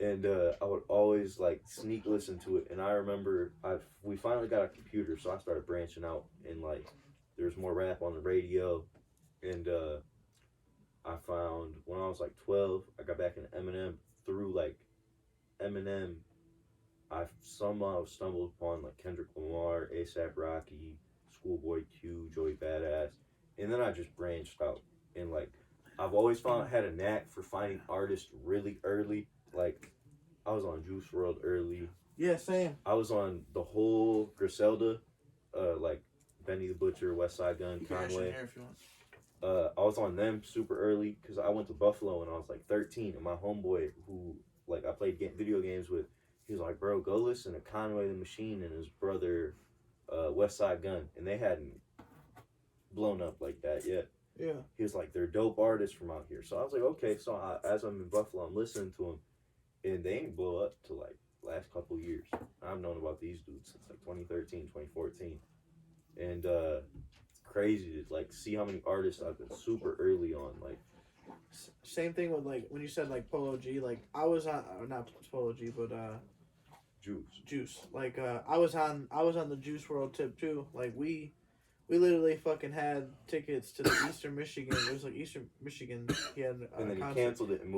And I would always like sneak listen to it. And I remember we finally got a computer, so I started branching out, and like there's more rap on the radio. And I found when I was like 12, I got back into Eminem. Through like Eminem, I somehow stumbled upon like Kendrick Lamar, A$AP Rocky, Schoolboy Q, Joey Badass, and then I just branched out. And like I've always had a knack for finding artists really early. Like I was on Juice WRLD early. Yeah, same. I was on the whole Griselda, like Benny the Butcher, West Side Gun, Conway. If you want. I was on them super early because I went to Buffalo when I was like 13, and my homeboy who like I played video games with, he was like, bro, go listen to Conway the Machine and his brother West Side Gun, and they hadn't blown up like that yet. Yeah. He was like, they're dope artists from out here. So I was like, okay. So as I'm in Buffalo, I'm listening to them, and they ain't blow up to like last couple years. I've known about these dudes since like 2013, 2014, and it's crazy to like see how many artists I've been super early on. Like same thing with like when you said like Polo G. Like I was on not Polo G, but Juice. Like I was on the Juice WRLD tip too. Like we literally fucking had tickets to the Eastern Michigan. It was like Eastern Michigan. He had and then concert. he canceled it and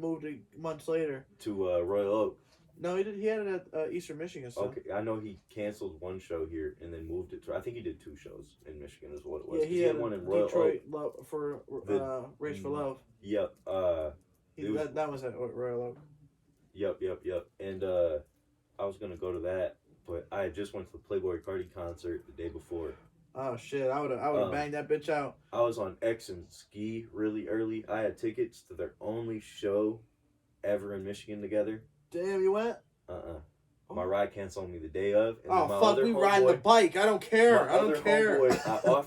moved it months later to Royal Oak. No, he did. He had it at Eastern Michigan. So. Okay, I know he canceled one show here and then moved it to. I think he did 2 shows in Michigan, is what it was. Yeah, he had one in Royal Detroit Oak. for Race for Love. Yep. That was at Royal Oak. Yep. And I was gonna go to that, but I had just went to the Playboy Cardi concert the day before. Oh shit! I would have banged that bitch out. I was on X and Ski really early. I had tickets to their only show ever in Michigan together. Damn, you went? My ride canceled on me the day of. And oh fuck! We riding the bike. I don't care. I don't care.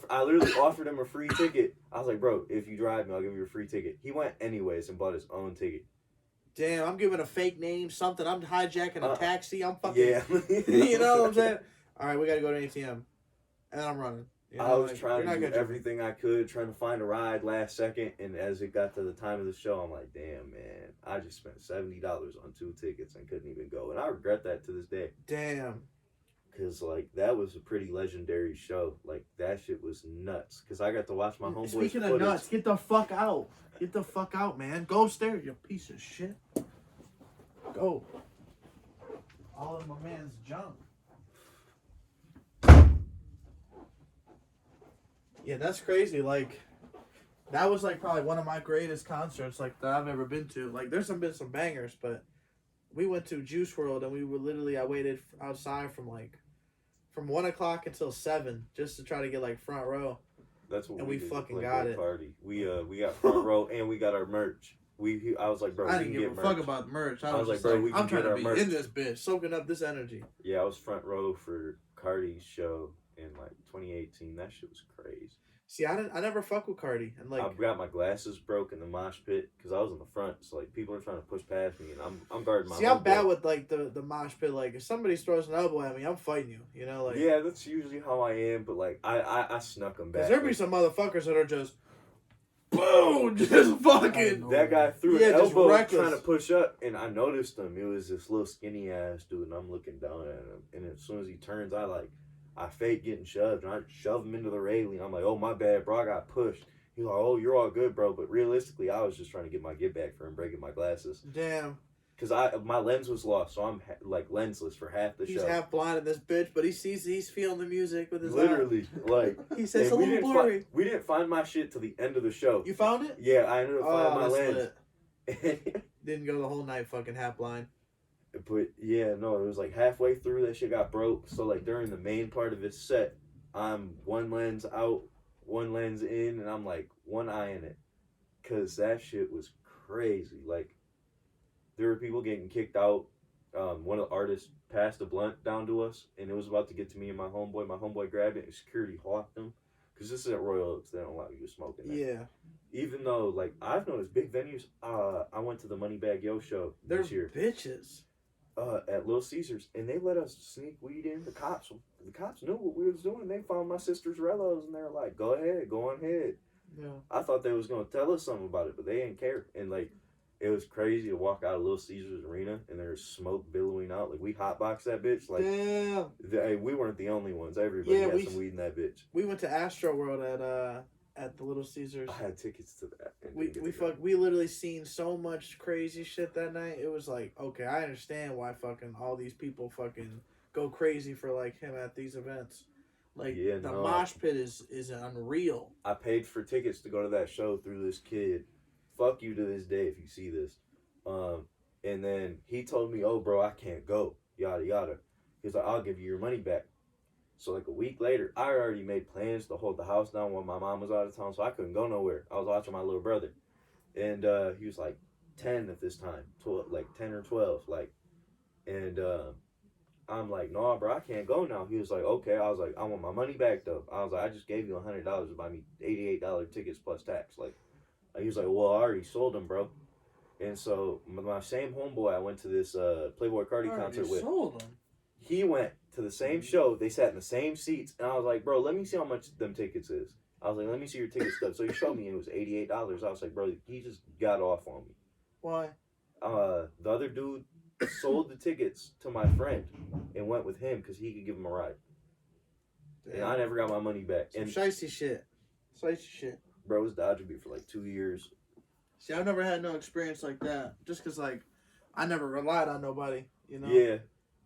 I literally offered him a free ticket. I was like, bro, if you drive me, I'll give you a free ticket. He went anyways and bought his own ticket. Damn, I'm giving a fake name, something. I'm hijacking a taxi. I'm fucking. Yeah. You know what I'm saying? All right, we gotta go to ATM, and I'm running. You know, I was trying to do everything I could, trying to find a ride last second, and as it got to the time of the show, I'm like, damn, man, I just spent $70 on 2 tickets and couldn't even go, and I regret that to this day. Damn. Because, like, that was a pretty legendary show. Like, that shit was nuts. Because I got to watch my homeboys. Speaking of nuts, get the fuck out. Get the fuck out, man. Go upstairs, you piece of shit. Go. All of my man's junk. Yeah, that's crazy. Like, that was like probably one of my greatest concerts like that I've ever been to. Like, there's been some bangers, but we went to Juice WRLD and we were literally I waited outside from 1 o'clock until 7 just to try to get like front row. That's what and we did fucking got it. Party. We got front row and we got our merch. I was like, bro, I didn't give a fuck about merch. I was like, bro, I'm trying to be merch. in this bitch, soaking up this energy. Yeah, I was front row for Cardi's show in like 2018. That shit was crazy. See, I never fuck with Cardi, and like I got my glasses broke in the mosh pit because I was in the front, so like people are trying to push past me, and I'm guarding my. See, I'm bad with like the mosh pit. Like if somebody throws an elbow at me, I'm fighting you. You know, like yeah, that's usually how I am. But like I snuck them back. Because there be some motherfuckers that are just boom, just fucking. That guy threw an elbow trying to push up, and I noticed him. It was this little skinny ass dude, and I'm looking down at him, and as soon as he turns, I fake getting shoved, and I shove him into the railing. I'm like, oh, my bad, bro, I got pushed. He's like, oh, you're all good, bro. But realistically, I was just trying to get my get back for him breaking my glasses. Damn. Because my lens was lost, so I'm like lensless for half the show. He's half blind in this bitch, but he's feeling the music with his literally, eye. Like he says it's a little blurry. We didn't find my shit till the end of the show. You found it? Yeah, I ended up finding my lens. Didn't go the whole night fucking half blind. But yeah, no, it was like halfway through that shit got broke. So like during the main part of his set, I'm one lens out, one lens in, and I'm like one eye in it. Cause that shit was crazy. Like there were people getting kicked out. One of the artists passed a blunt down to us, and it was about to get to me and my homeboy. My homeboy grabbed it, and security hawked him. Cause this is at Royal Oaks, they don't allow you to smoke in there. Yeah. Even though, like, I've noticed big venues. I went to the Moneybag Yo show this year. They're bitches. At Little Caesars, and they let us sneak weed in. The cops knew what we was doing. They found my sister's Rellos, and they were like, "Go ahead, go on ahead." Yeah. I thought they was gonna tell us something about it, but they didn't care. And like, it was crazy to walk out of Little Caesars Arena, and there's smoke billowing out. Like we hotboxed that bitch. Like, damn. we weren't the only ones. Everybody had some weed in that bitch. We went to Astro World at the Little Caesars. I had tickets to that. We literally seen so much crazy shit that night. It was like, okay, I understand why fucking all these people fucking go crazy for like him at these events. Like mosh pit is unreal. I paid for tickets to go to that show through this kid. Fuck you to this day if you see this. And then he told me, "Oh, bro, I can't go." Yada yada. He's like, "I'll give you your money back." So like a week later, I already made plans to hold the house down while my mom was out of town, so I couldn't go nowhere. I was watching my little brother, and he was like 10 at this time, 12, like 10 or 12, like, and I'm like, "No, bro, I can't go now." He was like, "Okay." I was like, "I want my money back though." I was like, "I just gave you $100 to buy me $88 tickets plus tax." Like, he was like, "Well, I already sold them, bro." And so my same homeboy I went to this Playboy Cardi concert with. Sold them. He went to the same show. They sat in the same seats. And I was like, "Bro, let me see how much them tickets is." I was like, "Let me see your ticket stub." So he showed me and it was $88. I was like, "Bro, he just got off on me." Why? The other dude sold the tickets to my friend and went with him because he could give him a ride. Damn. And I never got my money back. Some shicey shit. Bro, it was dodging me for like 2 years. See, I've never had no experience like that. Just because, like, I never relied on nobody, you know? Yeah.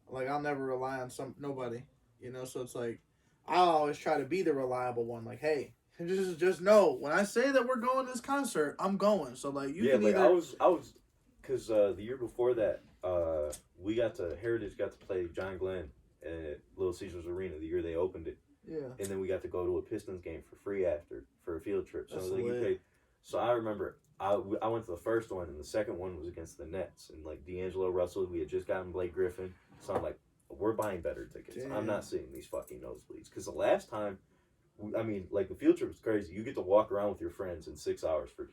Like, I'll never rely on nobody, you know? So it's like, I'll always try to be the reliable one. Like, hey, just know, when I say that we're going to this concert, I'm going. So, like, you can like, either... I was, because the year before that, Heritage got to play John Glenn at Little Caesars Arena the year they opened it. Yeah. And then we got to go to a Pistons game for free after, for a field trip. So, like, you paid. So I remember I went to the first one, and the second one was against the Nets. And, like, D'Angelo Russell, we had just gotten Blake Griffin. So I'm like, we're buying better tickets. Damn. I'm not sitting these fucking nosebleeds. Because the last time, the field trip was crazy. You get to walk around with your friends in 6 hours for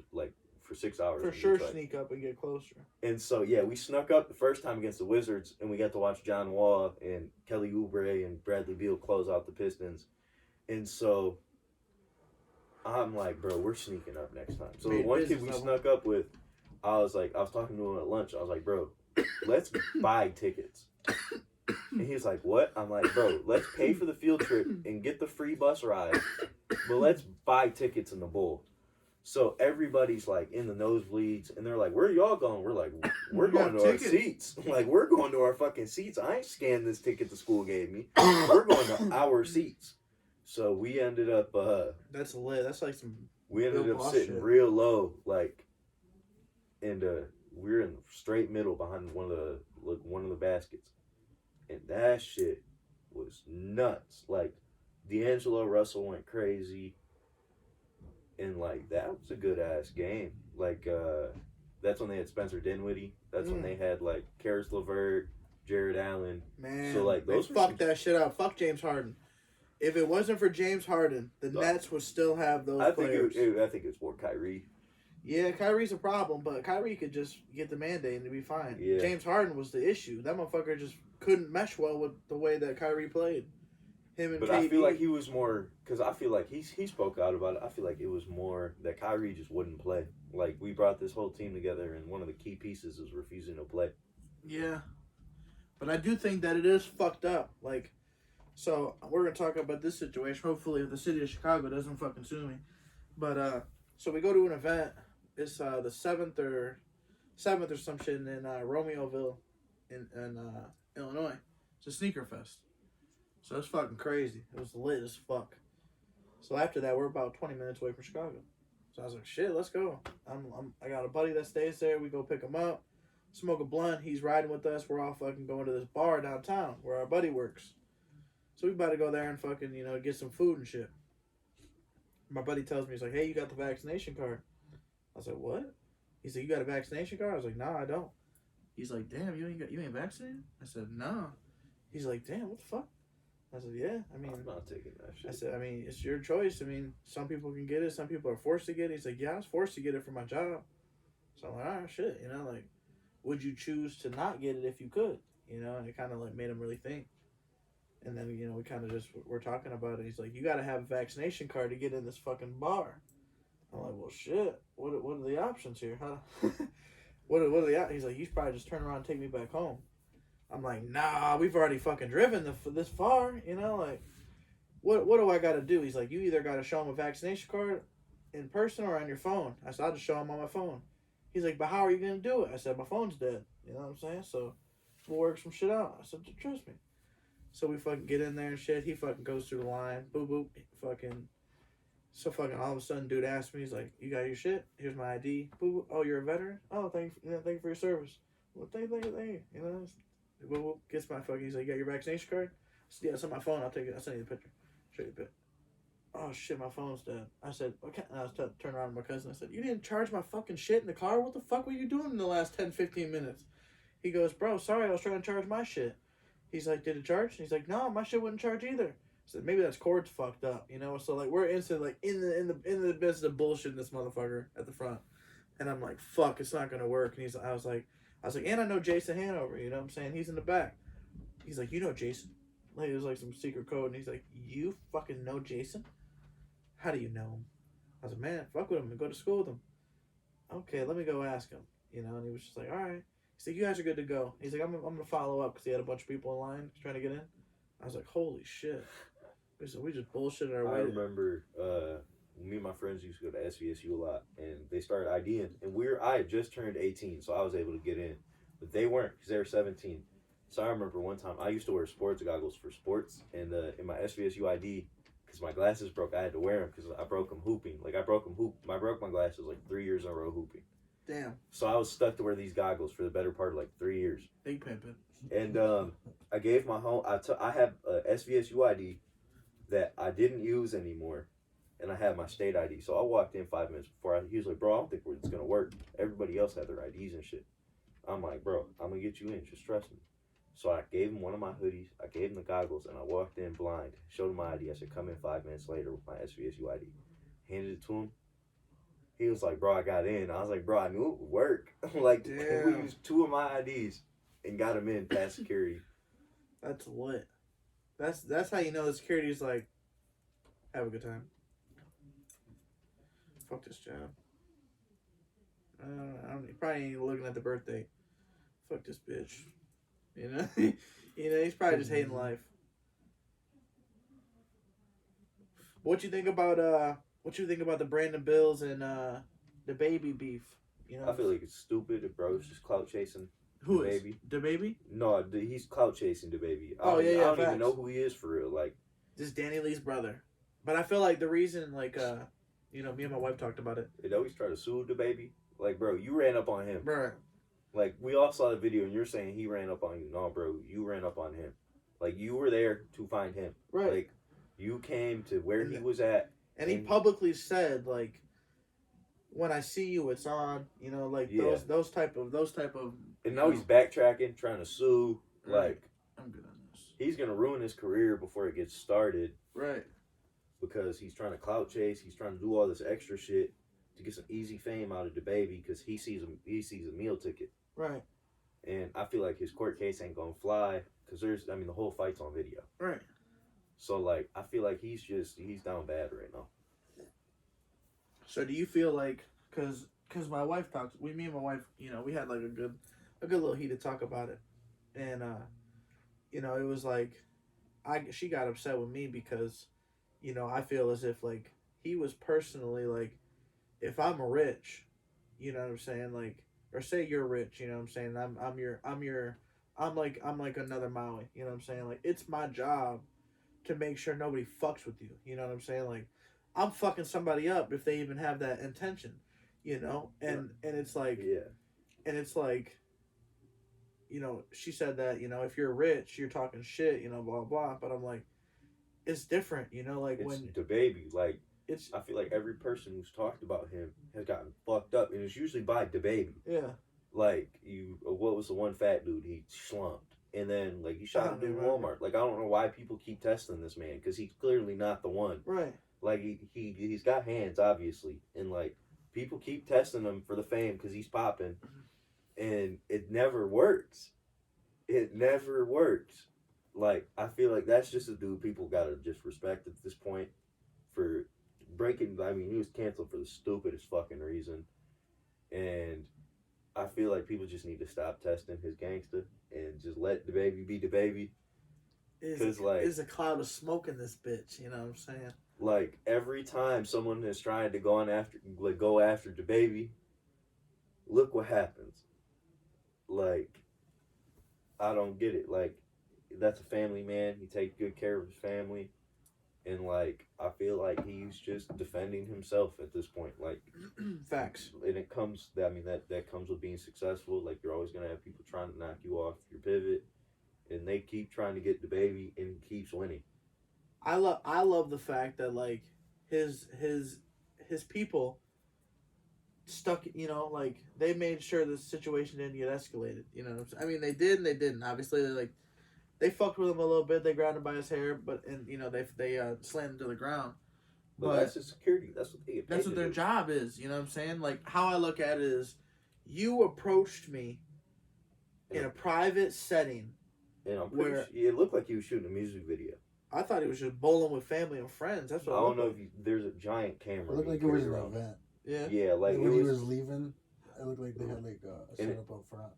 6 hours. For sure, sneak up and get closer. And so, yeah, we snuck up the first time against the Wizards, and we got to watch John Wall and Kelly Oubre and Bradley Beal close out the Pistons. And so, I'm like, bro, we're sneaking up next time. So the one kid we snuck up with, I was talking to him at lunch. I was like, "Bro, let's buy tickets." And he's like, "What?" I'm like, "Bro, let's pay for the field trip and get the free bus ride, but let's buy tickets in the bowl." So everybody's like in the nosebleeds, and they're like, "Where are y'all going?" We're like, "We're going to our seats." Like, we're going to our fucking seats. I ain't scanned this ticket the school gave me. We're going to our seats. So we ended up. That's lit. That's like some. We ended up sitting real low, like, and we were in the straight middle behind one of the baskets, and that shit was nuts. Like, D'Angelo Russell went crazy, and like that was a good ass game. Like, that's when they had Spencer Dinwiddie. That's when they had like Karis LeVert, Jared Allen. Man, so like those fucked that shit up. Fuck James Harden. If it wasn't for James Harden, the Nets would still have those players. I think it's more Kyrie. Yeah, Kyrie's a problem, but Kyrie could just get the mandate and it'd be fine. Yeah. James Harden was the issue. That motherfucker just couldn't mesh well with the way that Kyrie played. Him and KD. I feel like he was more, because I feel like he spoke out about it. I feel like it was more that Kyrie just wouldn't play. Like, we brought this whole team together, and one of the key pieces is refusing to play. Yeah. But I do think that it is fucked up. Like, so we're going to talk about this situation. Hopefully the city of Chicago doesn't fucking sue me. But, so we go to an event. It's the 7th or some shit in Romeoville in Illinois. It's a sneaker fest. So it's fucking crazy. It was lit as fuck. So after that, we're about 20 minutes away from Chicago. So I was like, shit, let's go. I got a buddy that stays there. We go pick him up. smoke a blunt. He's riding with us. We're all fucking going to this bar downtown where our buddy works. So we about to go there and fucking, get some food and shit. My buddy tells me, he's like, hey, you got the vaccination card. I was like, what? He's like, you got a vaccination card? I was like, nah, I don't. He's like, damn, you ain't vaccinated? I said, nah. He's like, damn, what the fuck? I said, yeah, I mean, I'm not taking that shit. I said, I mean, it's your choice. I mean, some people can get it. Some people are forced to get it. He's like, yeah, I was forced to get it for my job. So I'm like, all right, shit, like, would you choose to not get it if you could? And it kind of, like, made him really think. And then, we kind of just, we're talking about it. He's like, you got to have a vaccination card to get in this fucking bar. I'm like, well, shit, what are the options here? What are the options? He's like, you should probably just turn around and take me back home. I'm like, nah, we've already fucking driven this far, like, what do I got to do? He's like, you either got to show him a vaccination card in person or on your phone. I said, I'll just show him on my phone. He's like, but how are you going to do it? I said, my phone's dead. You know what I'm saying? So we'll work some shit out. I said, trust me. So we fucking get in there and shit. He fucking goes through the line. Boop, boop. So fucking all of a sudden, dude asked me, he's like, you got your shit? Here's my ID. Boop, boop. Oh, you're a veteran? Oh, thank you for your service. Well, thank you. Boop, boop. Gets my fucking, he's like, you got your vaccination card? I said, yeah, it's on my phone. I'll take it. I'll send you the picture. Show you the picture. Oh, shit, my phone's dead. I said, okay. And I was turning around to my cousin. I said, you didn't charge my fucking shit in the car? What the fuck were you doing in the last 10, 15 minutes? He goes, bro, sorry, I was trying to charge my shit. He's like, did it charge? He's like, no, my shit wouldn't charge either. I said, maybe that's cord's fucked up, So like we're instantly like in the business of bullshitting this motherfucker at the front, and I'm like, fuck, it's not gonna work. And I was like, and I know Jason Hanover, you know what I'm saying? He's in the back. He's like, you know Jason? Like it was like some secret code, and he's like, you fucking know Jason? How do you know him? I was like, man, fuck with him and go to school with him. Okay, let me go ask him, And he was just like, all right. He's like, you guys are good to go. He's like, I'm gonna follow up because he had a bunch of people in line trying to get in. I was like, holy shit. We just bullshitted our way. I remember me and my friends used to go to SVSU a lot, and they started IDing, and I had just turned 18, so I was able to get in, but they weren't because they were 17. So I remember one time I used to wear sports goggles for sports, and in my SVSU ID, because my glasses broke, I had to wear them because I broke them hooping. Like I broke my glasses like 3 years in a row hooping. Damn. So I was stuck to wear these goggles for the better part of like 3 years. Big pimpin'. And I gave my home. I have a SVSU ID that I didn't use anymore, and I had my state ID. So I walked in 5 minutes before. He was like, "Bro, I don't think it's gonna work." Everybody else had their IDs and shit. I'm like, "Bro, I'm gonna get you in. Just trust me." So I gave him one of my hoodies. I gave him the goggles, and I walked in blind. Showed him my ID. I said, "Come in 5 minutes later with my SVSU ID." Handed it to him. He was like, "Bro, I got in." I was like, "Bro, I knew it would work." Like, we used 2 of my IDs and got him in past security. That's lit. That's how you know the security's like, have a good time. Fuck this job. You probably ain't looking at the birthday. Fuck this bitch. He's probably just hating life. What you think about the Brandon Bills and the baby beef? I feel like it's stupid. Bro, it's just clout chasing. Who is baby? the baby? No, he's clout chasing the baby. Oh yeah, I don't facts. even know who he is for real. Like, this is Danny Lee's brother. But I feel like the reason, like, me and my wife talked about it. they always try to sue the baby. Like, bro, you ran up on him. Bro. Like, we all saw the video, and you're saying he ran up on you. No, bro, you ran up on him. Like, you were there to find him. Right. Like, you came to where he was at. And he publicly said, like, when I see you, it's on. Like those type of. And now he's backtracking, trying to sue. Right. Like, I'm good on this. He's gonna ruin his career before it gets started. Right. Because he's trying to clout chase. He's trying to do all this extra shit to get some easy fame out of the baby because he sees a meal ticket. Right. And I feel like his court case ain't gonna fly because the whole fight's on video. Right. So, like, I feel like he's down bad right now. So do you feel like, cause my wife talked, me and my wife, we had like a good little heated talk about it, and it was like, she got upset with me because, I feel as if like he was personally like, if I'm rich, you know what I'm saying, like, or say you're rich, you know what I'm saying, I'm like another Maui, you know what I'm saying, like it's my job to make sure nobody fucks with you, you know what I'm saying, like I'm fucking somebody up if they even have that intention, and it's like, yeah, and it's like, you know, she said that, you know, if you're rich, you're talking shit, you know, blah blah. But I'm like, it's different, you know, like it's when the baby. Like it's I feel like every person who's talked about him has gotten fucked up, and it's usually by the baby. yeah. Like what was the one fat dude? He slumped, and then like he shot him in Walmart. Like I don't know why people keep testing this man because he's clearly not the one. Right. Like he's got hands obviously, and like people keep testing him for the fame because he's popping, and it never works. It never works. Like I feel like that's just a dude people gotta just respect at this point for breaking. I mean, he was canceled for the stupidest fucking reason, and I feel like people just need to stop testing his gangster and just let the baby be the baby. Because like there's a cloud of smoke in this bitch. You know what I'm saying? Like every time someone is trying to go after the baby, look what happens. Like I don't get it. Like that's a family man. He takes good care of his family, and like I feel like he's just defending himself at this point. Like facts. And it comes. I mean that comes with being successful. Like you're always gonna have people trying to knock you off your pivot, and they keep trying to get the baby, and he keeps winning. I love the fact that like his people stuck, you know, like they made sure the situation didn't get escalated. You know, I mean they did and they didn't. Obviously they fucked with him a little bit. They grabbed him by his hair, but and you know they slammed him to the ground. But that's his security. That's what they get paid. That's what their job is. You know what I'm saying? Like how I look at it is, you approached me in a private setting. And I'm pretty sure it looked like he was shooting a music video. I thought he was just bowling with family and friends. That's what I don't know if there's a giant camera. It looked like it was an event. Yeah. Yeah, like when he was leaving, it looked like they had like a setup up front.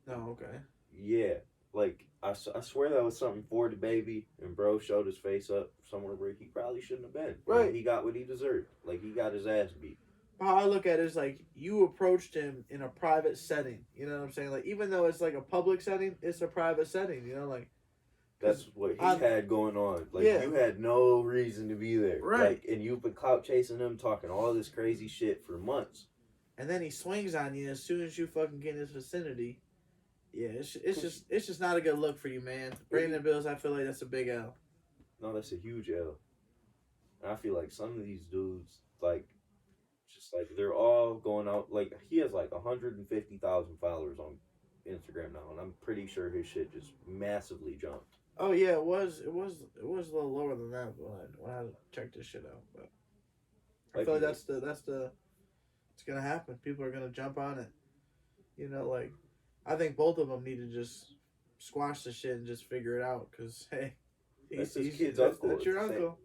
Oh, okay. Yeah, like I swear that was something for the baby, and bro showed his face up somewhere where he probably shouldn't have been. Right. And he got what he deserved. Like he got his ass beat. How I look at it is like you approached him in a private setting. You know what I'm saying? Like even though it's like a public setting, it's a private setting. You know, like. That's what he had going on. Like you had no reason to be there. Right. Like, and you've been clout chasing him, talking all this crazy shit for months. And then he swings on you as soon as you fucking get in his vicinity. Yeah, it's just not a good look for you, man. Brandon Bills, I feel like that's a big L. No, that's a huge L. And I feel like some of these dudes, like, just like they're all going out. Like he has like 150,000 followers on Instagram now, and I'm pretty sure his shit just massively jumped. Oh yeah, it was a little lower than that when I checked this shit out. But I feel like that's it's gonna happen. People are gonna jump on it. You know, like I think both of them need to just squash the shit and just figure it out. Cause hey, that's his kid's uncle. That's your uncle.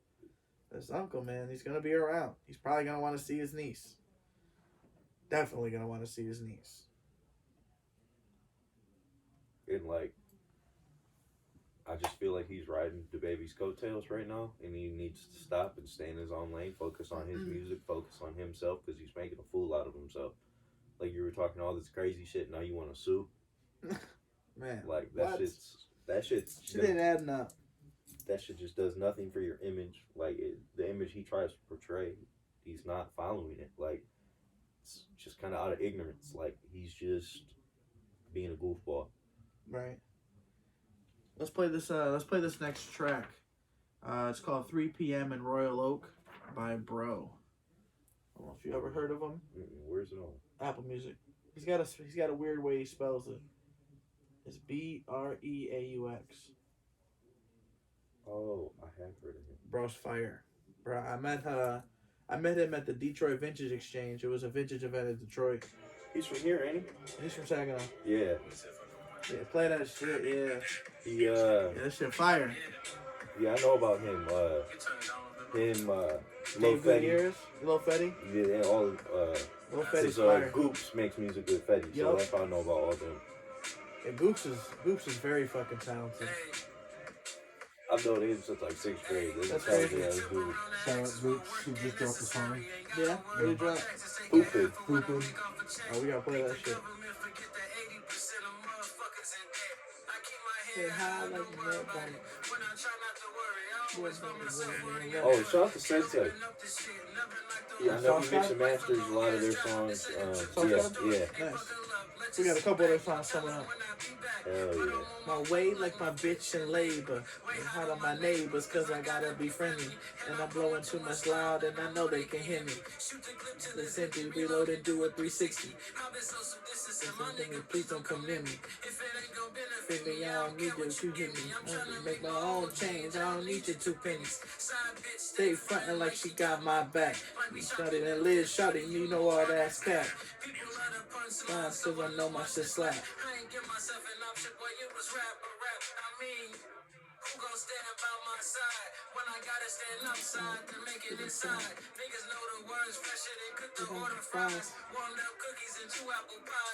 That's uncle, man. He's gonna be around. He's probably gonna want to see his niece. Definitely gonna want to see his niece. And like, I just feel like he's riding the baby's coattails right now, and he needs to stop and stay in his own lane, focus on his music, focus on himself, because he's making a fool out of himself. Like you were talking all this crazy shit, now you want to sue? Man, like that shit's shit ain't adding up. That shit just does nothing for your image. Like the image he tries to portray, he's not following it. Like it's just kind of out of ignorance. Like he's just being a goofball. Right. Let's play this next track. It's called 3 p.m. in Royal Oak by Bro. I don't know if you ever heard of him. Where's it on? Apple Music. He's got a weird way he spells it. It's Breaux. Oh, I have heard of him. Bro's fire. Bro, I met him at the Detroit Vintage Exchange. It was a vintage event in Detroit. He's from here, ain't he? He's from Saginaw. Yeah. Yeah, play that shit, yeah. Yeah, that shit fire. Yeah, I know about him. Lil Fetty. Lil Fetty? Yeah, all Lil Fetty's fire. Goops makes music with Fetty, so that's how I know about all them. And Goops is very fucking talented. I've known him since like 6th grade. That's crazy. Shout out Goops, who just dropped the song. Yeah, what did he drop? Hoopin'. Oh, we gotta play that shit. Oh, shout out to Sensei. Yeah, I know he mixed and masters a lot of their songs. Yeah. Nice. We got a couple other songs coming up. Hell yeah. My way like my bitch in labor. And hot on my neighbors cause I gotta be friendly. And I'm blowing too much loud and I know they can hear me. They simply reload and do a 360. Please don't come near me. Figure I don't need you to hit me. I can make my own change. I don't need your 2 pennies. Stay frontin' like she got my back. Shawty and Liz, shawty, you know all that's cat. Still I know my shit slap.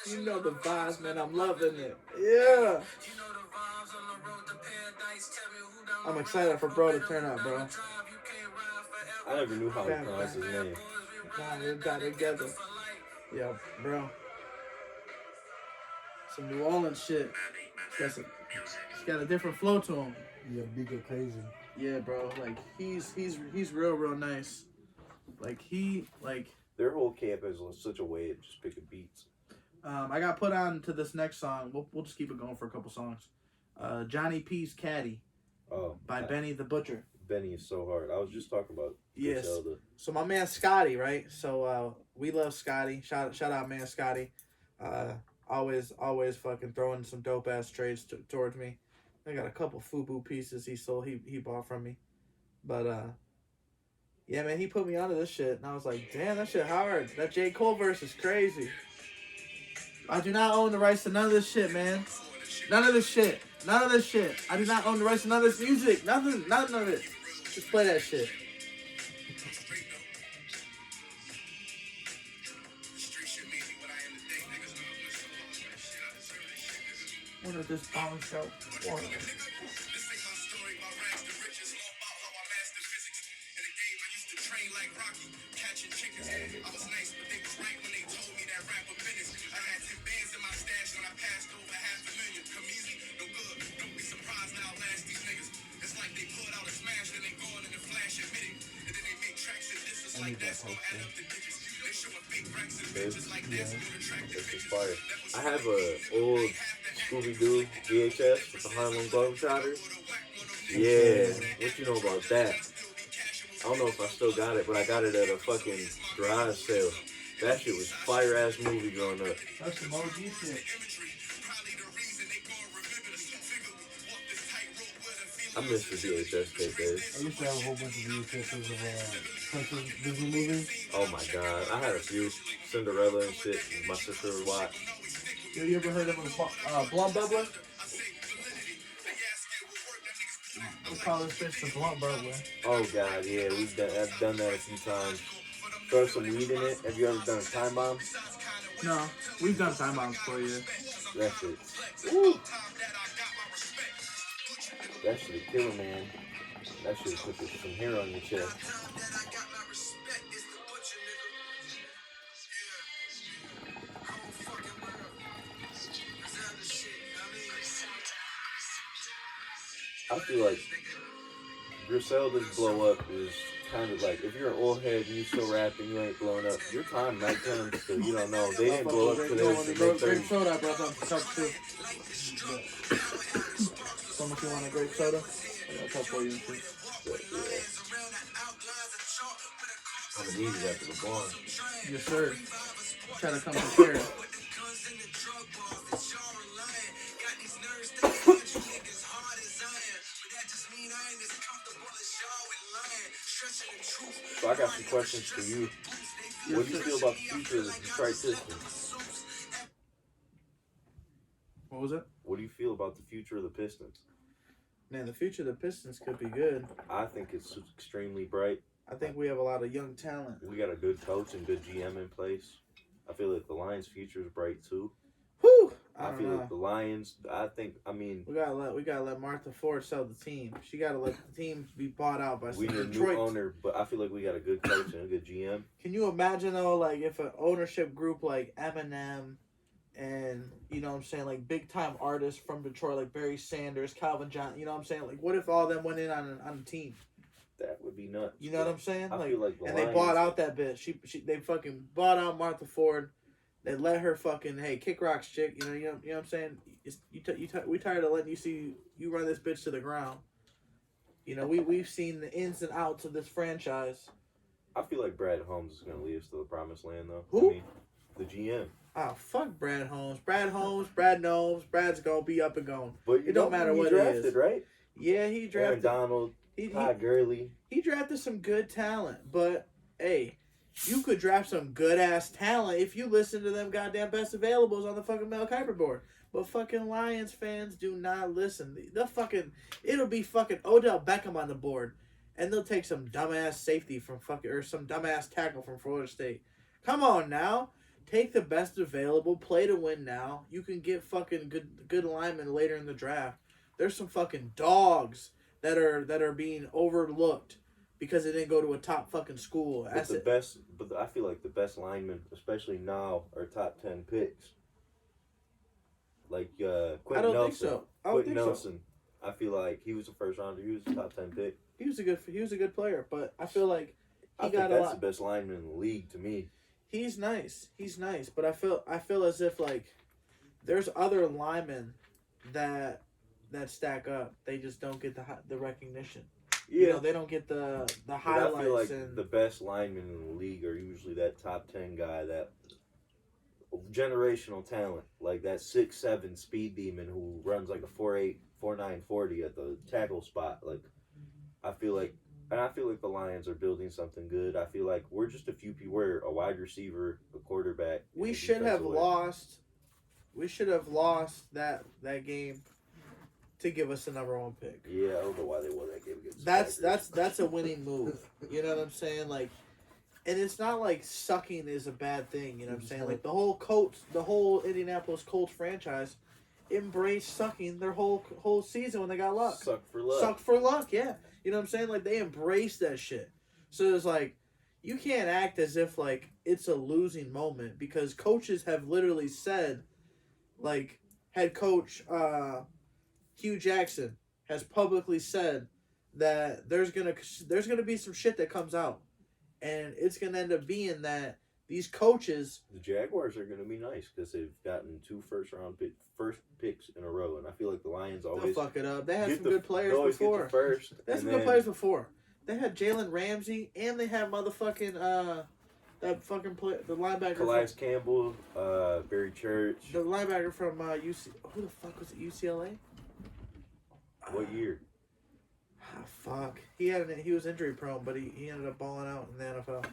You know the vibes, man. I'm loving it. Yeah. I'm excited for bro to turn up, bro. I never knew how to pronounce his name. Nah, we got together. Yeah, bro. Some New Orleans shit. He's got a different flow to him. Yeah, big or crazy. Yeah, bro. Like he's real nice. Their whole camp is on such a way of just picking beats. I got put on to this next song. We'll just keep it going for a couple songs. Johnny P's Caddy. By Benny the Butcher. Benny is so hard. I was just talking about yes. Griselda. So my man Scotty, right? So we love Scotty. Shout out, man Scotty. Always fucking throwing some dope ass trades towards me. I got a couple FUBU pieces he bought from me, but yeah, man, he put me onto this shit, and I was like, damn, that shit hard. That J. Cole verse is crazy. I do not own the rights to none of this shit, man. None of this shit. I do not own the rights to none of this music. None of it. Just play that shit. What is this bomb show? What? Fire. I have a old Scooby-Doo VHS with the Harlem Globetrotters. Yeah, what you know about that? I don't know if I still got it, but I got it at a fucking garage sale. That shit was fire-ass movie growing up. That's some OG shit. I miss the VHS tape days. I used to have a whole bunch of VHSs of Princess Disney movies. Oh my god, I had a few. Cinderella and shit. My sister would watch. You ever heard of a blunt bubbler? We call this bitch the blunt bubbler. Oh god, yeah, I've done that a few times. Throw some weed in it. Have you ever done a time bomb? No, we've done time bombs for you. That shit. Woo! That shit kill a man. That shit put some hair on your chest. I feel like Griselda's blow up is kind of like, if you're an old head and you still rapping, you ain't blowing up, your time might come, so you don't know. They didn't blow up to their grape soda, I brought some cups too. So much you want a grape soda? I got a cup for you and shit. But, yeah. I'm gonna need it after the bar. Yes, sir. Try to come prepared. So I got some questions for you. What do you feel about the future of the Detroit Pistons? What was it? What do you feel about the future of the Pistons? Man, the future of the Pistons could be good. I think it's extremely bright. I think we have a lot of young talent. We got a good coach and good GM in place. I feel like the Lions' future is bright too. Whew! I feel like the Lions. We gotta let Martha Ford sell the team. She gotta let the team be bought out by some we need a Detroit. new owner, but I feel like we got a good coach and a good GM. Can you imagine though, like if an ownership group like Eminem and you know what I'm saying, like big time artists from Detroit like Barry Sanders, Calvin Johnson, you know what I'm saying? Like what if all of them went in on a team? That would be nuts. You know what I'm saying? I feel like they bought out that bitch. They fucking bought out Martha Ford. They let her fucking, hey, kick rocks, chick. You know what I'm saying? We tired of letting you run this bitch to the ground. You know, we've seen the ins and outs of this franchise. I feel like Brad Holmes is going to lead us to the promised land, though. Who? I mean, the GM. Oh, fuck Brad Holmes. Brad knows. Brad's going to be up and going. But it don't matter what drafted, it is. Right? Yeah, he drafted. Aaron Donald, Todd Gurley. He drafted some good talent, but, hey, you could draft some good-ass talent if you listen to them goddamn best availables on the fucking Mel Kiper board. But fucking Lions fans do not listen. It'll be fucking Odell Beckham on the board, and they'll take some dumbass safety from or some dumbass tackle from Florida State. Come on now. Take the best available, play to win now. You can get fucking good linemen later in the draft. There's some fucking dogs that are being overlooked because they didn't go to a top fucking school. But I feel like the best linemen, especially now, are top 10 picks. Like Quentin Nelson. I don't think so. Quentin Nelson. I feel like he was a first rounder. He was a top 10 pick. He was a good player, but I feel like I think that's the best lineman in the league to me. He's nice, but I feel as if like there's other linemen that stack up. They just don't get the recognition. Yeah, you know, they don't get the highlights. I feel like the best linemen in the league are usually that top 10 guy, that generational talent, like that 6'7" speed demon who runs like a 4'8", 4'9", 40 at the tackle spot. Like, I feel like the Lions are building something good. I feel like we're just a few people. We're a wide receiver, a quarterback. We should have lost that game to give us the number 1 pick. Yeah, I don't know why they won that game against that's a winning move. You know what I'm saying? Like, and it's not like sucking is a bad thing. You know what I'm saying? Like the whole Indianapolis Colts franchise embraced sucking their whole season when they got luck. Suck for luck, yeah. You know what I'm saying? Like they embraced that shit. So it's like you can't act as if like it's a losing moment because coaches have literally said, like head coach Hugh Jackson has publicly said that there's gonna be some shit that comes out, and it's gonna end up being that these coaches. The Jaguars are gonna be nice because they've gotten 2 first picks in a row, and I feel like the Lions always they'll fuck it up. They had some good players before. They had some good players before. They had Jalen Ramsey, and they had motherfucking that fucking the linebacker. Calais Campbell, Barry Church. The linebacker from UC. Who the fuck was it? UCLA. What year? Fuck. He was injury prone, but he ended up balling out in the NFL.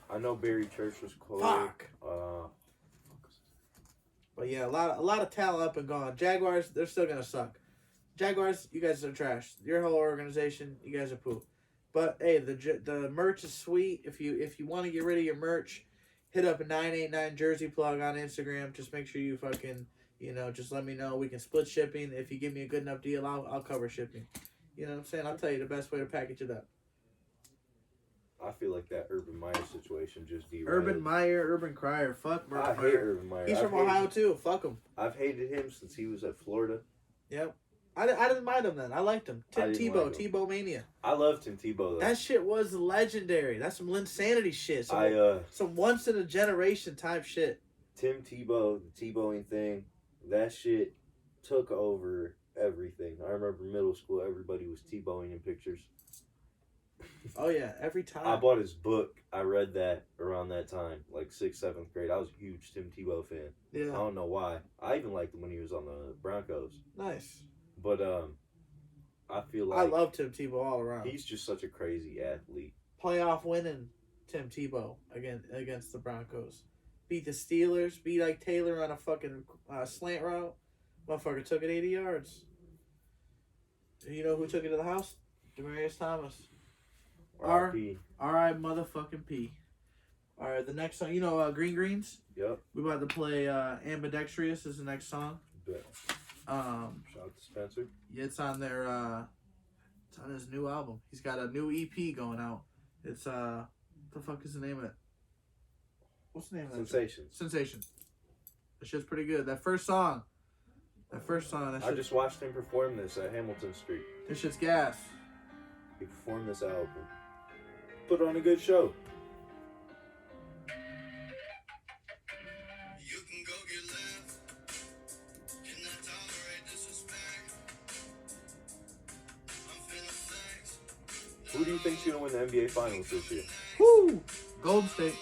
I know Barry Church was cold. Fuck. But yeah, a lot of talent up and gone. Jaguars, they're still gonna suck. Jaguars, you guys are trash. Your whole organization, you guys are poop. But hey, the merch is sweet. If you want to get rid of your merch, hit up a 989 Jersey Plug on Instagram. Just make sure you fucking, just let me know. We can split shipping. If you give me a good enough deal, I'll cover shipping. You know what I'm saying? I'll tell you the best way to package it up. I feel like that Urban Meyer situation just derailed. Urban Crier. Fuck Urban Meyer. I hate Urban Meyer. He's from Ohio too. Fuck him. I've hated him since he was at Florida. Yep. I didn't mind him then. I liked him. Tim Tebow. Tebow Mania. I love Tim Tebow though. That shit was legendary. That's some Linsanity shit. Some once in a generation type shit. Tim Tebow, the Tebowing thing, that shit took over everything. I remember middle school, everybody was Tebowing in pictures. Oh yeah, every time. I bought his book. I read that around that time, like 6th, 7th grade. I was a huge Tim Tebow fan. Yeah. I don't know why. I even liked him when he was on the Broncos. Nice. But I feel like I love Tim Tebow all around. He's just such a crazy athlete. Playoff winning Tim Tebow against the Broncos. Beat the Steelers. Beat Ike Taylor on a fucking slant route. Motherfucker took it 80 yards. You know who took it to the house? Demaryius Thomas. R.I. motherfucking P. All right, the next song, Green Greens? Yep. We about to play Ambidextrous is the next song. Bet. Shout out to Spencer. Yeah, it's on their it's on his new album. He's got a new EP going out. It's what the fuck is the name of it? What's the name of it? Sensation. That shit's pretty good. That first song. I just watched him perform this at Hamilton Street. This shit's gas. He performed this album. Put on a good show. You Who do you think's gonna win the NBA Finals this year? Woo! Golden State.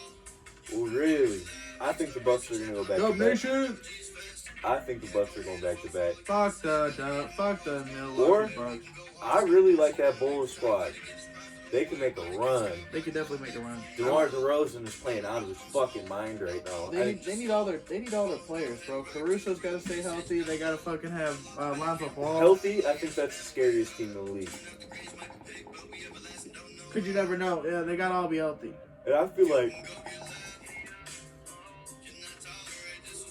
Oh, really? I think the Bucks are gonna go back Go to back. Nation! I think the Bucks are going back to back. Fuck the Or- Milwaukee Bucks. I really like that Bulls squad. They can make a run. They could definitely make a run. DeMar DeRozan is playing out of his fucking mind right now. They need all their players, bro. Caruso's got to stay healthy. They got to fucking have Lonzo Ball. Healthy, I think that's the scariest team in the league. Could you never know? Yeah, they got to all be healthy. And I feel like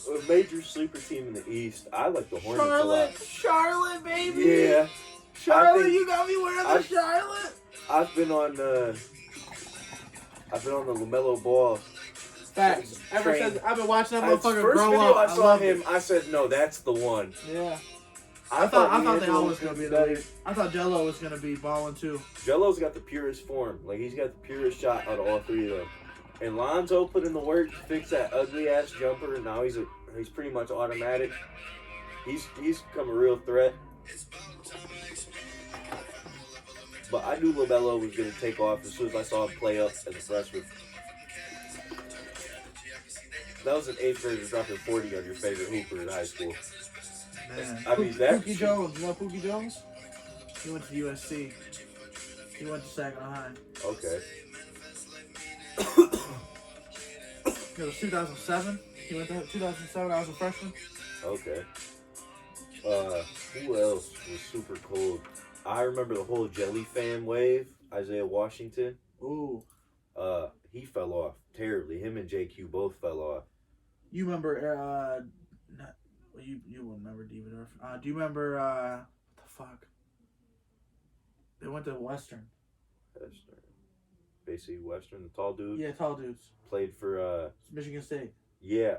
a major sleeper team in the East, I like the Hornets a lot. Charlotte, baby. Yeah. Charlotte, you got me wearing the Charlotte. I've been on the LaMelo Ball. Facts. Ever train. since I've been watching that First motherfucker video grow up. I saw love him, it. I said, no, that's the one. Yeah. I thought they all was going gonna be the league. I thought Jello was gonna be balling too. Jello's got the purest form. Like, he's got the purest shot out of all three of them. And Lonzo put in the work to fix that ugly ass jumper, and now he's pretty much automatic. He's become a real threat. But I knew LaMelo was gonna take off as soon as I saw him play up as a freshman. That was an 8th grader dropping 40 on your favorite hooper in high school. Man. I mean, that- Pookie Jones. You know Pookie Jones? He went to USC. He went to Saginaw High. Okay. It was 2007. He went to 2007. I was a freshman. Okay. Who else was super cold? I remember the whole Jelly fan wave. Isaiah Washington. Ooh. He fell off terribly. Him and JQ both fell off. You remember? You wouldn't remember David Orf. Do you remember? What the fuck? They went to Western. Basically Western, the tall dude. Yeah, tall dudes. Played for Michigan State. Yeah,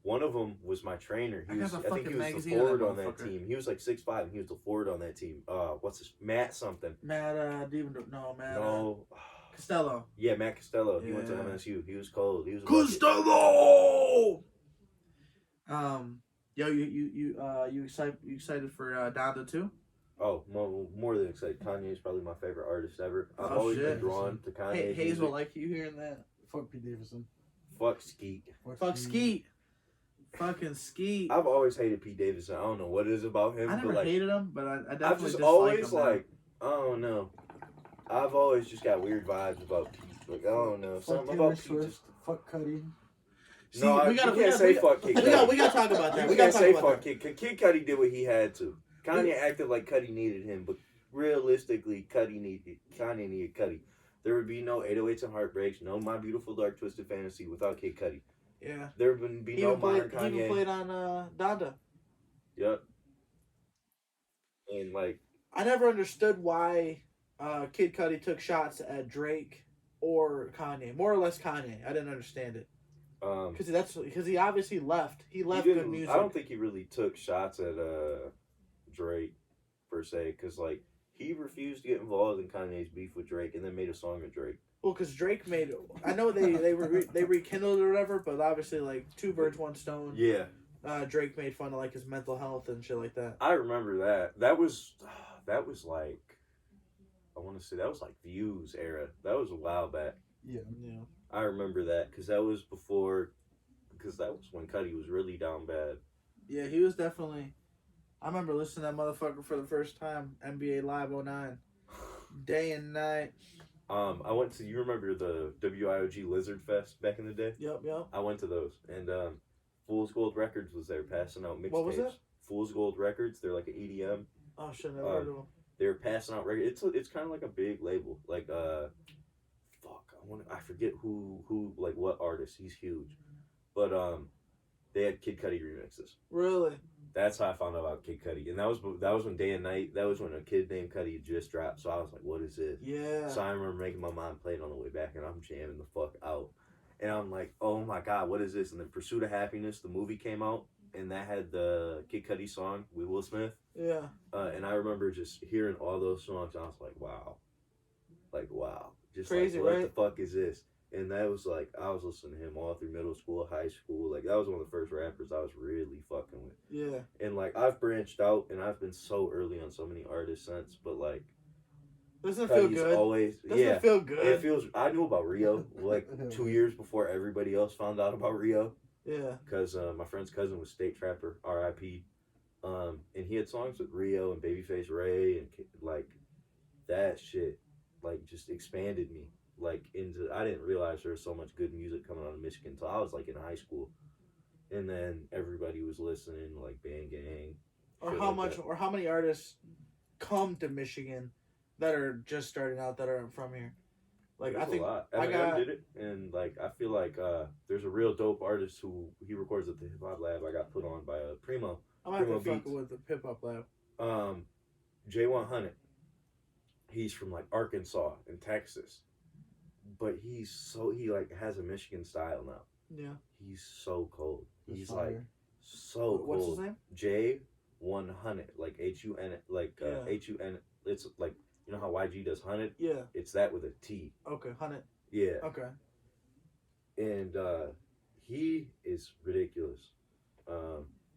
one of them was my trainer. I got the I think fucking he was the magazine forward of on that that motherfucker. team. He was like 6'5", and he was the forward on that team. What's his Matt something? Matt Matt No. Costello. Yeah, Matt Costello. He went to Yeah. MSU. He was cold. He was a Costello. Yo, you excited for Donda too? Oh, more than excited. Kanye is probably my favorite artist ever. I've Oh, always shit. been drawn to Kanye. Hey, Hazel, like you hearing that? Fuck Pete Davidson. Fuck Skeet. Fuck Skeet. Fucking Skeet. I've always hated Pete Davidson. I don't know what it is about him. I never but like, hated him, but I definitely I've just dislike always him now. like, I don't know. I've always just got weird vibes about Pete. Like, I don't know. Fuck Something Taylor about Pete Swift. just... Fuck Cudi. See, No, we gotta- you we can't gotta- say we fuck Kid we Cudi. gotta talk about that. You We can't gotta say talk fuck about that. Kid. Kid Cudi did what he had to. Kanye acted like Cudi needed him, but realistically, Kanye needed Cudi. There would be no 808s and Heartbreaks, no My Beautiful Dark Twisted Fantasy without Kid Cudi. Yeah. There would be He no even modern played, he Kanye. even played on Donda. Yep. And like, I never understood why Kid Cudi took shots at Drake or Kanye. More or less Kanye. I didn't understand it. Because he obviously left. He left good music. I don't think he really took shots at Drake per se, because like he refused to get involved in Kanye's beef with Drake, and then made a song with Drake. Well, because Drake made it. I know they rekindled it or whatever, but obviously like two birds, one stone. Yeah, Drake made fun of like his mental health and shit like that. I remember that. That was like, I want to say that was like Views era. That was a while back. Yeah. Yeah. I remember that because that was when Cudi was really down bad. Yeah, he was definitely. I remember listening to that motherfucker for the first time. NBA Live 09. Day and night. I went to, you remember the WIOG Lizard Fest back in the day? Yep. I went to those, and Fool's Gold Records was there passing out mixtapes. What was it? Fool's Gold Records. They're like an EDM. Oh shit, never heard of him. They were passing out records. It's kind of like a big label. Like I forget who like what artist. He's huge, but they had Kid Cudi remixes. Really? That's how I found out about Kid Cudi, and that was when Day and Night. That was when a kid named Cudi had just dropped. So I was like, "What is this?" Yeah. So I remember making my mom play it on the way back, and I'm jamming the fuck out, and I'm like, "Oh my god, what is this?" And then Pursuit of Happiness, the movie came out, and that had the Kid Cudi song with Will Smith. Yeah. And I remember just hearing all those songs. I was like, "Wow, just Crazy, like, what right? the fuck is this?" And that was like, I was listening to him all through middle school, high school. Like, that was one of the first rappers I was really fucking with. Yeah. And like, I've branched out, and I've been so early on so many artists since. But like, Doesn't it feel Cuddy's good? always Doesn't it feel good? It feels. I knew about Rio like 2 years before everybody else found out about Rio. Yeah. Because my friend's cousin was State Trapper, R.I.P. And he had songs with Rio and Babyface Ray and like that shit, like just expanded me like into. I didn't realize there was so much good music coming out of Michigan until I was like in high school, and then everybody was listening like Bang Gang. Or shit how like much? that. Or how many artists come to Michigan that are just starting out that aren't from here? Like There's I think a lot. I Eminem got. did it, and like I feel like there's a real dope artist who he records at the Hip Hop Lab. I got put on by Primo. I might be Primo fucking Beats. with the Hip Hop Lab. J100. He's from like Arkansas and Texas, but he like has a Michigan style now. Yeah. He's so cold. He's Fire. like so cold. What's his name? J100, like HUN, like Yeah. HUN. It's like, you know how YG does 100. Yeah. It's that with a T. Okay. 100. Yeah. Okay. And he is ridiculous.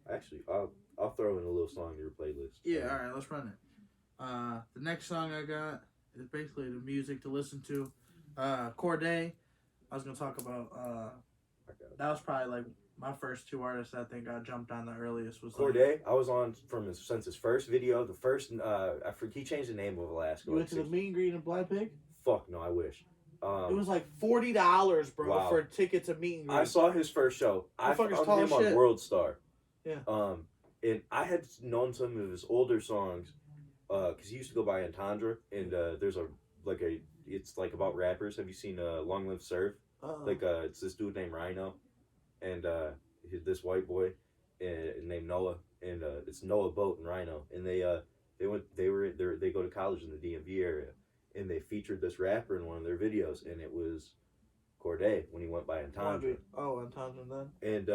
Actually, I'll throw in a little song to your playlist. Yeah. All right. Let's run it. The next song I got is basically the music to listen to. Corday. I was gonna talk about. That was probably like my first two artists I think I jumped on the earliest was Corday. I was on since his first video. The first, he changed the name of Alaska. You went to the meet and greet in Black Pig? Fuck no, I wish. It was like $40, bro, Wow. for a ticket to meet and greet. I saw his first show. I Motherfucker's found tall him as on shit. World Star. Yeah. And I had known some of his older songs, because he used to go by Entendre, and there's it's like about rappers. Have you seen Long Live Surf? Like it's this dude named Rhino, and this white boy named Noah, and it's Noah Boat and Rhino, and they go to college in the DMV area, and they featured this rapper in one of their videos, and it was Corday when he went by Entendre. Oh, Entendre then. And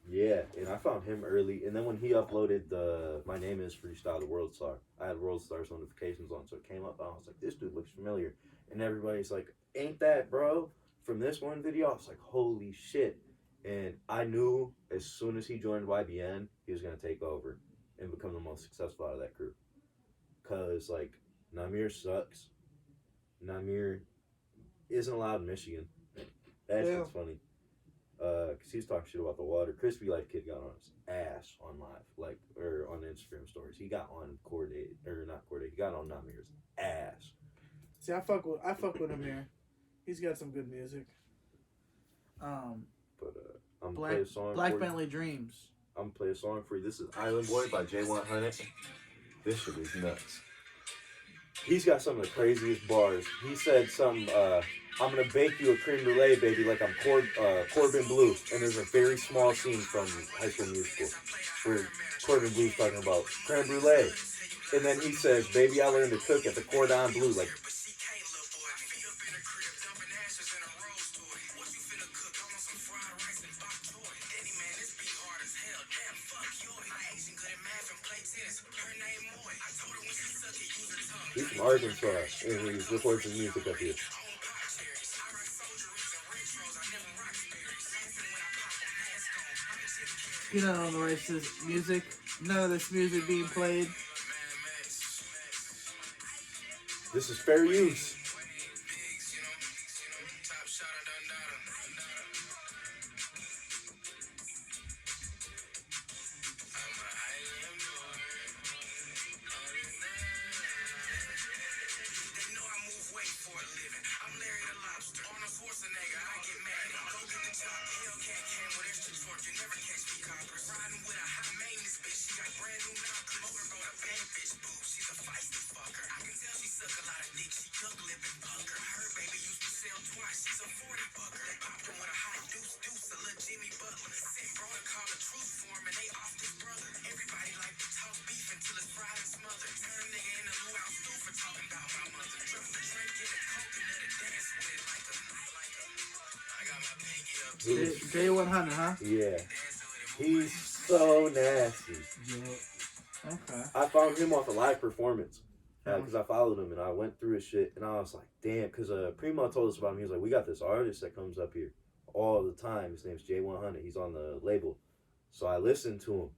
yeah, and I found him early, and then when he uploaded the My Name Is Freestyle to World Star, I had World Star's notifications on, so it came up, and I was like, this dude looks familiar, and everybody's like, ain't that bro from this one video? I was like, holy shit. And I knew as soon as he joined YBN, he was going to take over and become the most successful out of that crew. Because, like, Namir sucks. Namir isn't allowed in Michigan. That shit's funny. Because he was talking shit about the water. Crispy Life Kid got on his ass on live, or on Instagram stories. He got on he got on Namir's ass. See, I fuck with him here. He's got some good music. But I'm gonna play a song Black for you. Bentley Dreams. I'm gonna play a song for you. This is Island Boy by J100. This shit is nuts. He's got some of the craziest bars. He said I'm gonna bake you a creme brulee, baby, like I'm Corbin Blue. And there's a very small scene from High School Musical where Corbin Blue's talking about creme brulee. And then he says, baby, I learned to cook at the Cordon Bleu. Like, he's from Arkansas, and he records his music up here. You know, on the right says music. None of this music being played. This is fair use. J100, huh? Yeah. He's so nasty. Yeah. Okay. I found him off a live performance because I followed him and I went through his shit and I was like, damn, because Primo told us about him. He was like, we got this artist that comes up here all the time. His name's J100. He's on the label. So I listened to him.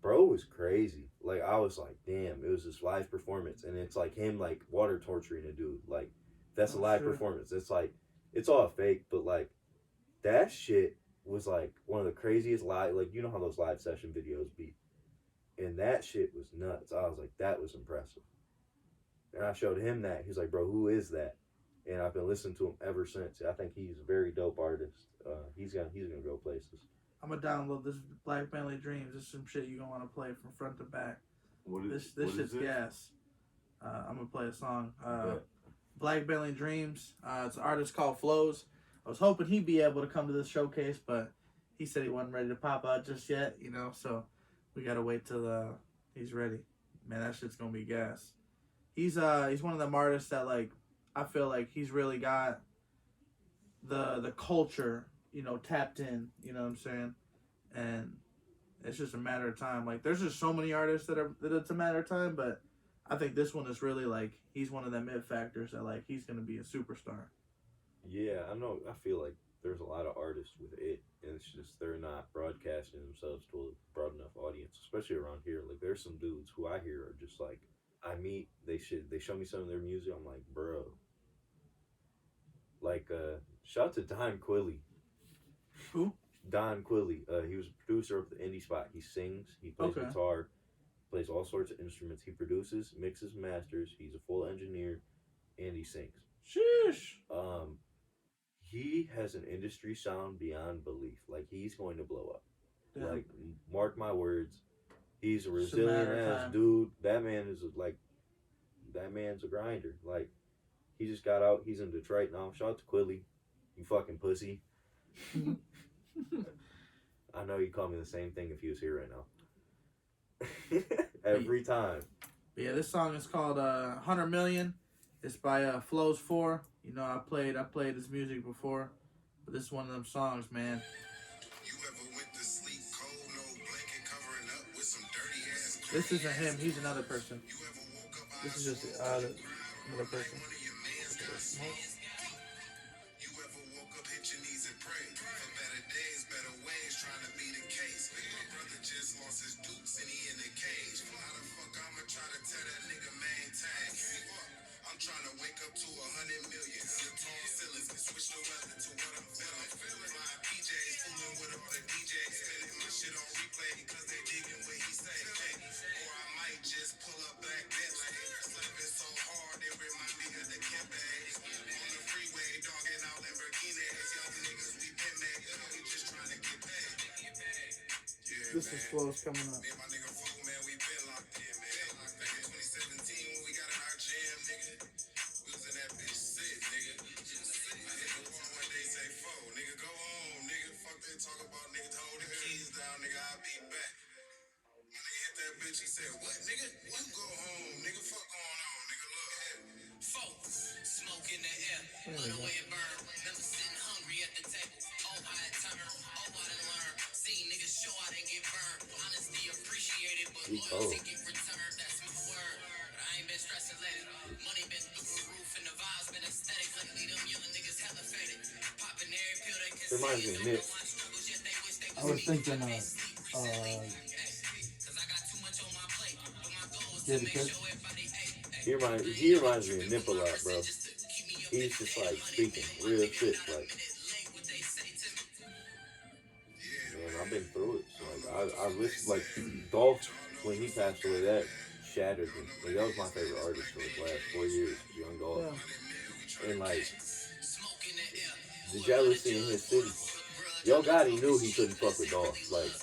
bro was crazy. Like, I was like, damn, it was this live performance, and it's like him like water torturing a dude. Like, that's a live performance. It's like, it's all fake, but like that shit was like one of the craziest live, like, you know how those live session videos be, and that shit was nuts. I was like, that was impressive. And I showed him that. He's like, bro, who is that? And I've been listening to him ever since. I think he's a very dope artist. He's gonna go places. I'm gonna download this Black Bentley Dreams. This is some shit you gonna want to play from front to back. This shit's gas. I'm gonna play a song. Black Bentley Dreams. It's an artist called Flows. I was hoping he'd be able to come to this showcase, but he said he wasn't ready to pop out just yet, you know, so we gotta wait till he's ready. Man, that shit's gonna be gas. He's one of them artists that, like, I feel like he's really got the culture, you know, tapped in, you know what I'm saying? And it's just a matter of time. Like, there's just so many artists that it's a matter of time, but I think this one is really, like, he's one of them it factors that, like, he's gonna be a superstar. Yeah, I know. I feel like there's a lot of artists with it, and it's just they're not broadcasting themselves to a broad enough audience, especially around here. Like, there's some dudes who I hear are just like, I meet, they show me some of their music, I'm like, bro. Like, shout out to Don Quilly. Who? Don Quilly. He was a producer of the indie spot. He sings, he plays guitar, plays all sorts of instruments. He produces, mixes, masters. He's a full engineer, and he sings. Sheesh. He has an industry sound beyond belief. Like, he's going to blow up. Yeah. Like, mark my words. He's a resilient ass dude. That man is that man's a grinder. Like, he just got out. He's in Detroit now. Shout out to Quilly. You fucking pussy. I know you call me the same thing if he was here right now. Every time. But yeah, this song is called 100 Million. It's by Flows 4. You know, I played his music before, but this is one of them songs, man. This isn't him. He's another person. This is just another person. I'm trying to wake up to 100 million. The tall ceilings can switch the weather to what I'm feeling. Flying PJs, fooling with all the DJs. Spinning my shit on replay because they digging what he say. Hey, or I might just pull up back Bentley. Slapping so hard, it remind me of the Kempe. On the freeway, dogging out Lamborghinis. Young niggas, we been made. We just trying to get paid. Yeah, This is Flows coming up. me and my nigga Folk, man, we been locked in, man. Back in 2017 when we got in our jam, nigga. We was in that bitch sick, nigga. I hit the wall one day, say, "Fo, nigga, go home, nigga. Fuck they talk about, nigga. Hold the keys down, nigga. I'll be back." When they hit that bitch, he said, "What, nigga? You go home, nigga. Fuck going on, nigga. Look, folks, smoke in the air. Put away a burn. Never sitting hungry at the table. Oh, I had turn. Oh, I done learn. See niggas show I didn't get burned. Honesty appreciated, but loyalty get returned. That's my word. But I ain't been stressing lately. Money been through the roof and the vibes been aesthetic. Lately, them young niggas hella faded. Popping every pill they can Reminds me of Nip. I was thinking, yeah, because He reminds me of Nip a lot, bro. He's just like speaking real shit. Like, man, I've been through it. So like, I wish, like, Dolph, when he passed away, that shattered me. Like, that was my favorite artist for the last 4 years, Young Dolph. And like, the jealousy in his city. Yo Gotti knew he couldn't fuck with Dolph. Like,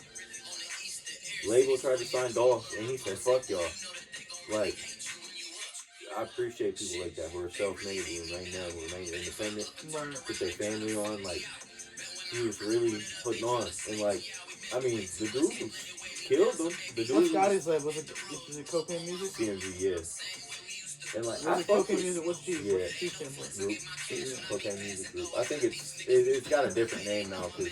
label tried to sign Dolph, and he said, "Fuck y'all." Like, I appreciate people like that who are self-made, who remain there, who remain independent, put their family on. Like, he was really putting on. And like, I mean, the dude who killed him, the dude What's Gotti's like? Was it cocaine music? CMG, yeah. And like, Was I it fuck cocaine with music? What's G? Yeah. What's G stand for? group, cocaine music group. I think it's got a different name now because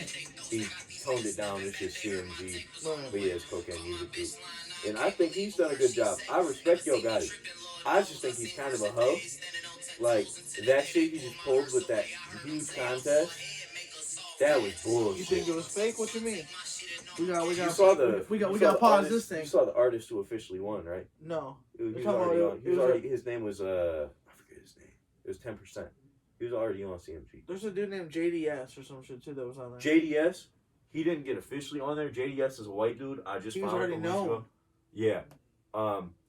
he toned it down. It's just CMG, but yeah, it's cocaine music group. And I think he's done a good job. I respect Yo Gotti. I just think he's kind of a hoe. Like, that shit he just pulled with that huge contest, that was bullshit. You think it was fake? What you mean? We got You saw the. we you got saw to the pause artist- this thing. You saw the artist who officially won, right? No. He was You're talking already about on. it He was was already. His name was I forget his name. It was 10%. He was already on CMG. There's a dude named JDS or some shit too that was on there. JDS, he didn't get officially on there. JDS is a white dude. I just He was found already him a week known. ago. Yeah.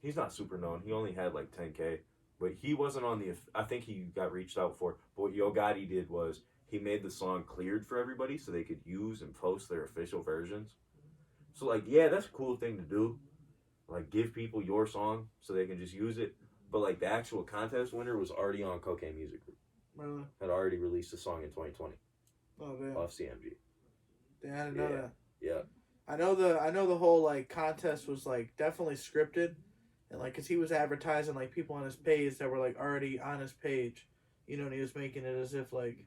He's not super known. He only had like 10K. But he wasn't on the. I think he got reached out for. But what Yo Gotti did was he made the song cleared for everybody so they could use and post their official versions. So like, yeah, that's a cool thing to do. Like, give people your song so they can just use it. But like, the actual contest winner was already on Cocaine Music Group. Really? Had already released a song in 2020 Oh damn. off CMG. Damn, I didn't know that. Yeah. I know the whole like contest was like definitely scripted, and like cause he was advertising like people on his page that were like already on his page, you know, and he was making it as if like,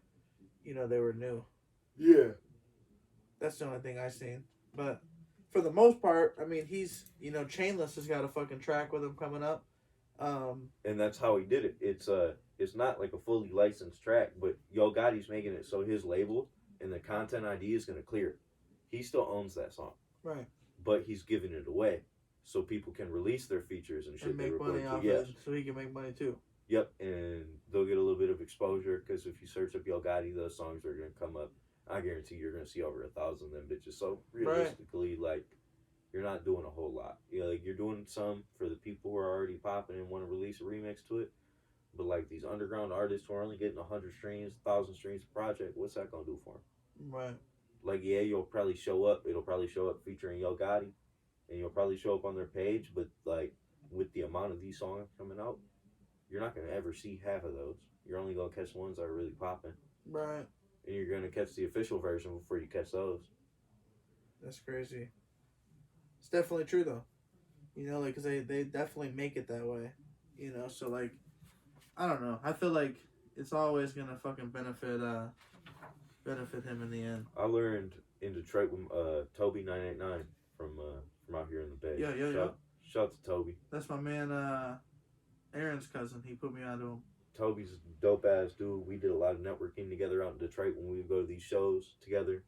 you know, they were new. Yeah. That's the only thing I seen. But for the most part, I mean, he's, you know, Chainless has got a fucking track with him coming up. And that's how he did it. It's not like a fully licensed track, but Yo Gotti's making it so his label and the content ID is gonna clear it. He still owns that song. Right. But he's giving it away so people can release their features and shit. And they make money record off to. Yes. it, so he can make money too. Yep, and they'll get a little bit of exposure because if you search up Yo Gotti, those songs are gonna come up. I guarantee you're gonna see over 1,000 of them bitches. So realistically, like, you're not doing a whole lot. You know, like, you're doing some for the people who are already popping and want to release a remix to it. But like these underground artists who are only getting 100 streams, 1,000 streams a project, what's that gonna do for them? Right. Like, yeah, you'll probably show up. It'll probably show up featuring Yo Gotti, and you'll probably show up on their page. But like, with the amount of these songs coming out, you're not gonna ever see half of those. You're only gonna catch the ones that are really popping. Right. And you're gonna catch the official version before you catch those. That's crazy. It's definitely true though. You know, like, cause they definitely make it that way. You know, so like, I don't know. I feel like it's always gonna fucking benefit him in the end. I learned in Detroit with Toby 989 from out here in the Bay. Yeah. Shout to Toby. That's my man, Aaron's cousin. He put me onto him. Toby's a dope ass dude. We did a lot of networking together out in Detroit when we would go to these shows together,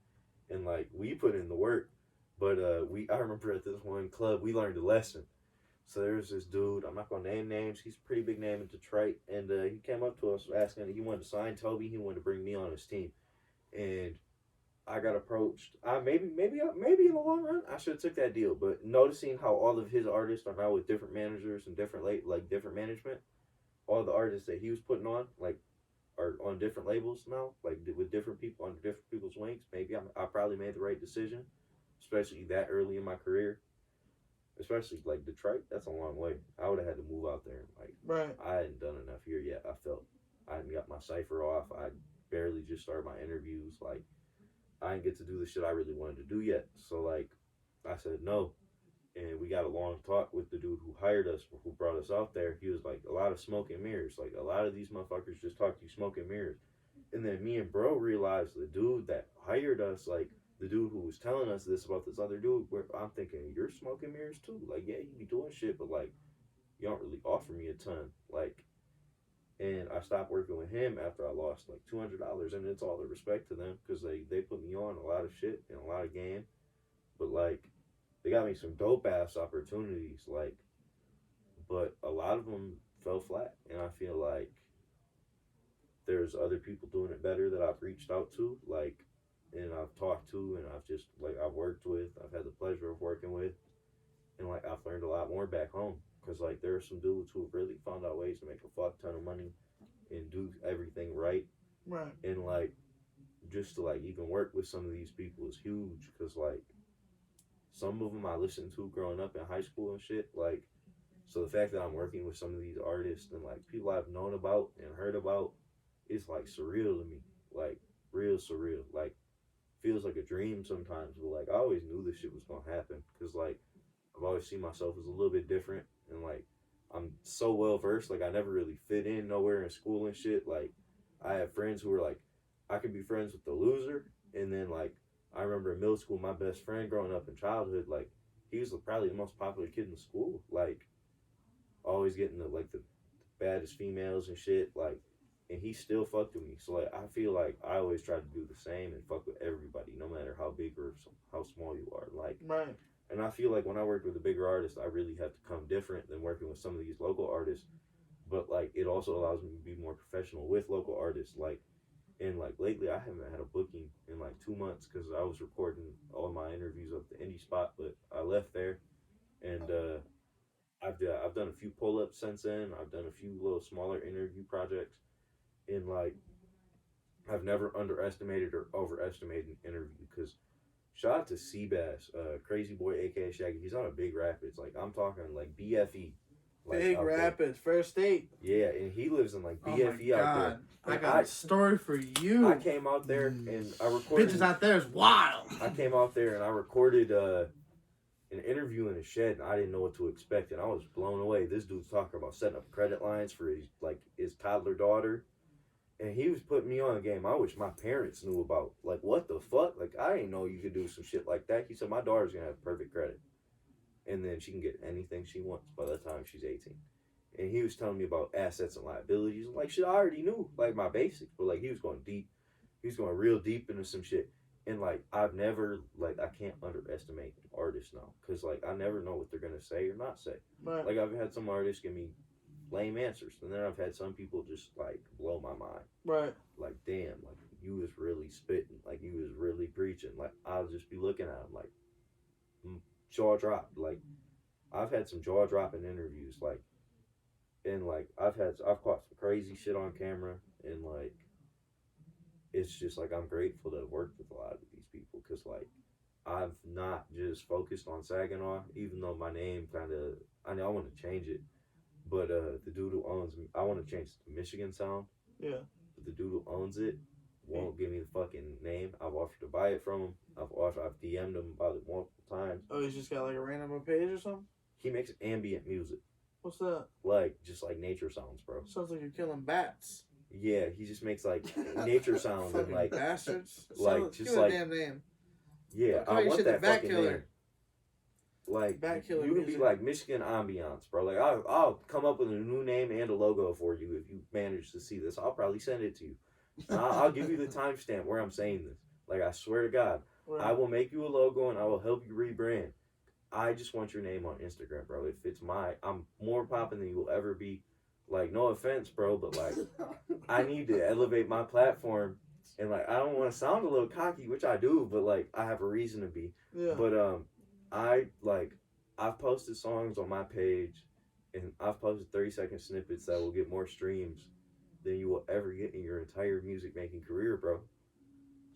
and like, we put in the work. But I remember at this one club we learned a lesson. So there's this dude, I'm not gonna name names, he's a pretty big name in Detroit, and he came up to us asking, he wanted to sign Toby, he wanted to bring me on his team. And I got approached. Maybe in the long run I should have took that deal, but noticing how all of his artists are now with different managers and different management, all the artists that he was putting on like are on different labels now, like with different people under different people's wings. Maybe I probably made the right decision, especially that early in my career. Especially like Detroit, that's a long way. I would have had to move out there. Like, Right. I hadn't done enough here yet. I hadn't got my cipher off. I barely just started my interviews. Like, I didn't get to do the shit I really wanted to do yet. So like, I said no, and we got a long talk with the dude who hired us, who brought us out there. He was like, a lot of smoke and mirrors. Like, a lot of these motherfuckers just talk to you smoke and mirrors. And then me and bro realized the dude that hired us, like, the dude who was telling us this about this other dude, where I'm thinking, you're smoking mirrors too? Like, yeah, you be doing shit, but like, you don't really offer me a ton. Like, and I stopped working with him after I lost like $200, and it's all the respect to them, because they put me on a lot of shit and a lot of game. But like, they got me some dope ass opportunities, like, but a lot of them fell flat, and I feel like there's other people doing it better that I've reached out to, like, and I've talked to, and I've worked with, I've had the pleasure of working with, and like, I've learned a lot more back home, because like, there are some dudes who have really found out ways to make a fuck ton of money and do everything right. Right. And like, just to like even work with some of these people is huge, because like, some of them I listened to growing up in high school and shit, like, so the fact that I'm working with some of these artists and like people I've known about and heard about is like surreal to me, like real surreal, like feels like a dream sometimes, but like, I always knew this shit was gonna happen, because like, I've always seen myself as a little bit different, and like, I'm so well versed, like, I never really fit in nowhere in school and shit. Like, I have friends who are like, I could be friends with the loser, and then like, I remember in middle school, my best friend growing up in childhood, like, he was probably the most popular kid in the school, like, always getting the baddest females and shit, like, and he still fucked with me. So like I feel like I always try to do the same and fuck with everybody, no matter how big or how small you are. Like, Right. and I feel like when I work with a bigger artist, I really have to come different than working with some of these local artists. But like it also allows me to be more professional with local artists. Like, and like lately I haven't had a booking in like 2 months because I was recording all my interviews at the indie spot, but I left there, and I've done a few pull-ups since then. I've done a few little smaller interview projects, and like I've never underestimated or overestimated an interview. Because shout out to Seabass, Crazy Boy, aka Shaggy. He's on a Big Rapids. Like I'm talking like BFE. Like, Big out there. Rapids, First State. Yeah, and he lives in like Oh my BFE out there. God. I And got a story for you. I came out there and I recorded. Bitches out there is wild. I came out there and I recorded an interview in a shed, and I didn't know what to expect, and I was blown away. This dude's talking about setting up credit lines for his toddler daughter, and he was putting me on a game I wish my parents knew about. Like, what the fuck? Like, I didn't know you could do some shit like that. He said my daughter's gonna have perfect credit, and then she can get anything she wants by the time she's 18. And he was telling me about assets and liabilities, like shit I already knew, like my basics, but like he was going deep. He was going real deep into some shit. And like I've never, like, I can't underestimate artists now, because like I never know what they're gonna say or not say. Right. Like I've had some artists give me lame answers, and then I've had some people just like blow my mind. Right. Like, damn, like you was really spitting, like you was really preaching. Like I'll just be looking at them like jaw dropped. Like I've had some jaw dropping interviews, like, and like I've caught some crazy shit on camera, and like it's just like I'm grateful to have worked with a lot of these people, because like I've not just focused on Saginaw, even though my name kind of, I know I want to change it, but the dude who owns, I want to change it to Michigan Sound. Yeah. But the dude who owns it won't give me the fucking name. I've offered to buy it from him. I've DM'd him about it multiple times. Oh, he's just got like a random page or something? He makes ambient music, What's that? like just like nature sounds, bro. Sounds like you're killing bats. Yeah, he just makes like nature sounds and Fucking like bastards. like, just give it like- a damn name. yeah, Call I your want shit the that Bat fucking Killer. name. Like Bat Killer you can be music. like Michigan Ambiance, bro. Like I'll come up with a new name and a logo for you if you manage to see this. I'll probably send it to you. And I'll give you the timestamp where I'm saying this. Like I swear to God, Right. I will make you a logo and I will help you rebrand. I just want your name on Instagram, bro. If it's I'm more popping than you will ever be. Like, no offense, bro, but like I need to elevate my platform, and like I don't want to sound a little cocky, which I do, but like I have a reason to be. Yeah. But I've posted songs on my page, and I've posted 30-second snippets that will get more streams than you will ever get in your entire music making career, bro.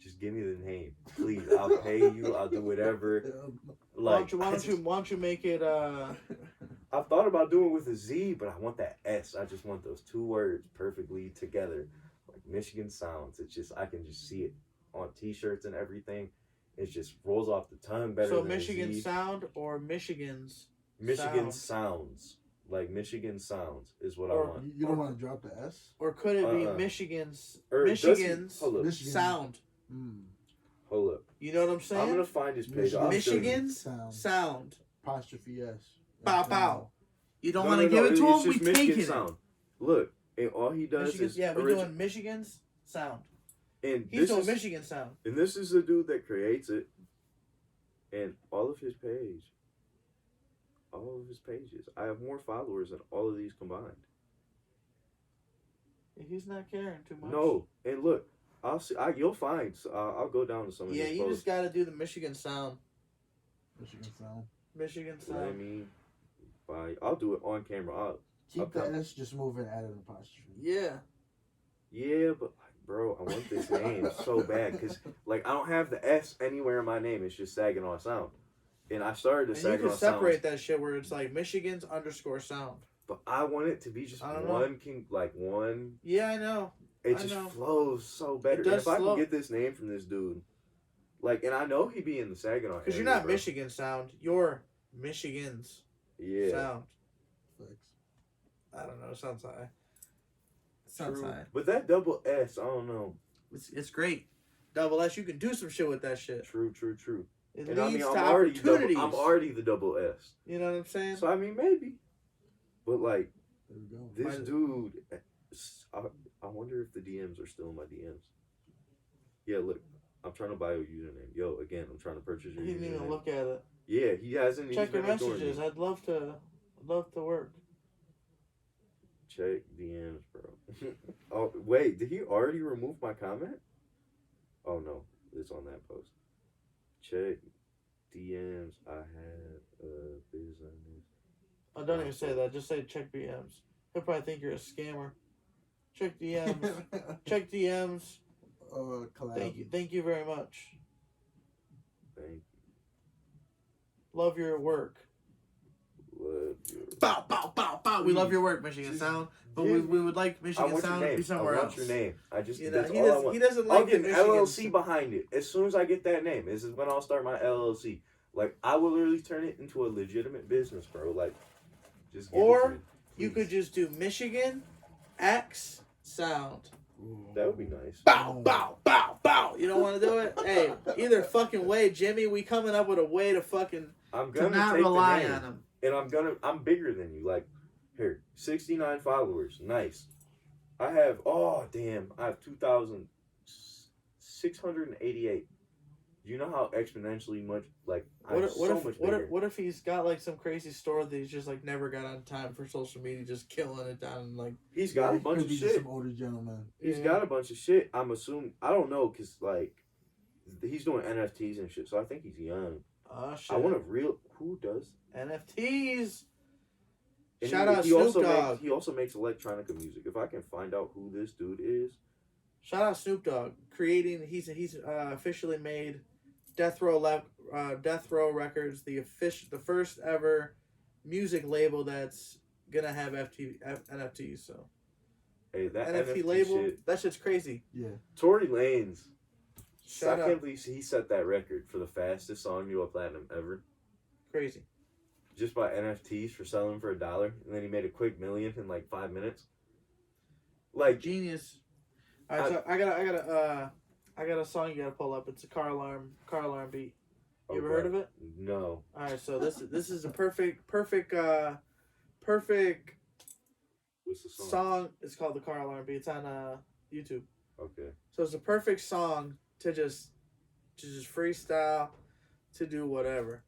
Just give me the name, please. I'll pay you. I'll do whatever. Like, why don't you make it I've thought about doing it with a Z, but I want that S. I just want those two words perfectly together, like Michigan Sounds. It's just, I can just see it on T-shirts and everything. It just rolls off the tongue better. so than Michigan Z. Sound or Michigan's Michigan Sound? Sounds, like Michigan Sounds is what Or- I want. You don't want to drop the S? Or could it be Uh-uh. Michigan's Or Michigan's hold up, Michigan. Sound? hold up. You know what I'm saying? I'm gonna find his page. I'll show you. Michigan's Sound. Sound. Apostrophe S. Bow bow. You don't No, want to no, give no, it to it's him? We just Michigan taking Sound. Look, and all he it. does Michigan's, is yeah, we're original. doing Michigan's Sound. And He's this doing is, Michigan Sound. and this is the dude that creates it. And all of his pages, I have more followers than all of these combined. He's not caring too much. No, and look, I'll see. You'll find. I'll go down to some of Yeah, his you posts. just got to do the Michigan Sound. Michigan Sound. Michigan Let Sound. me. I'll do it on camera. Keep the Okay. S, just move and add an apostrophe. Yeah. Yeah, but like, bro, I want this name so bad because like I don't have the S anywhere in my name. It's just Saginaw Sound, and I started the And you Saginaw can Sound. separate that shit where it's like Michigan's _sound. But I want it to be just I don't know. one. Yeah, I know. It I just know. flows so better. It does And if I flow. can get this name from this dude, like, and I know he be in the Saginaw Because you're area, not bro. Michigan Sound. You're Michigan's Yeah, Sound. Flex. I don't know. It sounds high. It sounds true. high. But that double S, I don't know. It's great. Double S, you can do some shit with that shit. True. It And leads I mean, to I'm opportunities. already the double S. You know what I'm saying? So I mean, maybe. But like There we go. this Might- dude, I wonder if the DMs are still in my DMs. Yeah, look, I'm trying to buy your username. Yo, again, I'm trying to purchase your He didn't even username. look at it. Yeah, he hasn't. Check He's your been ignoring messages. me. I'd love to work. Check DMs, bro. Oh, wait, did he already remove my comment? Oh, no, it's on that post. Check DMs. I have a business. Oh, don't even say that. Just say check DMs. He'll probably think you're a scammer. Check DMs. Check DMs. Collab. Thank you very much. Thank you. Love your work. Love you. Bow, bow, bow, bow. We love your work, Michigan Sound. But we would like I Michigan want your Sound to name. be somewhere I want else. your name. I just, You know, that's he all I does, want. he doesn't I'll like the get an Michigan. LLC behind it. As soon as I get that name, this is when I'll start my LLC. Like, I will literally turn it into a legitimate business, bro. Like, just give it to Or me, you please. could just do Michigan X Sound. That would be nice. Bow, bow, bow, bow. You don't want to do it? Hey, either fucking way, Jimmy. We coming up with a way to fucking I'm to gonna not take rely the name, on him. and I'm bigger than you. Like, here, 69 followers. Nice. I have 2,688. Do you know how exponentially much, like, I'm so much bigger. What if he's got like some crazy store that he's just like never got on time for social media, just killing it down and like He's got a bunch Could of be just shit. some older gentleman. He's Yeah. got a bunch of shit. I'm assuming. I don't know, because, like, he's doing NFTs and shit, so I think he's young. oh shit. I want a real. Who does? NFTs. And Shout he, out he Snoop also Dogg. Makes, he also makes electronica music. If I can find out who this dude is. Shout out Snoop Dogg creating. He's officially made Death Row Records the first ever music label that's gonna have NFTs. So Hey, that NFT label, shit. that shit's crazy. Yeah. Tory Lanez. Shout I out. can't believe he set that record for the fastest song to go platinum ever. Crazy. Just by NFTs for selling for $1, and then he made a quick million in like 5 minutes. Like, Genius. All right, so I got a song you gotta pull up. It's a car alarm beat. You ever heard of it? No. All right, so this is a perfect What's the song? song. It's called the car alarm beat. It's on YouTube. Okay. So it's a perfect song to just freestyle, to do whatever.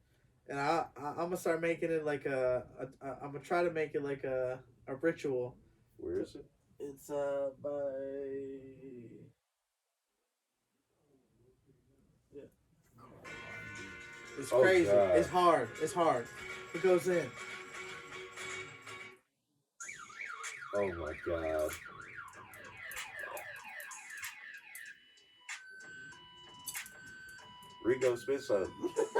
And I'm gonna start making it like I'm gonna try to make it like a ritual. Where is it? It's by It's Oh, crazy. God. It's hard. It goes in. Oh my god. Rico Smith son.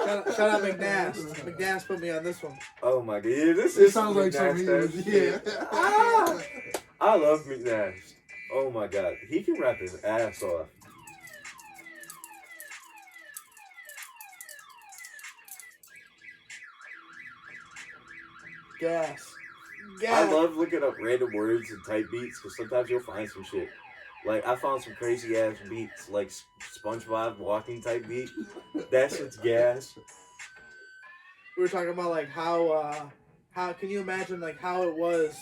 Shout out McNass. McNass put me on this one. Oh my god. Yeah, this It is sounds like McNash something. type shit. Ah! I love McNash. Oh my god. He can rap his ass off. Gas. I love looking up random words and type beats because sometimes you'll find some shit. Like, I found some crazy ass beats, like SpongeBob walking type beat. That shit's gas. We were talking about like how can you imagine like how it was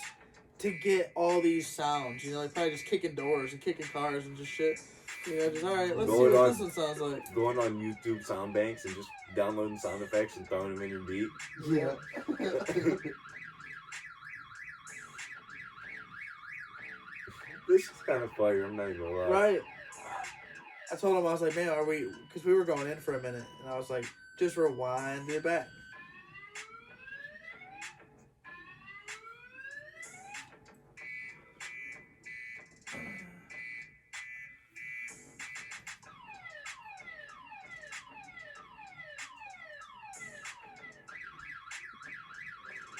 to get all these sounds? You know, like probably just kicking doors and kicking cars and just shit. You know, just all right. Let's see Going what on- this one sounds like. Going on YouTube sound banks and just downloading sound effects and throwing them in your beat. Yeah. This is kind of fire, I'm not even gonna lie. Right. I told him I was like, man, are we? Because we were going in for a minute, and I was like, just rewind it back.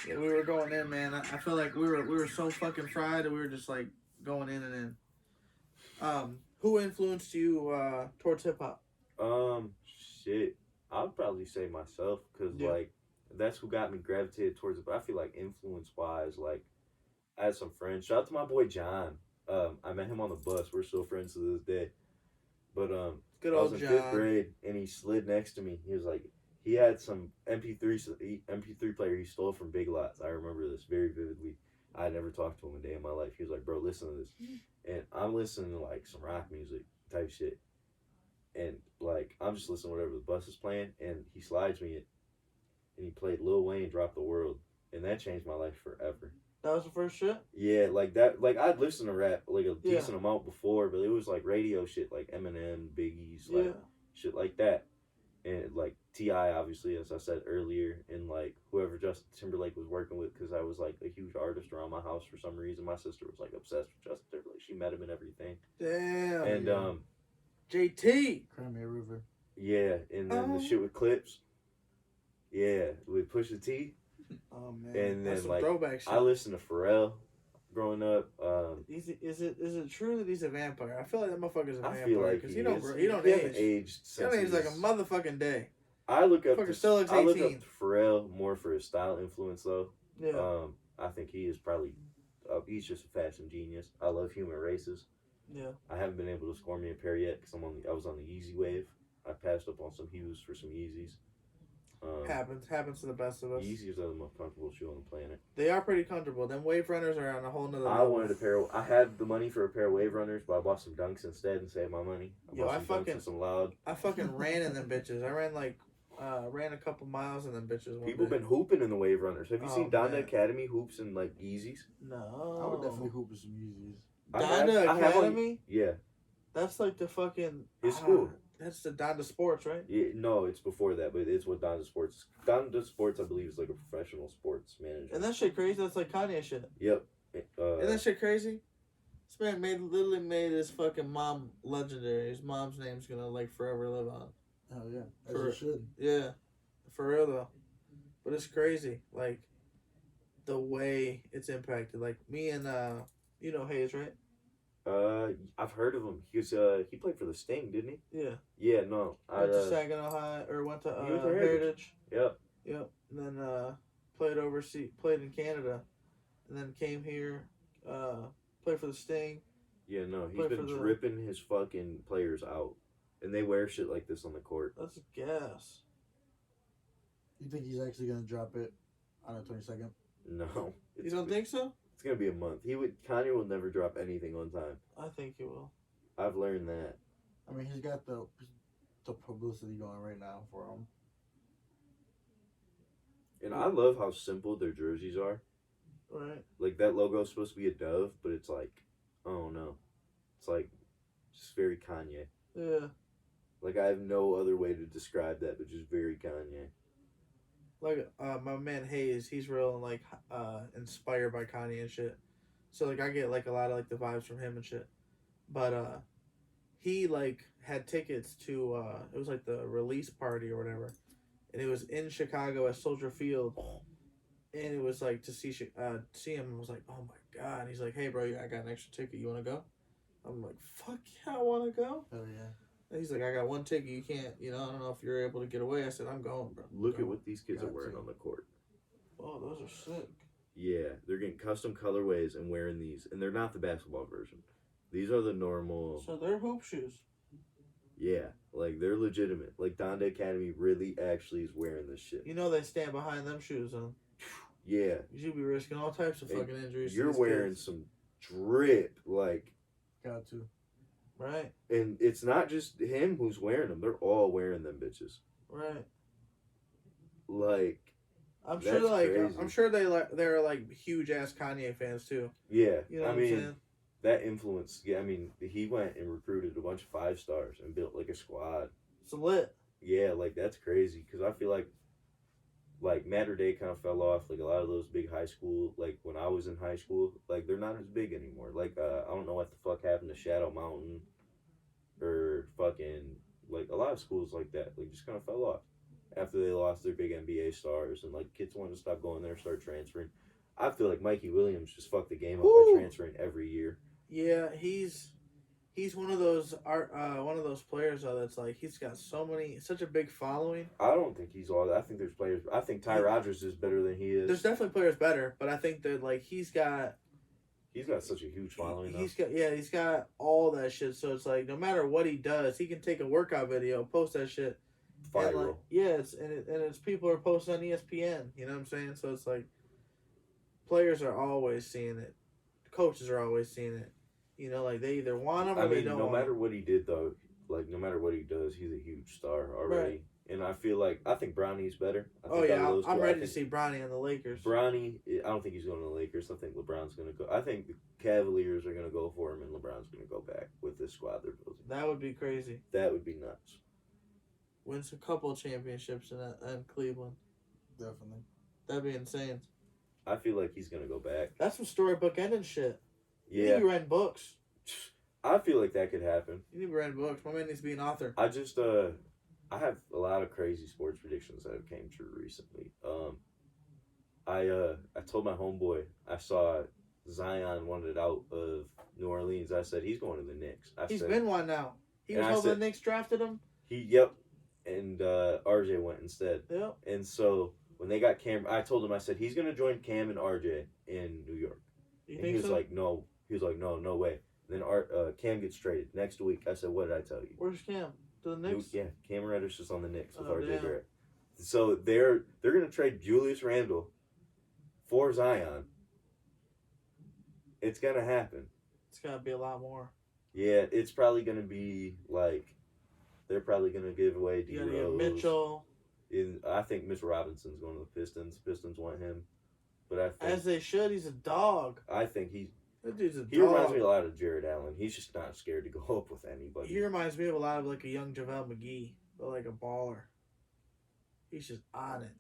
Yeah, we were going in, man. I feel like we were so fucking fried that we were just like going in and in. Who influenced you towards hip hop? Shit. I'd probably say myself, because, Yeah. like, that's who got me gravitated towards it. But I feel like influence-wise, like, I had some friends. Shout out to my boy John. I met him on the bus. We're still friends to this day. But, Good I was old in John. 5th grade, and he slid next to me. He was like, he had some MP3 player he stole from Big Lots. I remember this very vividly. I had never talked to him a day in my life. He was like, bro, listen to this. and I'm listening to like some rock music type shit, and like I'm just listening to whatever the bus is playing, and he slides me it, and he played Lil Wayne "Drop the World," and that changed my life forever. That was the first shit? Yeah, like that. Like I'd listened to rap like a Yeah. decent amount before, but it was like radio shit, like Eminem, Biggie's, like Yeah. shit like that, and like T.I. obviously, as I said earlier, and like whoever Justin Timberlake was working with, because I was like a huge artist around my house for some reason. My sister was like obsessed with Justin Timberlake. She met him and everything. Damn. And JT. Crimea River. yeah, and then the shit with Clips. Yeah, with Pusha T. Oh man. And That's then some like throwback shit. I listened to Pharrell growing up. Is it true that he's a vampire? I feel like that motherfucker's a I vampire feel like because he he don't is. he don't He hasn't age. aged He since don't age like a he's- motherfucking day. I look up Fucker still looks I look 18. up to Pharrell more for his style influence though. Yeah. I think he is probably he's just a fashion genius. I love human races. Yeah. I haven't been able to score me a pair yet because I was on the Yeezy wave. I passed up on some Hues for some Yeezys. Happens to the best of us. Yeezys are the most comfortable shoe on the planet. They are pretty comfortable. Them wave runners are on a whole nother I level. wanted a pair. I had the money for a pair of Wave Runners, but I bought some Dunks instead and saved my money. Yo, bought I some Dunks fucking- and some Loud. I fucking ran in them bitches. I ran a couple miles in them bitches. One People day. been hooping in the Wave Runners. Have you Oh, seen Donda man. Academy hoops and like Yeezys? No. I would definitely hoop with some Yeezys. Donda I have one- Academy? Yeah, That's like the fucking. His school. That's the Donda Sports, right? yeah. No, it's before that, but it's what Donda Sports. Donda Sports, I believe, is like a professional sports manager. And that shit crazy. That's like Kanye shit. Yep. Isn't that shit crazy? This man literally made his fucking mom legendary. His mom's name's gonna like forever live on. Hell yeah. As For- it should. Yeah, for real though. But it's crazy, like the way it's impacted. Like me and you know Hayes, right? I've heard of him. He played for the Sting, didn't he? Yeah. Yeah, no. Went to Saginaw High or went to he went to Heritage. Yep. Yep. And then played overseas, played in Canada, and then came here. Played for the Sting. Yeah, no. He's Played been for the- dripping his fucking players out, and they wear shit like this on the court. That's gas. You think he's actually gonna drop it on the 22nd? No. You don't think so? It's gonna be a month. Kanye will never drop anything on time. I think you will. I've learned that. I mean, he's got the publicity going right now for him. And I love how simple their jerseys are. Right. Like that logo is supposed to be a dove, but it's like, oh no, it's like just very Kanye. Yeah. Like I have no other way to describe that, but just very Kanye. Like my man Hayes, he's real like inspired by Kanye and shit. So like I get like a lot of like the vibes from him and shit. But he like had tickets to it was like the release party or whatever. And it was in Chicago at Soldier Field. And it was like to see him and was like, "Oh my god." He's like, "Hey bro, I got an extra ticket. You want to go?" I'm like, "Fuck yeah, I want to go." Hell yeah. And he's like, "I got one ticket. You can't, I don't know if you're able to get away." I said, "I'm going, bro." Look at what these kids are Got wearing to. on the court. Oh, those are sick. Yeah, they're getting custom colorways and wearing these, and they're not the basketball version. These are the normal. So they're hoop shoes. Yeah, like they're legitimate. Like Donda Academy really actually is wearing this shit. You know they stand behind them shoes, huh? Yeah, You should be risking all types of And fucking injuries. to you're these wearing kids, some drip, like, Got to. right, and it's not just him who's wearing them. They're all wearing them bitches. right. Like, I'm sure, That's like, crazy. I'm sure they're like huge ass Kanye fans too. yeah, You know I what I'm mean, saying? that influence. Yeah, I mean, he went and recruited a bunch of 5-stars and built like a squad. It's lit. Yeah, like that's crazy because I feel like Matter Day kind of fell off. Like a lot of those big high school, like when I was in high school, like they're not as big anymore. Like I don't know what the fuck happened to Shadow Mountain or fucking like a lot of schools like that. Like just kind of fell off after they lost their big NBA stars and like kids wanted to stop going there and start transferring. I feel like Mikey Williams just fucked the game up Woo! by transferring every year. Yeah, he's one of those players though that's like he's got such a big following. I don't think he's all that. I think there's players. I think Ty Rodgers is better than he is. There's definitely players better, but I think that like he's got such a huge following. he's got all that shit. So it's like no matter what he does, he can take a workout video, post that shit. And Viral. like, yeah, it's people are posting on ESPN. You know what I'm saying? So it's like players are always seeing it, coaches are always seeing it. You know, like they either want him or I they mean, don't no want matter him. what he did though, like no matter what he does, he's a huge star already. Right. And I feel like I think Bronny's better. I Oh think out yeah, of those I'm two, I ready to think see Bronny on the Lakers. Bronny. I don't think he's going to the Lakers. I think LeBron's going to go. I think the Cavaliers are going to go for him, and LeBron's going to go back with this squad they're building. That would be crazy. That would be nuts. Wins a couple of championships in Cleveland. Definitely. That'd be insane. I feel like he's going to go back. That's some storybook ending shit. You need Yeah, to be writing books. I feel like that could happen. You need to be writing books. My man needs to be an author. I just I have a lot of crazy sports predictions that have came true recently. I told my homeboy I saw Zion wanted out of New Orleans. I said he's going to the Knicks. He's said, been one now. He was And I hoping the said- Knicks drafted him. Yep, and RJ went instead. Yep. And so when they got Cam, I told him I said he's gonna join Cam and RJ in New York. You And think he was so? like, no. He was like, no way. Then Cam gets traded next week. I said, what did I tell you? Where's Cam? To the Knicks? Yeah, Cam Reddish is on the Knicks with Oh, RJ damn. Barrett. So they're gonna trade Julius Randle for Zion. It's gonna happen. It's gotta be a lot more. Yeah, it's probably gonna be like they're probably gonna give away D You gotta get Rose. Mitchell. I think Mitch Robinson's going to the Pistons. Pistons want him, but As they should. He's a dog. I think That dude's a he dog. reminds me a lot of Jared Allen. He's just not scared to go up with anybody. He reminds me of a lot of like a young JaVale McGee, but like a baller. He's just on it.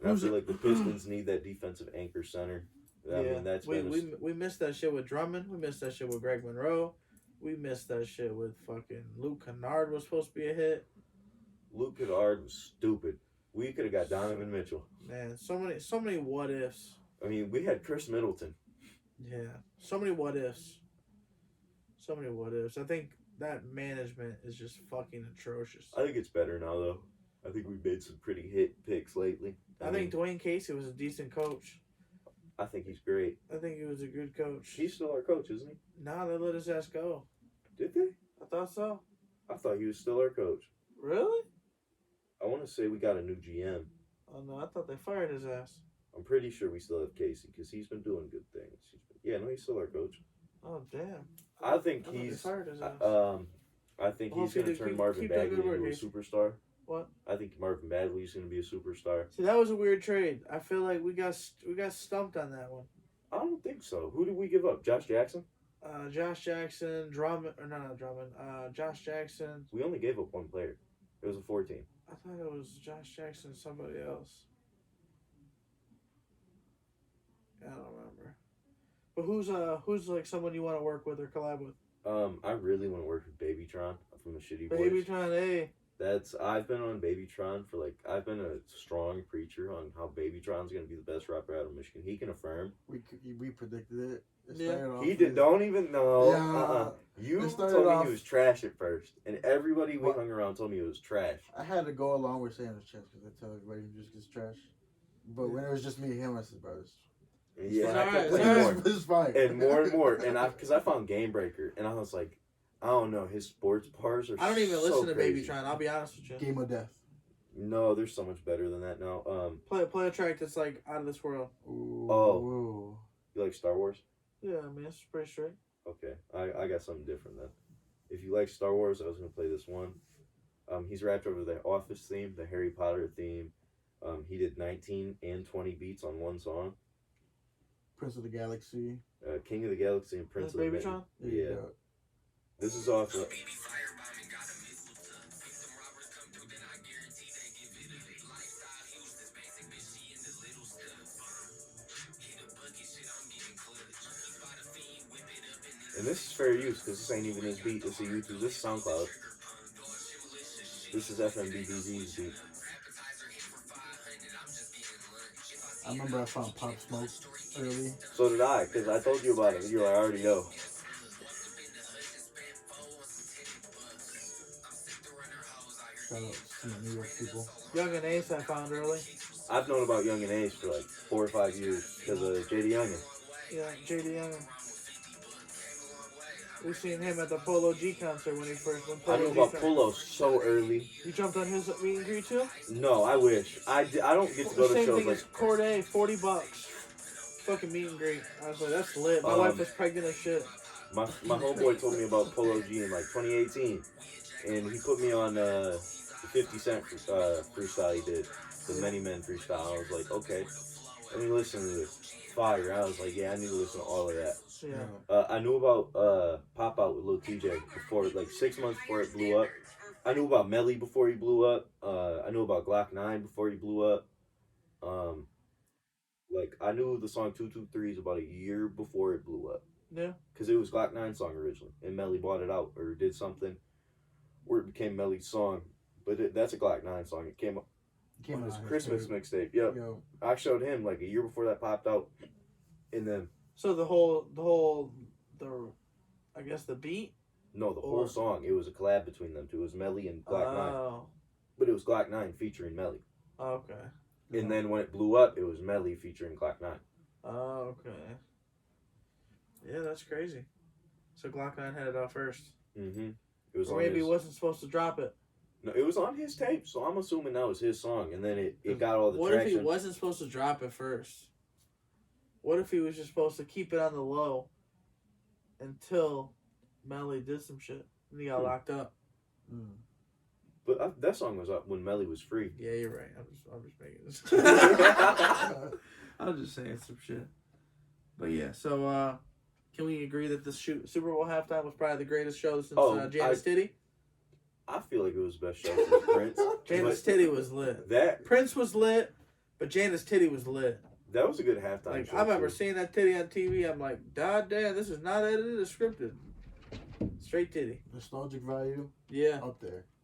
And I feel like the Pistons need that defensive anchor center. I mean, that's we, been we missed that shit with Drummond. We missed that shit with Greg Monroe. We missed that shit with fucking Luke Kennard was supposed to be a hit. Luke Kennard was stupid. We could have got Donovan Mitchell. Man, so many what ifs. I mean, we had Chris Middleton. Yeah, so many what ifs. So many what ifs. I think that management is just fucking atrocious. I think it's better now, though. I think we made some pretty hit picks lately. I think Dwayne Casey was a decent coach. I think he's great. I think he was a good coach. He's still our coach, isn't he? Nah, they let his ass go. Did they? I thought so. I thought he was still our coach. Really? I want to say we got a new GM. Oh no, I thought they fired his ass. I'm pretty sure we still have Casey because he's been doing good things. He's still our coach. Oh damn. I think I thought they he's. fired his ass. I think Well, he's going to keep- turn keep- Marvin keep doing Bagley good work, into a Casey. superstar. What? I think Marvin Bagley's going to be a superstar. See, that was a weird trade. I feel like we got stumped on that one. I don't think so. Who did we give up? Josh Jackson? Josh Jackson, Drummond, or no, not Drummond. Josh Jackson. We only gave up one player. It was a 14. I thought it was Josh Jackson, and somebody else. I don't remember. But who's like someone you want to work with or collab with? I really want to work with Babytron from the Shitty Boys. Babytron, hey. I've been on Babytron for I've been a strong preacher on how Babytron's going to be the best rapper out of Michigan. He can affirm. We predicted it. It Yeah. started off He did. as- Don't even know. Yeah. You It started told me off- he was trash at first, and everybody we What? hung around told me it was trash. I had to go along with saying it was trash because I tell everybody he just gets trash. But when it was just me and him, I said, bro, And yeah, and It's I kept alright, playing it's more alright. it's fine. and more and more, and because I found Game Breaker, and I was like, I don't know, his sports bars are. I don't even so listen to crazy. Babytron. I'll be honest with you. Game of death. No, there's so much better than that now. Play a track that's like out of this world. Ooh. Oh. You like Star Wars? Yeah, I mean it's pretty straight. Okay, I got something different then. If you like Star Wars, I was gonna play this one. He's rapped over the Office theme, the Harry Potter theme. He did 19 and 20 beats on one song. Prince of the Galaxy. King of the Galaxy and Prince That's of the Babytron? There you Yeah. go. This is off. And this is fair use because this ain't even his beat. This is YouTube. This is SoundCloud. This is FMBBZ's beat. I remember I found Pop Smoke early. So did I, because I told you about it. You were like, I already know. Shout out to the New York people. Young and Ace I found early. I've known about Young and Ace for 4 or 5 years because of JD Youngin. Yeah, JD Young. We seen him at the Polo G concert when he first went. I knew about Polo so early. You jumped on his meet and greet too? No, I wish. I don't get to go The to same shows thing as Corday, $40. Fucking meet and greet. I was like, that's lit. My Um, wife was pregnant as shit. My homeboy told me about Polo G in like 2018, and he put me on the 50 Cent freestyle he did, the Many Men freestyle. I was like, okay, let me listen to this. Fire. I was like, yeah, I need to listen to all of that. Yeah. I knew about Pop Out with Lil TJ before, like 6 months before it blew up. I knew about Melly before he blew up. I knew about Glock 9 before he blew up. Like, I knew the song 223s about a year before it blew up. Yeah. Because it was Glock 9's song originally. And Melly bought it out or did something where it became Melly's song. But that's a Glock 9 song. It came up on his Christmas mixtape. Yep. Yo. I showed him like a year before that popped out. And then... So the I guess the beat? No, the whole song. It was a collab between them two. It was Melly and Glock 9. Oh. But it was Glock 9 featuring Melly. Okay. And then when it blew up, it was Melly featuring Glock 9. Oh, okay. Yeah, that's crazy. So Glock 9 had it out first. Mm-hmm. It was or maybe he wasn't supposed to drop it. No, it was on his tape, so I'm assuming that was his song. And then it got all the what traction. What if he wasn't supposed to drop it first? What if he was just supposed to keep it on the low until Melly did some shit and he got locked up? Mm. But that song was up when Melly was free. Yeah, you're right. I'm just making this. I'm just saying some shit. But yeah, so can we agree that this Super Bowl halftime was probably the greatest show since Janice Titty? I feel like it was the best show since Prince. Janice Titty was lit. Prince was lit, but Janice Titty was lit. That was a good halftime like, show. I remember seeing that titty on TV. I'm like, God damn, this is not edited or scripted. Straight titty. Nostalgic value. Yeah.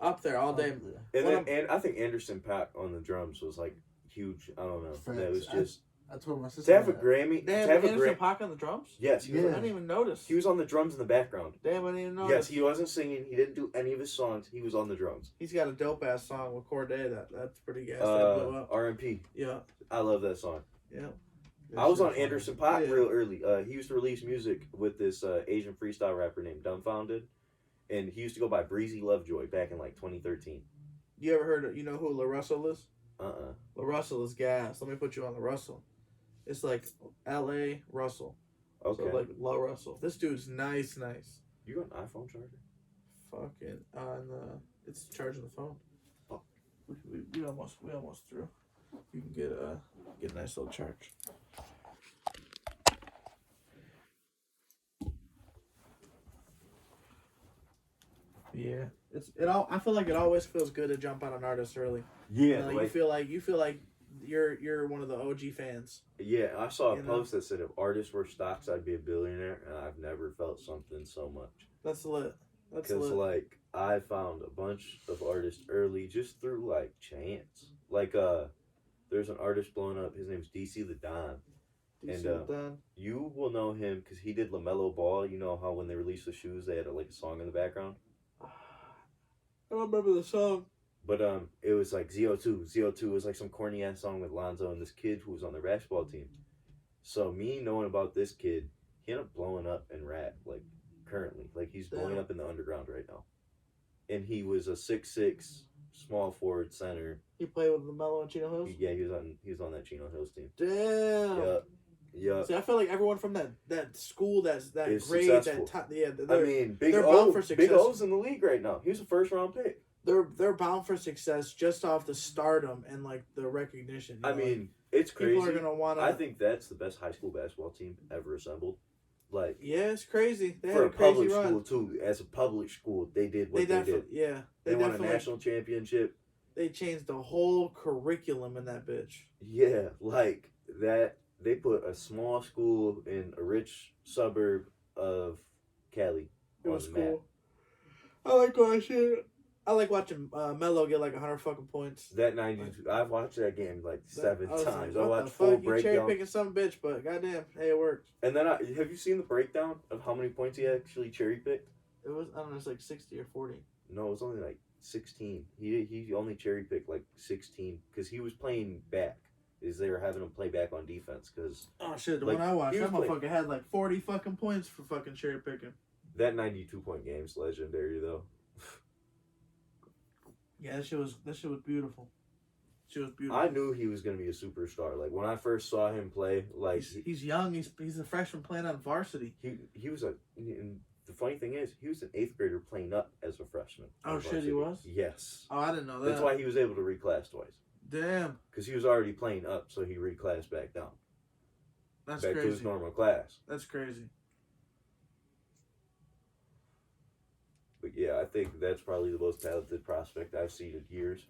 Up there all day. And I think Anderson .Paak on the drums was like huge. I don't know. Facts. That was just. I told my sister. To have a Grammy. They have Anderson .Paak on the drums? Yes. I didn't even notice. He was on the drums in the background. Damn, I didn't even notice. Yes, he wasn't singing. He didn't do any of his songs. He was on the drums. He's got a dope ass song with Corday. That's pretty gas. That blew up. RMP. Yeah. I love that song. Yeah. I was on Anderson .Paak real early. He used to release music with this Asian freestyle rapper named Dumbfounded. And he used to go by Breezy Lovejoy back in like 2013. You ever heard of, you know who La Russell is? Uh-uh. La Russell is gas. Let me put you on La Russell. It's like L.A. Russell. Okay. So like La Russell. This dude's nice. You got an iPhone charger? Fucking it's charging the phone. Oh, we almost through. You can get a nice little charge. Yeah, I feel like it always feels good to jump on an artist early. Yeah, you feel like you're one of the OG fans. Yeah, I saw a post that said if artists were stocks, I'd be a billionaire, and I've never felt something so much. That's lit. Because like I found a bunch of artists early just through like chance. Like there's an artist blowing up. His name's DC the Don. And you will know him because he did LaMelo Ball. You know how when they released the shoes, they had like a song in the background. I don't remember the song. But it was like ZO2. ZO2 was like some corny ass song with Lonzo and this kid who was on the basketball team. So me knowing about this kid, he ended up blowing up in rap like currently. Like he's blowing up in the underground right now. And he was a 6'6" small forward center. He played with LaMelo and Chino Hills? Yeah, he was on that Chino Hills team. Damn. Yeah. See, I feel like everyone from that school that grade, successful. Big O's in the league right now. He was a first round pick. They're bound for success just off the stardom and like the recognition. It's crazy. People are gonna want to. I think that's the best high school basketball team ever assembled. Like, yeah, it's crazy. They for had a crazy public run. school too. As a public school, they did what they did. Yeah, they won a national championship. They changed the whole curriculum in that bitch. Yeah, like that. They put a small school in a rich suburb of Cali. It was cool. I like watching Melo get like 100 fucking points. That 92. I've watched that game like 7 times. Like, I watched full breakdown. You cherry picking some bitch, but goddamn, hey, it worked. And then have you seen the breakdown of how many points he actually cherry picked? It was, I don't know, it's like 60 or 40. No, it was only like 16. He only cherry picked like 16 because he was playing back. They were having him play back on defense because. Oh shit! The one I watched, that motherfucker had like 40 fucking points for fucking cherry picking. That 92-point game's legendary though. Yeah, that shit was beautiful. She was beautiful. I knew he was gonna be a superstar. Like when I first saw him play, like he's young. He's a freshman playing on varsity. he was a. And the funny thing is, he was an 8th grader playing up as a freshman. Oh on shit, varsity. he was. Yes. Oh, I didn't know that. That's why he was able to reclass twice. Damn. Because he was already playing up, so he reclassed back down. That's back crazy. to his normal class. That's crazy. But yeah, I think that's probably the most talented prospect I've seen in years.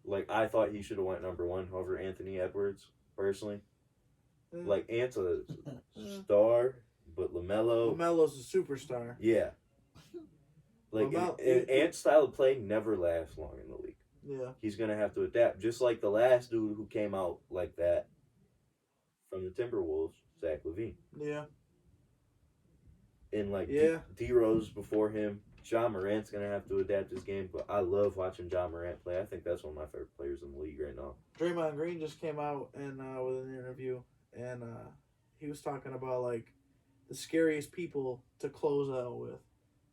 Like, I thought he should have went number 1 over Anthony Edwards, personally. Like, Ant's a star, but LaMelo's a superstar. Yeah. Like, and Ant's style of play never lasts long in the league. Yeah. He's going to have to adapt. Just like the last dude who came out like that from the Timberwolves, Zach LaVine. Yeah. And, like, Yeah. D-Rose before him. Ja Morant's going to have to adapt his game, but I love watching Ja Morant play. I think that's one of my favorite players in the league right now. Draymond Green just came out and with an interview, and he was talking about, like, the scariest people to close out with.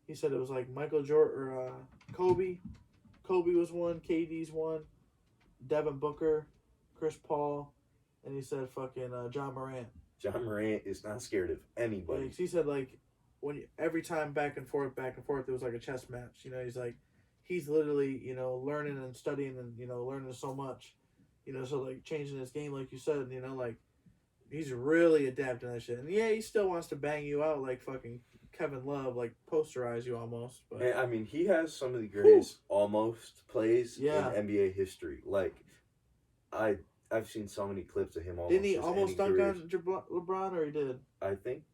He said it was, like, Michael Jordan or Kobe. Kobe was one, KD's one, Devin Booker, Chris Paul, and he said fucking Ja Morant. Ja Morant is not scared of anybody. Like, he said, like, every time back and forth, it was like a chess match. You know, he's like, he's literally, you know, learning and studying and, you know, learning so much. You know, so, like, changing his game, like you said, you know, like, he's really adapting that shit. And, yeah, he still wants to bang you out like fucking Kevin Love, like, posterize you almost. But And, I mean, he has some of the greatest almost plays Yeah. in NBA history. Like, I've seen so many clips of him almost. didn't he just almost ending dunk careers. on LeBron, or he did? I think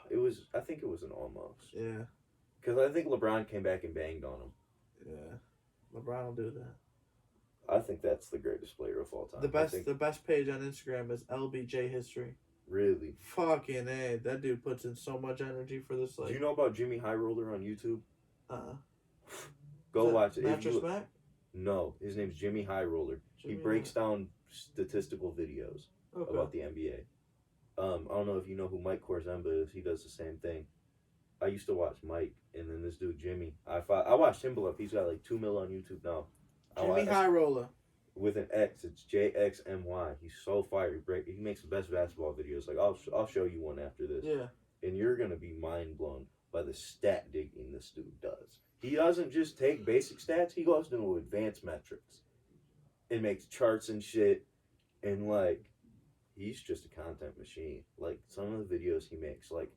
it was an almost. Yeah. Because I think LeBron came back and banged on him. Yeah. LeBron will do that. I think that's the greatest player of all time. The best page on Instagram is LBJ history. Really. Fucking A. That dude puts in so much energy for this. Like, Do you know about Jimmy High Roller on YouTube? Go Is that watch it. Mattress Mac? No, his name's Jimmy High Roller. He breaks down statistical videos about the NBA. I don't know if you know who Mike Korzemba is. He does the same thing. I used to watch Mike, and then this dude Jimmy. I watched him blow up. He's got like 2 mil on YouTube now. Jimmy High Roller. With an X, it's JXMY. He's so fire. He makes the best basketball videos. Like I'll show you one after this. Yeah. And you're gonna be mind blown by the stat digging this dude does. He doesn't just take basic stats. He goes into advanced metrics and makes charts and shit. And like, he's just a content machine. Like some of the videos he makes, like,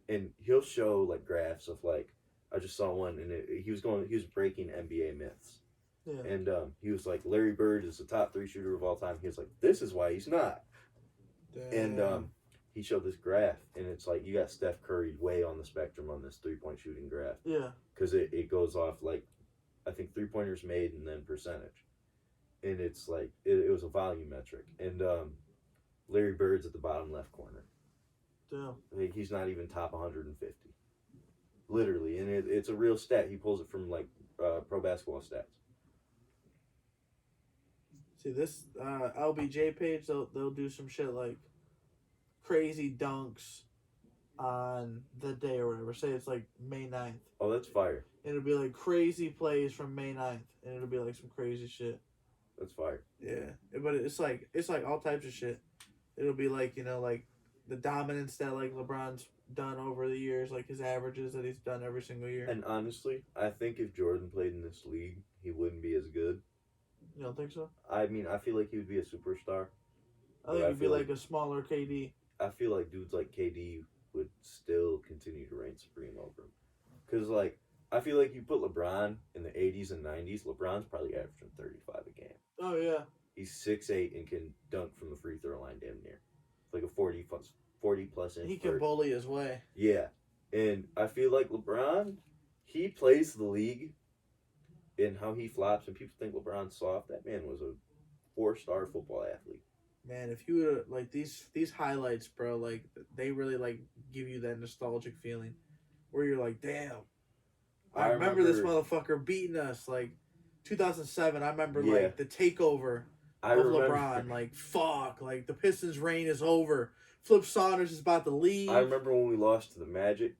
and he'll show like graphs of like. I just saw one, and he was breaking NBA myths. Yeah. And he was like, Larry Bird is the top 3 shooter of all time. He was like, this is why he's not. Damn. And he showed this graph, and it's like, you got Steph Curry way on the spectrum on this 3-point shooting graph. Yeah. Because it goes off, like, I think 3-pointers made and then percentage. And it's like, it was a volume metric. And Larry Bird's at the bottom left corner. Damn. Like, he's not even top 150. Literally. And it's a real stat. He pulls it from, like, pro basketball stats. See, this LBJ page, they'll do some shit like crazy dunks on the day or whatever. Say it's like May 9th. Oh, that's fire. And it'll be like crazy plays from May 9th. And it'll be like some crazy shit. That's fire. Yeah. But it's like all types of shit. It'll be like, you know, like the dominance that like LeBron's done over the years, like his averages that he's done every single year. And honestly, I think if Jordan played in this league, he wouldn't be as good. You don't think so? I mean, I feel like he would be a superstar. I think he'd be like a smaller KD. I feel like dudes like KD would still continue to reign supreme over him. Because, like, I feel like you put LeBron in the 80s and 90s, LeBron's probably averaging 35 a game. Oh, yeah. He's 6'8" and can dunk from the free throw line damn near. Like a 40 plus inch. He can bully his way. Yeah. And I feel like LeBron, he plays the league in how he flops, and people think LeBron's soft. That man was a 4-star football athlete. Man, if you would like these highlights, bro, like they really like give you that nostalgic feeling where you're like, damn, I remember this motherfucker beating us like 2007. I remember like the takeover of LeBron. Like fuck, like the Pistons' reign is over. Flip Saunders is about to leave. I remember when we lost to the Magic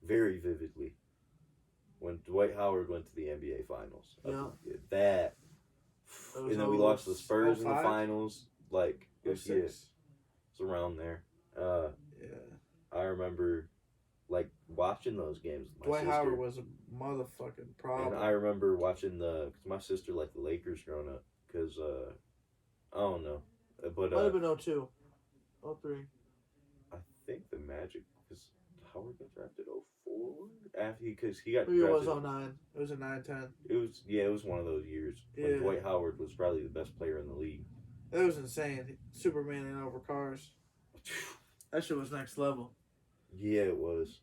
very vividly. When Dwight Howard went to the NBA Finals. Yeah. That And then we lost to the Spurs in the 05? finals. Like, it was, yeah, 06? it's around there. Yeah. I remember, like, watching those games with my Dwight sister. Howard was a motherfucking problem. And I remember watching cause my sister liked the Lakers growing up. Because, I don't know. But, Might have been 02. 03. I think the Magic, because Howard got drafted 04? Because he got Maybe it drafted. was 09. It was a 9-10. It was one of those years. When Yeah. Dwight Howard was probably the best player in the league. That was insane. Superman in over cars. That shit was next level. Yeah, it was.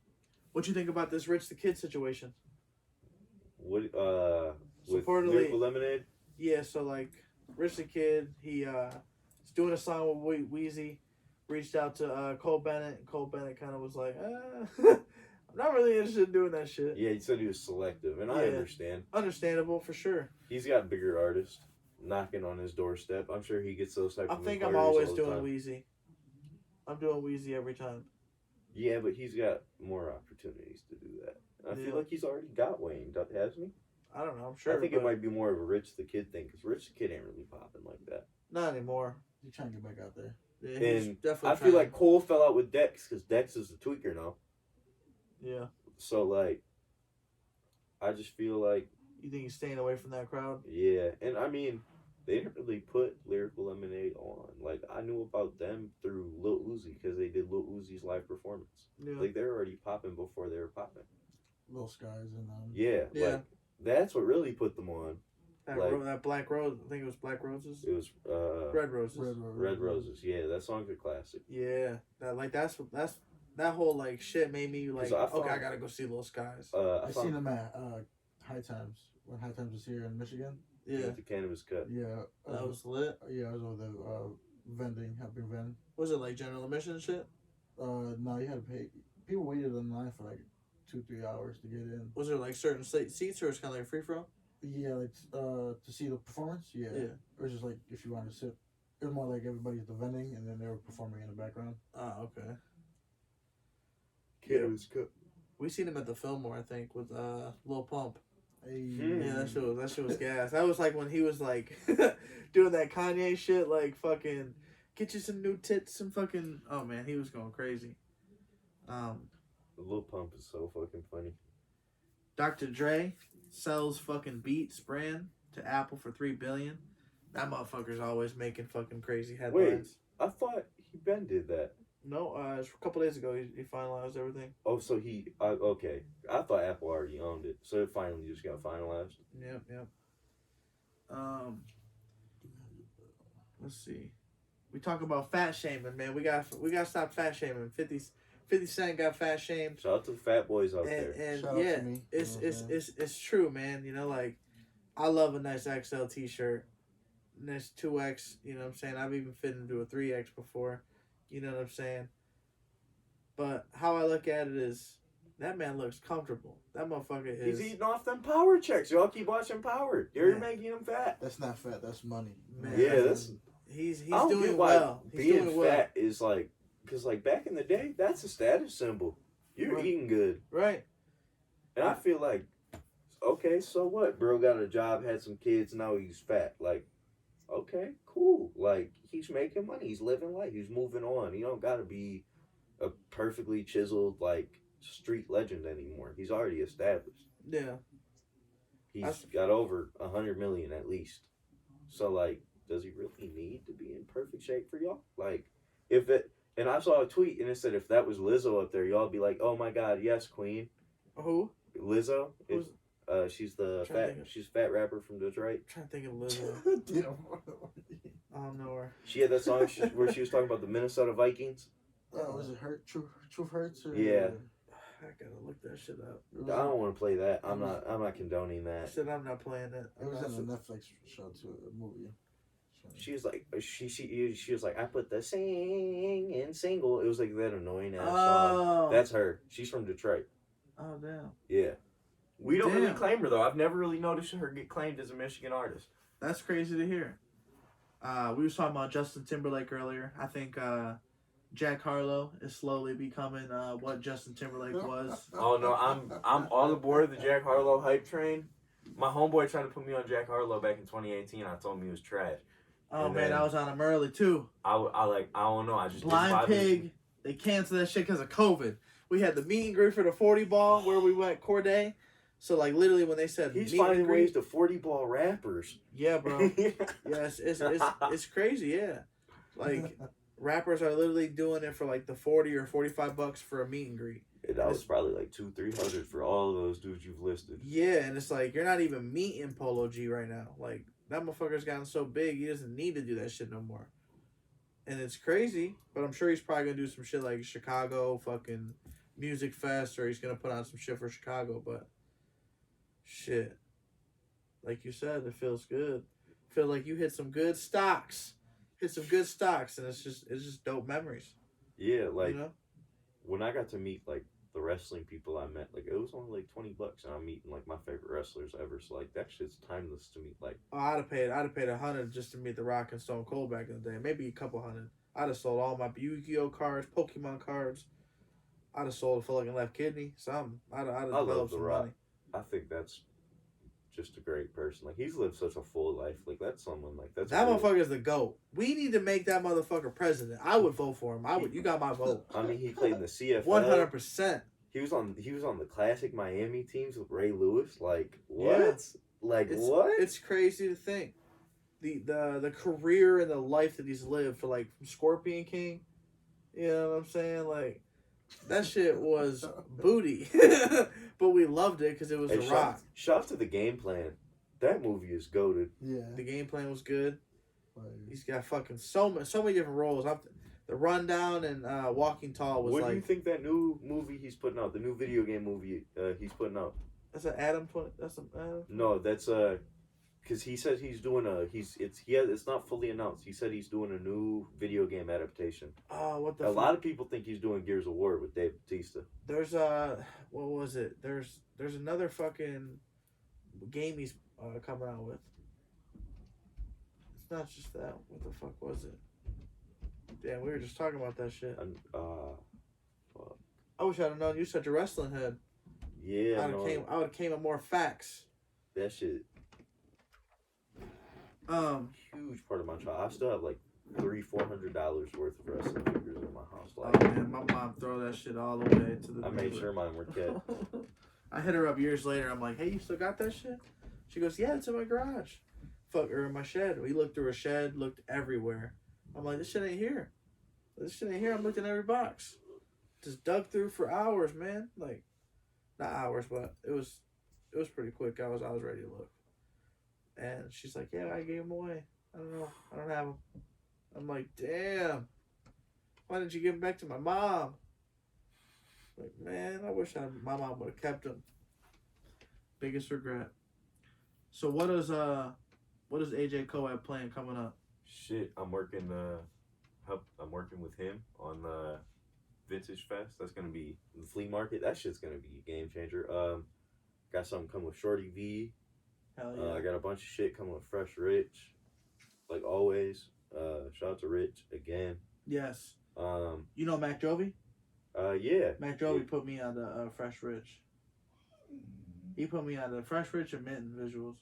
What you think about this Rich the Kid situation? What, with Supportedly- Lyrical Lemonade? Yeah, so like Rich the Kid, he is doing a song with Wheezy. Reached out to Cole Bennett. And Cole Bennett kind of was like, I'm not really interested in doing that shit. Yeah, he said he was selective, and I Yeah. understand. Understandable for sure. He's got bigger artists knocking on his doorstep. I'm sure he gets those type I of think I'm inquiries always all the doing time. Wheezy. I'm doing Wheezy every time. Yeah, but he's got more opportunities to do that. I Yeah. feel like he's already got Wayne, hasn't he? I don't know. I'm sure. I think but it might be more of a Rich the Kid thing, because Rich the Kid ain't really popping like that. not anymore. He's trying to get back out there. Yeah, he's And definitely. I feel trying- like Cole fell out with Dex, because Dex is the tweaker now. Yeah. So, like, I just feel like, You think he's staying away from that crowd? yeah. And, I mean, they didn't really put Lyrical Lemonade on. Like, I knew about them through Lil Uzi, because they did Lil Uzi's live performance. Yeah. Like, they were already popping before they were popping. Little Skies and Yeah, Yeah. like, that's what really put them on. that, like- that Black Rose. I think it was Black Roses. It was Red Roses. Red Roses. Yeah, that song's a classic. Yeah. That's that whole like shit made me like, 'Cause I okay, I found- gotta go see Little Skies. I I seen found him at High Times when High Times was here in Michigan. Yeah. the Cannabis Cut. Yeah, That was lit. yeah. I was over there vending, helping vend. Was it like general admission shit? No, you had to pay. People waited in line for like 2-3 hours to get in. Was there like certain seats or was it kind of like free for all? Yeah, like to see the performance. Yeah. Yeah. It was just like if you wanted to sit. It was more like everybody's at the vending and then they were performing in the background. Oh, okay. Cannabis Cut. We seen him at the Fillmore, I think, with Lil Pump. Hey. Yeah, that shit was gas. That was like when he was like doing that Kanye shit, like fucking get you some new tits, some fucking. Oh man, he was going crazy. The Lil Pump is so fucking funny. Dr. Dre sells fucking Beats brand to Apple for $3 billion. That motherfucker's always making fucking crazy headlines. I thought he Ben did that. No, a couple days ago he finalized everything. Oh, so he okay. I thought Apple already owned it, so it finally just got finalized. Yep. Let's see. We talk about fat shaming, man. We got to stop fat shaming. 50 Cent got fat shamed. Shout out to the fat boys out there. And Shout out yeah, to me. it's You know what I'm saying? it's true, man. You know, like I love a nice XL t-shirt. Nice 2X, you know what I'm saying? I've even fit into a 3X before. You know what I'm saying? But how I look at it is that man looks comfortable. That motherfucker is He's eating off them power checks. Y'all keep watching Power. You're Man. making him fat. That's not fat. That's money. Man. Yeah, that's. he's I don't doing get why well. He's being doing well. fat is like, because like back in the day, that's a status symbol. You're Right. eating good. Right. And I feel like, okay, so what? Bro got a job, had some kids, now he's fat. Like, okay, cool. Like, he's making money. He's living life. He's moving on. You don't got to be a perfectly chiseled, like, street legend anymore. He's already established. Yeah. He's got over 100 million at least. So, like, does he really need to be in perfect shape for y'all? Like, if it... And I saw a tweet and it said if that was Lizzo up there, y'all be like, oh my God, yes, queen. Who? Lizzo. Who's- She's the Trying to fat. think of- She's a fat rapper from Detroit. I'm trying to think of Lizzo. Yeah. I don't know her. She had that song where she was talking about the Minnesota Vikings. Was it Hurt? Truth Hurts? Or, Yeah. I gotta look that shit up. It I was, don't want to play that. I'm not condoning I that. said I'm not playing it. it was in a Netflix show too, a movie. She was like, she was like, I put the sing in single. It was like that annoying ass song. Oh. That's her. She's from Detroit. Oh damn. Yeah. We don't really Damn. claim her though. I've never really noticed her get claimed as a Michigan artist. That's crazy to hear. We was talking about Justin Timberlake earlier. I think Jack Harlow is slowly becoming what Justin Timberlake was. Oh no, I'm all aboard the Jack Harlow hype train. My homeboy tried to put me on Jack Harlow back in 2018. I told him he was trash. Oh And man, then I was on him early too. I don't know. I just Blind didn't vibe with Pig. it. They canceled that shit because of COVID. We had the meet and greet for the 40 ball where we went Corday. So like literally when they said He's meet and finding greet, ways to 40 ball rappers. yeah, bro. Yeah, it's crazy. Yeah, like rappers are literally doing it for like the 40 or $45 for a meet and greet. And that was probably like $200-$300 for all of those dudes you've listed. Yeah, and it's like you're not even meeting Polo G right now. Like that motherfucker's gotten so big, he doesn't need to do that shit no more. And it's crazy, but I'm sure he's probably gonna do some shit like Chicago fucking Music Fest, or he's gonna put on some shit for Chicago. But shit, like you said, it feels good. Feel like you hit some good stocks, and it's just dope memories. Yeah, like You know? when I got to meet like the wrestling people I met, like it was only like $20, and I'm meeting like my favorite wrestlers ever. So like that shit's timeless to me. Like Oh, I'd have paid $100 just to meet The Rock and Stone Cold back in the day. Maybe a couple hundred. I'd have sold all my Yu-Gi-Oh cards, Pokemon cards. I'd have sold a fucking left kidney, something. I'd have love developed The some Rock. money. I think that's just a great person. Like he's lived such a full life. Like that's someone like that's That real. motherfucker's the GOAT. We need to make that motherfucker president. I would vote for him. You got my vote. I mean, he played in the CFL. 100%. He was on the classic Miami teams with Ray Lewis. Like what? Yeah. Like It's, what? It's crazy to think. The career and the life that he's lived for like from Scorpion King. You know what I'm saying? Like that shit was booty. But we loved it because it was Hey, The Rock. shout out to The Game Plan. That movie is goated. Yeah. The game plan was good. Like, He's got fucking so many different roles. The Rundown and Walking Tall was What do like you think that new movie he's putting out? The new video game movie he's putting out? that's an Adam 20. That's an Adam. No, that's because he says he's doing it's not fully announced. He said he's doing a new video game adaptation. Oh, what the? A lot of people think he's doing Gears of War with Dave Bautista. There's what was it? There's another fucking game he's coming out with. It's not just that. What the fuck was it? Damn, we were just talking about that shit. And I wish I'd have known you such a wrestling head. yeah, I would have came with more facts. that shit. Huge part of my child. I still have like $300-$400 worth of wrestling figures in my house. Oh Like man, my mom throw that shit all the way to the. I made sure mine were kept. I hit her up years later. I'm like, hey, you still got that shit? She goes, yeah, it's in my garage. Fuck, or in my shed. We looked through a shed, looked everywhere. I'm like, this shit ain't here. I'm looking at every box. Just dug through for hours, man. Like, not hours, but it was pretty quick. I was ready to look. And she's like, yeah, I gave them away. I don't know. I don't have them. I'm like, damn. Why didn't you give them back to my mom? Like, man, I wish my mom would have kept them. Biggest regret. So what does AJ Coab plan coming up? Shit, I'm working with him on Vintage Fest. That's gonna be the flea market. That shit's gonna be a game changer. Got something coming with Shorty V. Hell yeah. I got a bunch of shit coming with Fresh Rich, like always. Shout out to Rich again. Yes. You know Mac Jovi? Yeah. Mac Jovi put me on the Fresh Rich. He put me on the Fresh Rich and Mitten visuals.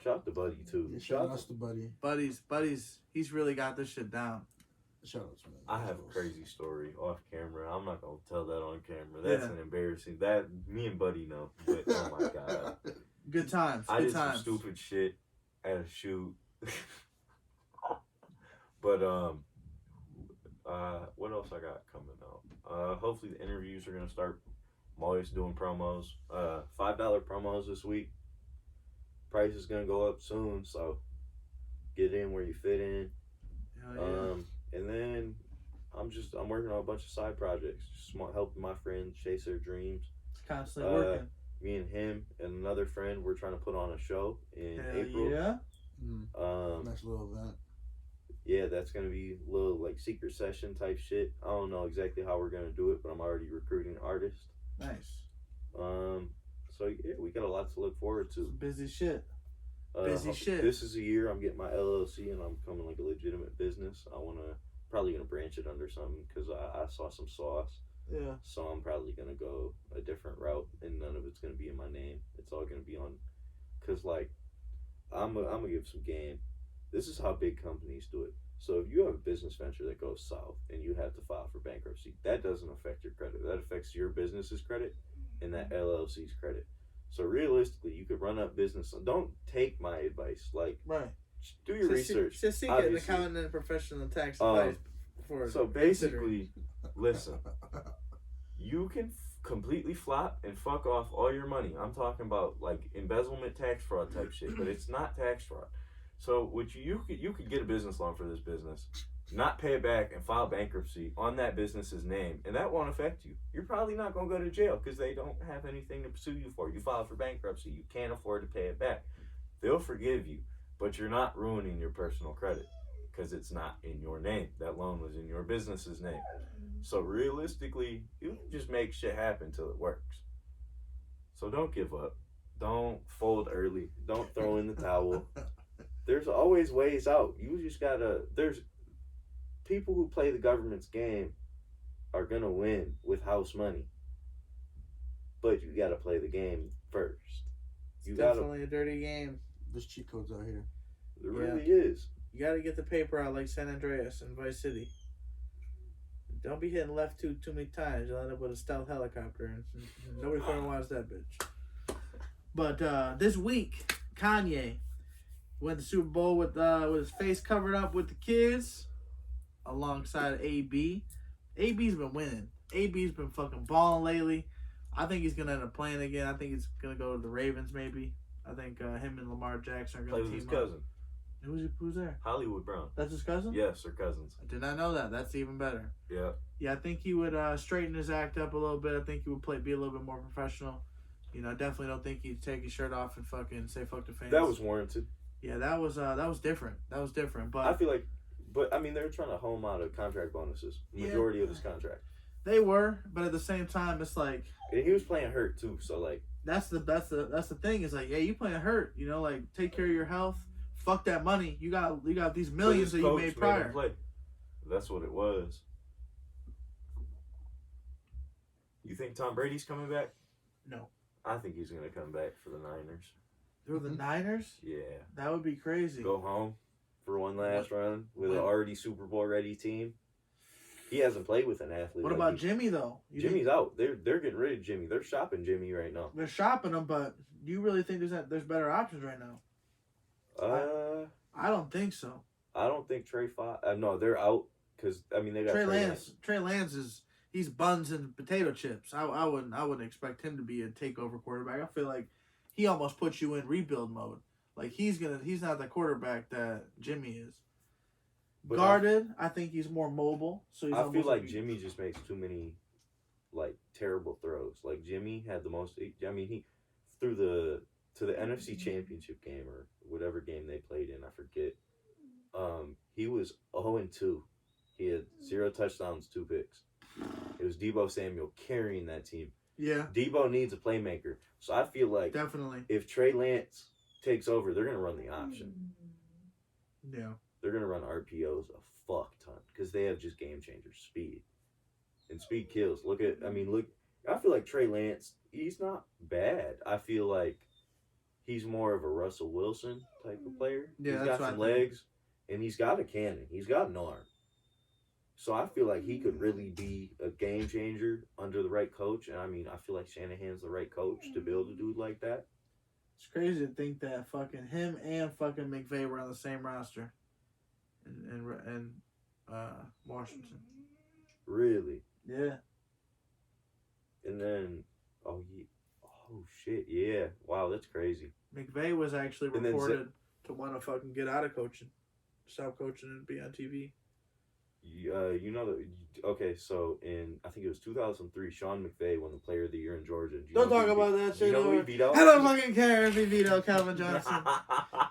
Shout out to Buddy too. yeah, shout out to Buddy. Buddy's, he's really got this shit down. Shout out to me. I have a crazy story off camera. I'm not gonna tell that on camera. That's an embarrassing. That me and Buddy know, but oh my god. Good times. I Good did times. some stupid shit at a shoot. But what else I got coming out? Hopefully the interviews are gonna start. I'm always doing promos. $5 promos this week. Price is gonna go up soon, so get in where you fit in. Hell yeah. And then I'm working on a bunch of side projects, just helping my friends chase their dreams. It's constantly working. Me and him and another friend, we're trying to put on a show in Hell April. yeah. Nice little event. Yeah, that's gonna be a little like secret session type shit. I don't know exactly how we're gonna do it, but I'm already recruiting artists. Nice. So yeah, we got a lot to look forward to. Busy shit. Busy shit. This is a year I'm getting my LLC and I'm becoming like a legitimate business. Probably gonna branch it under something because I saw some sauce. Yeah. So I'm probably gonna go a different route and none of it's gonna be in my name. It's all gonna be on Because, like, I'm gonna give some game. This is how big companies do it. So if you have a business venture that goes south and you have to file for bankruptcy, that doesn't affect your credit. That affects your business's credit and that LLC's credit. So realistically, you could run up business. Don't take my advice. Like, Right. do your research. Just seek an Obviously. accountant and professional tax advice before. So basically, listen, you can completely flop and fuck off all your money. I'm talking about like embezzlement, tax fraud type shit, but it's not tax fraud. So what you could get a business loan for this business, not pay it back, and file bankruptcy on that business's name, and that won't affect you. You're probably not gonna go to jail because they don't have anything to sue you for. You filed for bankruptcy, you can't afford to pay it back. They'll forgive you, but you're not ruining your personal credit because it's not in your name. That loan was in your business's name. So realistically, you can just make shit happen till it works. So don't give up. Don't fold early. Don't throw in the towel. There's always ways out. You just gotta, there's people who play the government's game are gonna win with house money. But you gotta play the game first. It's definitely a dirty game. There's cheat codes out here. There really is. You gotta get the paper out like San Andreas and Vice City. Don't be hitting left too many times. You'll end up with a stealth helicopter, and nobody fucking wants that bitch. But this week, Kanye went to the Super Bowl with his face covered up with the kids, alongside AB. AB's been winning. AB's been fucking balling lately. I think he's gonna end up playing again. I think he's gonna go to the Ravens maybe. I think him and Lamar Jackson are gonna Play with team his cousin. up. Who's there? Hollywood Brown. That's his cousin? Yes, they're cousins. I did not know that. That's even better. Yeah. Yeah, I think he would straighten his act up a little bit. I think he would be a little bit more professional. You know, I definitely don't think he'd take his shirt off and fucking say fuck the fans. That was warranted. Yeah, that was different. That was different. But I feel like, I mean, they're trying to home out of contract bonuses. Majority of his contract. They were, but at the same time, it's like, and he was playing hurt too. So like, that's the thing. Is like, yeah, you playing hurt. You know, like take care of your health. Fuck that money. You got these millions that you made prior. Play. That's what it was. You think Tom Brady's coming back? No. I think he's gonna come back for the Niners. Through the Niners? Yeah. That would be crazy. Go home for one last run with an already Super Bowl ready team. He hasn't played with an athlete. What about Jimmy though? Jimmy's out. They're getting rid of Jimmy. They're shopping Jimmy right now. They're shopping him, but do you really think there's better options right now? I don't think so. I don't think Trey Fox. No, they're out because I mean they got Trey Lance. Trey Lance he's buns and potato chips. I wouldn't expect him to be a takeover quarterback. I feel like he almost puts you in rebuild mode. Like he's not the quarterback that Jimmy is. But guarded, I think he's more mobile. So he's I feel like Jimmy just makes too many like terrible throws. Like Jimmy had the most. I mean, he threw to the NFC Championship game or whatever game they played in. I forget. He was 0-2. He had 0 touchdowns, 2 picks. It was Deebo Samuel carrying that team. Yeah. Deebo needs a playmaker. So I feel like definitely if Trey Lance takes over, they're gonna run the option. Yeah. They're going to run RPOs a fuck ton because they have just game changers, speed. And speed kills. Look, I feel like Trey Lance, he's not bad. I feel like he's more of a Russell Wilson type of player. Yeah, he's got some legs, and he's got a cannon. He's got an arm. So I feel like he could really be a game changer under the right coach. And I mean, I feel like Shanahan's the right coach to build a dude like that. It's crazy to think that fucking him and fucking McVay were on the same roster. And Washington. Really? Yeah. And then, shit, yeah. Wow, that's crazy. McVay was actually reported to want to fucking get out of coaching. Stop coaching and be on TV. Okay, so I think it was 2003, Sean McVay won the Player of the Year in Georgia. Don't talk about that shit. You know who he beat out? I don't fucking care if he beat out Calvin Johnson.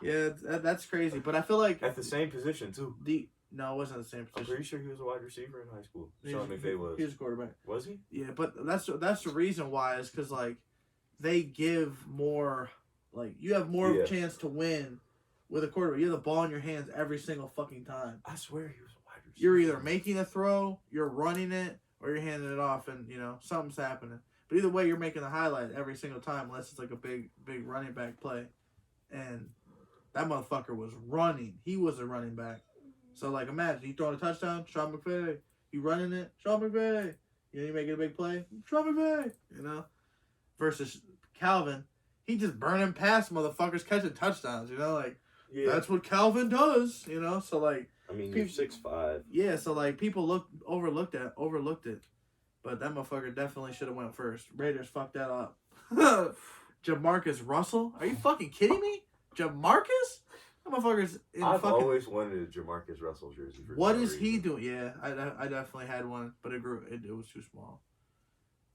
Yeah, that's crazy. But I feel like at the same position too. No, it wasn't the same position. I'm pretty sure he was a wide receiver in high school. Sean McVay was. He was a quarterback. Was he? Yeah, but that's the reason why is because like they give more, like you have more of a chance to win with a quarterback. You have the ball in your hands every single fucking time. I swear he was a wide receiver. You're either making a throw, you're running it, or you're handing it off, and something's happening. But either way, you're making the highlight every single time, unless it's like a big running back play. and that motherfucker was running. He was a running back. So, like, imagine you throwing a touchdown, Sean McVay. You running it, Sean McVay. You know, you making a big play, Sean McVay. You know, versus Calvin, he just burning past motherfuckers catching touchdowns. You know, like that's what Calvin does. You know, so like. I mean, you're 6'5". Yeah, so like people overlooked it, but that motherfucker definitely should have went first. Raiders fucked that up. Jamarcus Russell, are you fucking kidding me? Jamarcus? That motherfucker's in I've fucking. always wanted a Jamarcus Russell jersey. What is he doing? Yeah, I definitely had one, but it was too small.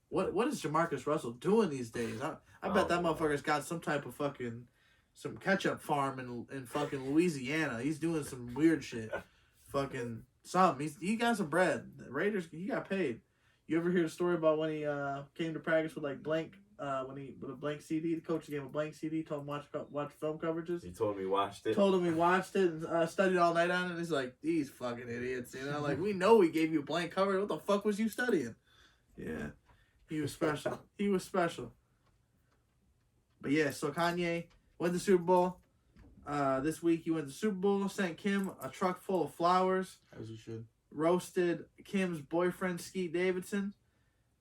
What is Jamarcus Russell doing these days? I bet that motherfucker's got some type of fucking. Some ketchup farm in fucking Louisiana. He's doing some weird shit. Fucking something. He got some bread. The Raiders, he got paid. You ever hear the story about when he came to practice with like with a blank CD? The coach gave him a blank CD, told him watch film coverages. He told me he watched it. Told him he watched it and studied all night on it. And he's like, these fucking idiots, you know? Like, we know we gave you a blank cover. What the fuck was you studying? Yeah, he was special. He was special. But yeah, so Kanye went to the Super Bowl. This week he went to the Super Bowl, sent Kim a truck full of flowers. As you should. Roasted Kim's boyfriend, Skeet Davidson.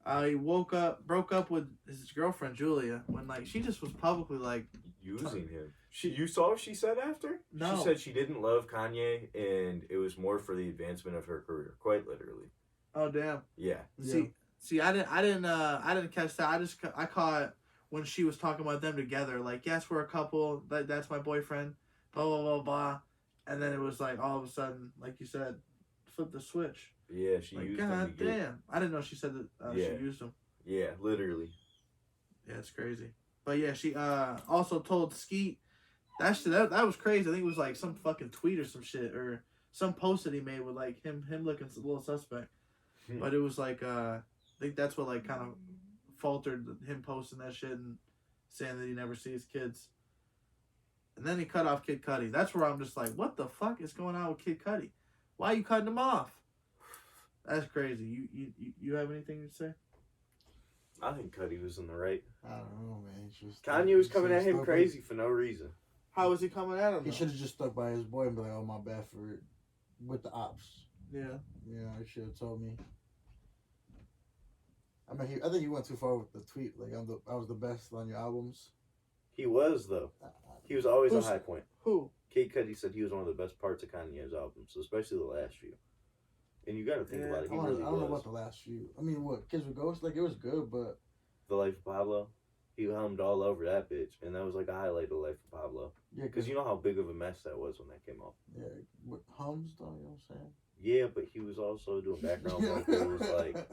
He broke up with his girlfriend, Julia, when like she just was publicly like using him. You saw what she said after? No. She said she didn't love Kanye and it was more for the advancement of her career, quite literally. Oh damn. Yeah. See, I didn't catch that. I caught when she was talking about them together, like, yes, we're a couple, that's my boyfriend, blah, blah, blah, blah. And then it was like, all of a sudden, like you said, flip the switch. Yeah, she like, used him. God damn. I didn't know she said that she used him. Yeah, literally. Yeah, it's crazy. But yeah, she also told Skeet, that was crazy. I think it was like some fucking tweet or some shit, or some post that he made with like him looking a little suspect. But it was like, I think that's what like kind of faltered him posting that shit and saying that he never sees kids. And then he cut off Kid Cudi. That's where I'm just like, what the fuck is going on with Kid Cudi? Why are you cutting him off? That's crazy. You have anything to say? I think Cudi was in the right. I don't know, man. Kanye was coming at him crazy for no reason. How was he coming at him? He should have just stuck by his boy and be like, oh, my bad for it. With the ops. Yeah. Yeah, he should have told me. I mean, I think he went too far with the tweet. Like, I was the best on your albums. He was, though. He was always a high point. Who? Kid Cudi said he was one of the best parts of Kanye's albums, especially the last few. And you got to think about it. He really I don't know about the last few. I mean, what, Kids with Ghosts? Like, it was good, but... The Life of Pablo, he hummed all over that bitch. And that was like a highlight of The Life of Pablo. Yeah, because you know how big of a mess that was when that came out. Yeah, what, hums, though, you know what I'm saying? Yeah, but he was also doing background vocals, like...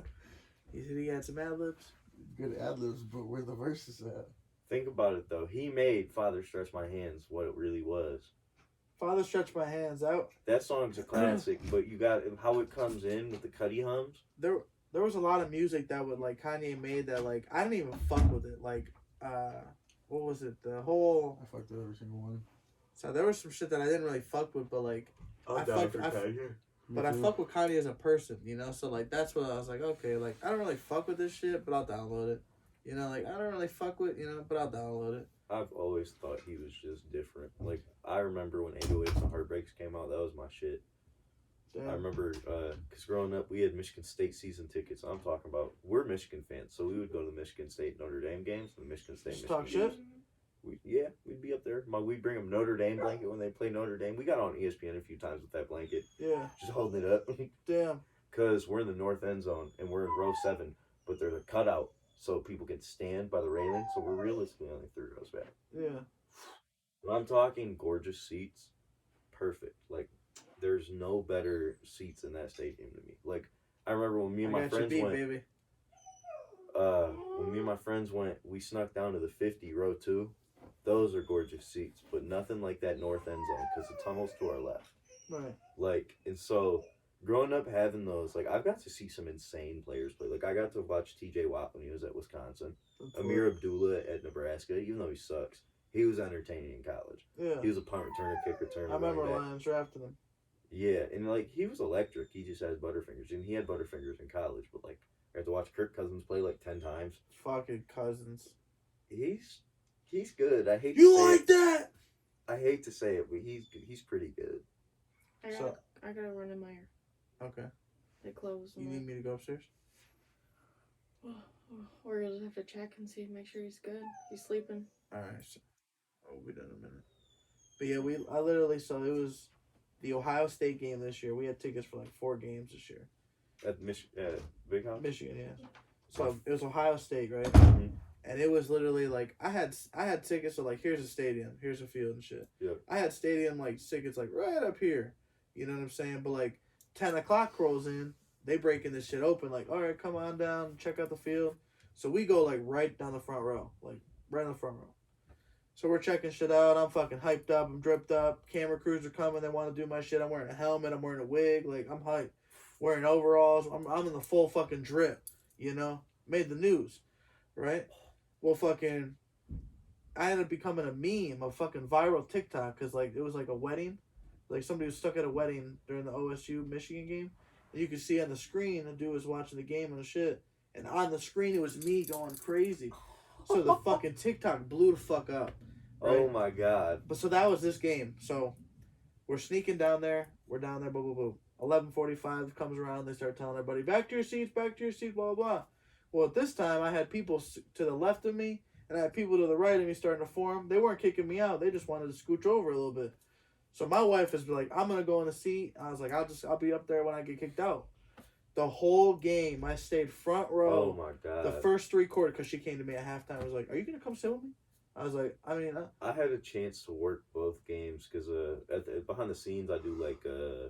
He said he had some ad-libs? Good ad-libs, but where the verses at? Think about it, though. He made Father Stretch My Hands what it really was. Father Stretch My Hands out. That song's a classic, but you got how it comes in with the Cudi hums. There was a lot of music that would like Kanye made that like I didn't even fuck with it. Like what was it? The whole I fucked with every single one. So there was some shit that I didn't really fuck with, but like I fuck with Kanye as a person, you know. So like that's what I was like. Okay, like I don't really fuck with this shit, but I'll download it. You know, like I don't really fuck with, you know, but I'll download it. I've always thought he was just different. Like I remember when 808s and Heartbreaks came out, that was my shit. Damn. I remember because growing up we had Michigan State season tickets. I'm talking about we're Michigan fans, so we would go to the Michigan State Notre Dame games, the Michigan State. Just talk shit. We'd be up there. We'd bring them Notre Dame blanket when they play Notre Dame. We got on ESPN a few times with that blanket. Yeah. Just holding it up. Damn. Because we're in the north end zone and we're in row 7, but there's a cutout so people can stand by the railing. So we're realistically only 3 rows back. Yeah. When I'm talking gorgeous seats, perfect. Like, there's no better seats in that stadium to me. Like, I remember when me and my friends went. Baby. When me and my friends went, we snuck down to the 50, row 2. Those are gorgeous seats, but nothing like that north end zone because the tunnel's to our left. Right. Like, and so growing up having those, like, I've got to see some insane players play. Like, I got to watch T.J. Watt when he was at Wisconsin. Amir Abdullah at Nebraska, even though he sucks, he was entertaining in college. Yeah. He was a punt returner, kick returner. I remember Lions drafted him. Yeah, and, like, he was electric. He just has butterfingers, and he had butterfingers in college, but, like, I had to watch Kirk Cousins play, like, 10 times. Fucking Cousins. He's good. I hate You like that? hate to say it, but he's pretty good. I gotta run in my ear. Okay. They closed. You need me to go upstairs? Or you'll just have to check and see, make sure he's good. He's sleeping. All right. So, we'll be done in a minute. But yeah, I literally, so it was the Ohio State game this year. We had tickets for like 4 games this year. At Big House? Michigan, yeah. So it was Ohio State, right? Mm-hmm. And it was literally like I had tickets, so like here's a stadium, here's a field and shit. Yeah. I had stadium like tickets like right up here. You know what I'm saying? But like 10 o'clock rolls in, they breaking this shit open, like, all right, come on down, check out the field. So we go like right down the front row. Like right in the front row. So we're checking shit out. I'm fucking hyped up, I'm dripped up, camera crews are coming, they want to do my shit. I'm wearing a helmet, I'm wearing a wig, like I'm hyped. Wearing overalls, I'm in the full fucking drip, you know? Made the news, right? Well, fucking, I ended up becoming a meme, a fucking viral TikTok, because, like, it was, like, a wedding. Like, somebody was stuck at a wedding during the OSU Michigan game. And you could see on the screen, the dude was watching the game and the shit. And on the screen, it was me going crazy. So the fucking TikTok blew the fuck up. Right? Oh, my God. But so that was this game. So we're sneaking down there. We're down there, blah, blah, blah. 11:45 comes around. They start telling everybody, back to your seats, blah, blah, blah. Well, at this time, I had people to the left of me, and I had people to the right of me starting to form. They weren't kicking me out. They just wanted to scooch over a little bit. So my wife is like, I'm going to go in the seat. I was like, I'll be up there when I get kicked out. The whole game, I stayed front row. Oh, my God. The first 3 quarters, because she came to me at halftime. I was like, are you going to come sit with me? I was like, I mean... I had a chance to work both games, because behind the scenes, I do, like,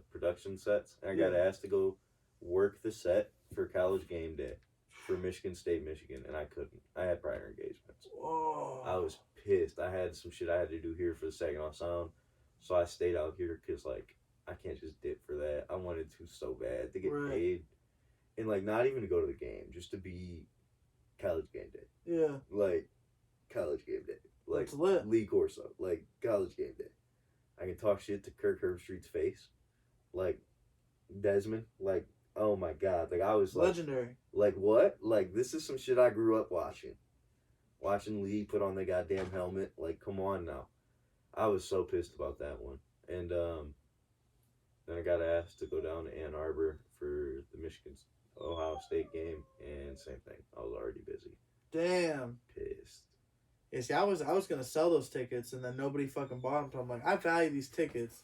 production sets. And I got asked to go work the set for College Game Day. For Michigan State, Michigan, and I couldn't. I had prior engagements. Whoa. I was pissed. I had some shit I had to do here for the Saginaw Sound, so I stayed out here because, like, I can't just dip for that. I wanted to so bad to get paid, and, like, not even to go to the game, just to be College Game Day. Yeah. Like, College Game Day. Like, that's lit. Lee Corso. Like, College Game Day. I can talk shit to Kirk Herbstreit's face. Like, Desmond. Like, oh my God. Like, I was like... Legendary. Like, what? Like, this is some shit I grew up watching. Watching Lee put on the goddamn helmet. Like, come on now. I was so pissed about that one. And, then I got asked to go down to Ann Arbor for the Michigan-Ohio State game. And same thing. I was already busy. Damn. Pissed. Yeah, see, I was going to sell those tickets, and then nobody fucking bought them. So I'm like, I value these tickets.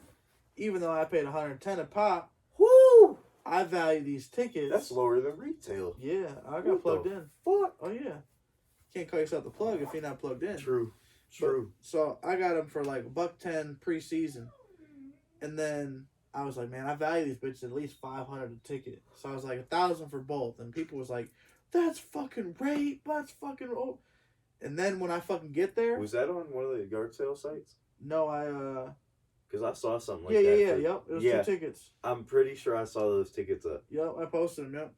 Even though I paid $110 a pop. Woo! I value these tickets. That's lower than retail. Yeah, I got plugged in. Fuck. Oh, yeah. Can't call yourself the plug if you're not plugged in. True. But, so I got them for like $110 preseason. And then I was like, man, I value these bitches at least $500 a ticket. So I was like, $1,000 for both. And people was like, that's fucking rape. That's fucking... Oh. And then when I fucking get there... Was that on one of the yard sale sites? No, Because I saw something like that. Yeah, Yep. It was 2 tickets. I'm pretty sure I saw those tickets up. Yep, I posted them, yep.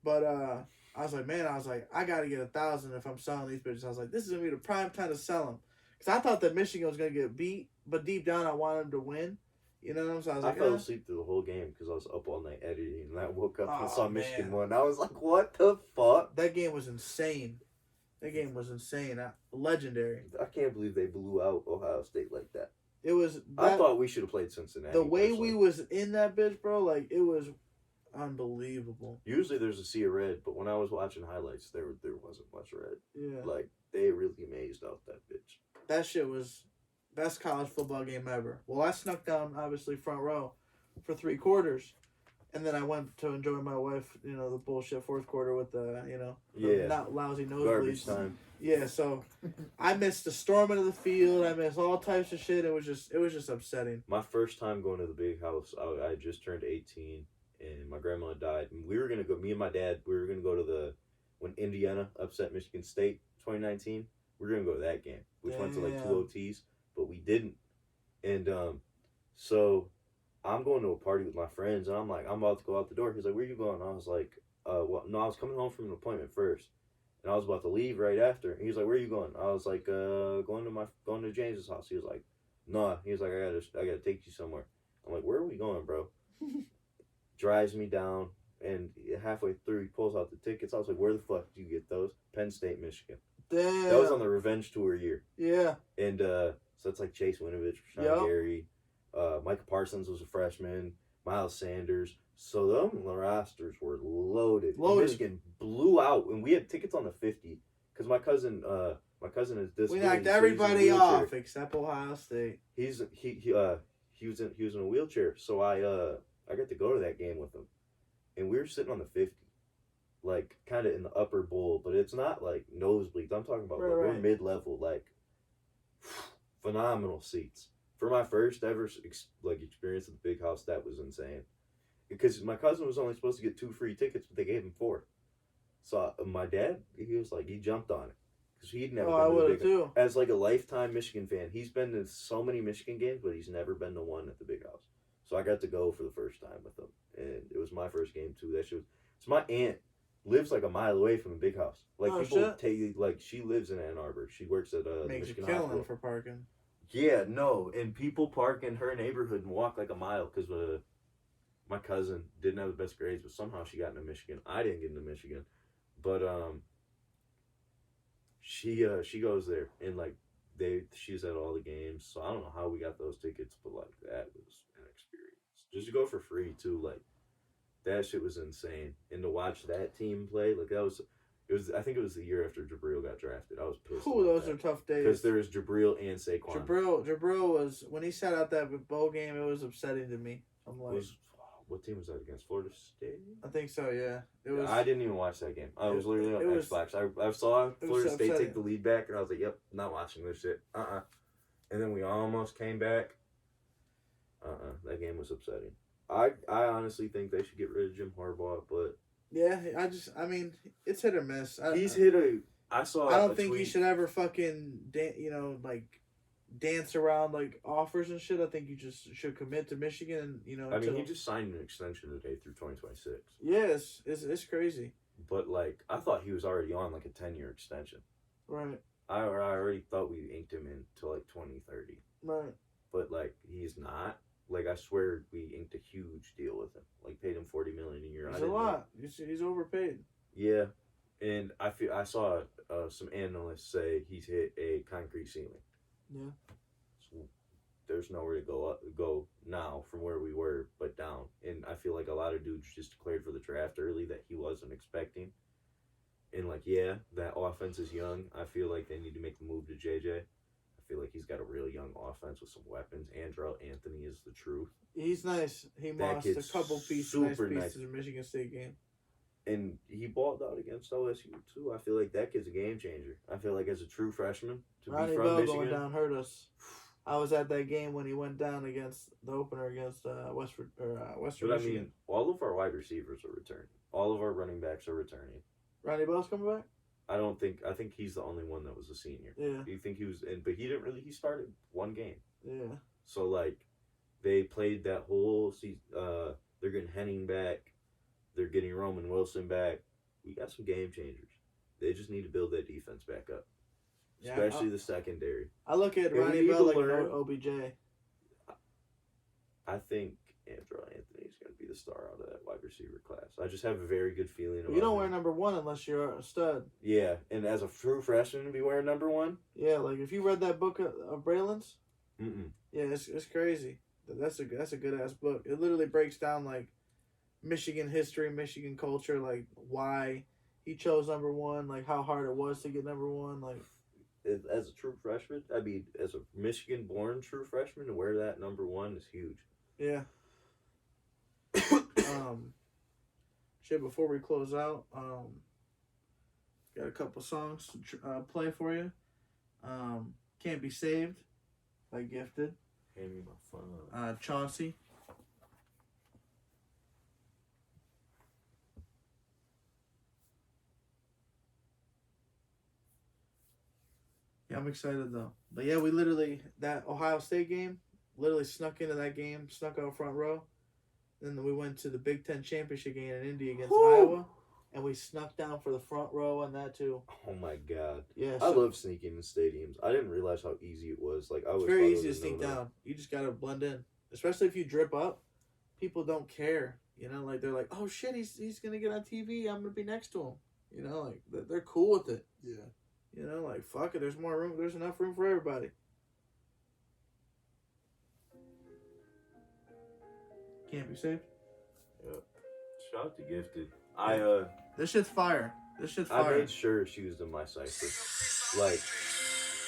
But I was like, man, I got to get 1,000 if I'm selling these bitches. I was like, this is going to be the prime time to sell them. Because I thought that Michigan was going to get beat, but deep down I wanted them to win. You know what I'm saying? I was I like, fell asleep through the whole game because I was up all night editing, and I woke up and saw man. Michigan won. I was like, what the fuck? That game was insane. Legendary. I can't believe they blew out Ohio State like that. It was... I thought we should have played Cincinnati. The way personally. we was in that bitch, bro, like, it was unbelievable. Usually there's a sea of red, but when I was watching highlights, there wasn't much red. Yeah. Like, they really mazed out that bitch. That shit was best college football game ever. Well, I snuck down, obviously, front row for 3 quarters. And then I went to enjoy my wife, the bullshit 4th quarter with the not lousy nosebleeds. Garbage time. Yeah, so I missed the storming of the field. I missed all types of shit. It was just upsetting. My first time going to the big house, I just turned 18, and my grandma died. And we were going to go, me and my dad, we were going to go to when Indiana upset Michigan State 2019, we were going to go to that game, which went to like 2 OTs, but we didn't. And so I'm going to a party with my friends, and I'm like, I'm about to go out the door. He's like, where you going? I was like, well, no, I was coming home from an appointment first. And I was about to leave right after. He was like, where are you going? I was like, going to James's house. He was like, nah. He was like, I gotta take you somewhere. I'm like, where are we going, bro? Drives me down, and halfway through, he pulls out the tickets. I was like, where the fuck did you get those? Penn State, Michigan. Damn. That was on the revenge tour year. Yeah. And So it's like Chase Winovich, Sean Yep. Gary, Micah Parsons was a freshman, Miles Sanders. So them rosters were loaded. And Loaded. Michigan blew out, and we had tickets on the 50 because my cousin is this. We way, knocked so he's in a everybody wheelchair. off except Ohio State. He was in a wheelchair, so I got to go to that game with him, and we were sitting on the 50, like kind of in the upper bowl, but it's not like nosebleeds. I'm talking about Right, like, we're right. mid-level, like phenomenal seats for my first ever experience at the Big House. That was insane, because my cousin was only supposed to get 2 free tickets, but they gave him 4. So my dad, he jumped on it because he'd never Oh, I been to would the have Big too. As like a lifetime Michigan fan, he's been to so many Michigan games, but he's never been to one at the Big House. So I got to go for the first time with him, and it was my first game too. That shit was. So my aunt lives like a mile away from the Big House. Like Oh, people shit. take like she lives in Ann Arbor. She works at the Makes you Michigan killing Hospital. for parking. Yeah, no, and people park in her neighborhood and walk like a mile because my cousin didn't have the best grades, but somehow she got into Michigan. I didn't get into Michigan, but she goes there and like she's at all the games. So I don't know how we got those tickets, but like that was an experience. Just to go for free too, like that shit was insane. And to watch that team play, like it was. I think it was the year after Jabril got drafted. I was pissed. Ooh, those are tough days. because there was Jabril and Saquon. Jabril was, when he sat out that bowl game, it was upsetting to me. I'm like, What team was that against? Florida State? I think so, yeah. It was. I didn't even watch that game. I was literally it on was- Xbox. I saw Florida State upsetting. take the lead back, and I was like, yep, not watching this shit. And then we almost came back. That game was upsetting. I honestly think they should get rid of Jim Harbaugh, but Yeah, I mean, it's hit or miss. he's hit a. I saw. I don't a think he tweet. should ever fucking, dance around like offers and shit. I think you just should commit to Michigan. I mean, he just signed an extension today through 2026. Yes, it's crazy. But like, I thought he was already on like a 10-year extension. Right, I already thought we inked him in to like 2030. right. But like, he's not. Like, I swear we inked a huge deal with him. Like, paid him $40 million a year. It's a lot. He's overpaid. Yeah, and I saw some analysts say he's hit a concrete ceiling. Yeah. So there's nowhere to go now from where we were, but down. And I feel like a lot of dudes just declared for the draft early that he wasn't expecting. And like, yeah, that offense is young. I feel like they need to make the move to JJ. I feel like he's got a real young offense with some weapons. Andrell Anthony is the truth. He's nice. He That lost a kid's couple nice super pieces nice. in the Michigan State game. And he balled out against OSU too. I feel like that kid's a game changer. I feel like as a true freshman to Ronnie be from Bell Michigan. going down hurt us. I was at that game when he went down against the opener against Western But I Michigan. mean, all of our wide receivers are returning. All of our running backs are returning. Ronnie Bell's coming back. I think he's the only one that was a senior. Yeah, You think he was but he didn't really. He started one game. yeah. So like, they played that whole season. They're getting Henning back. They're getting Roman Wilson back. We got some game changers. They just need to build that defense back up, Yeah, especially the secondary. I look at And we Ronnie need Bell to like an learn- OBJ. I think Andrew Anthony is going to be the star out of that wide receiver class. I just have a very good feeling about You don't him. wear number 1 unless you're a stud. Yeah, and as a true freshman to be wearing number 1? Yeah, like if you read that book of Braylon's, Mm-mm. yeah, it's crazy. That's a good ass book. It literally breaks down like Michigan history, Michigan culture, like why he chose number 1, like how hard it was to get number 1, like. As a true freshman, I mean, as a Michigan-born true freshman, to wear that number 1 is huge. Yeah. Shit, before we close out, got a couple songs to play for you. Can't Be Saved by Gifted. Hand me my phone. Chauncey. Yeah, I'm excited though. But yeah, we literally, that Ohio State game, literally snuck into that game, snuck out front row. Then we went to the Big Ten Championship game in Indy against Iowa, and we snuck down for the front row on that too. Oh my god. Yeah, I love sneaking in stadiums. I didn't realize how easy it was. Like, I was it's very easy to sneak down. You just gotta blend in, especially if you drip up. People don't care, like they're like, oh shit, he's gonna get on TV. I'm gonna be next to him. Like they're cool with it. Yeah. Like fuck it. There's more room. There's enough room for everybody. Can't be saved. Yep. Shout out to Gifted. This shit's fire. This shit's I fire. made sure she was in my cipher. Like,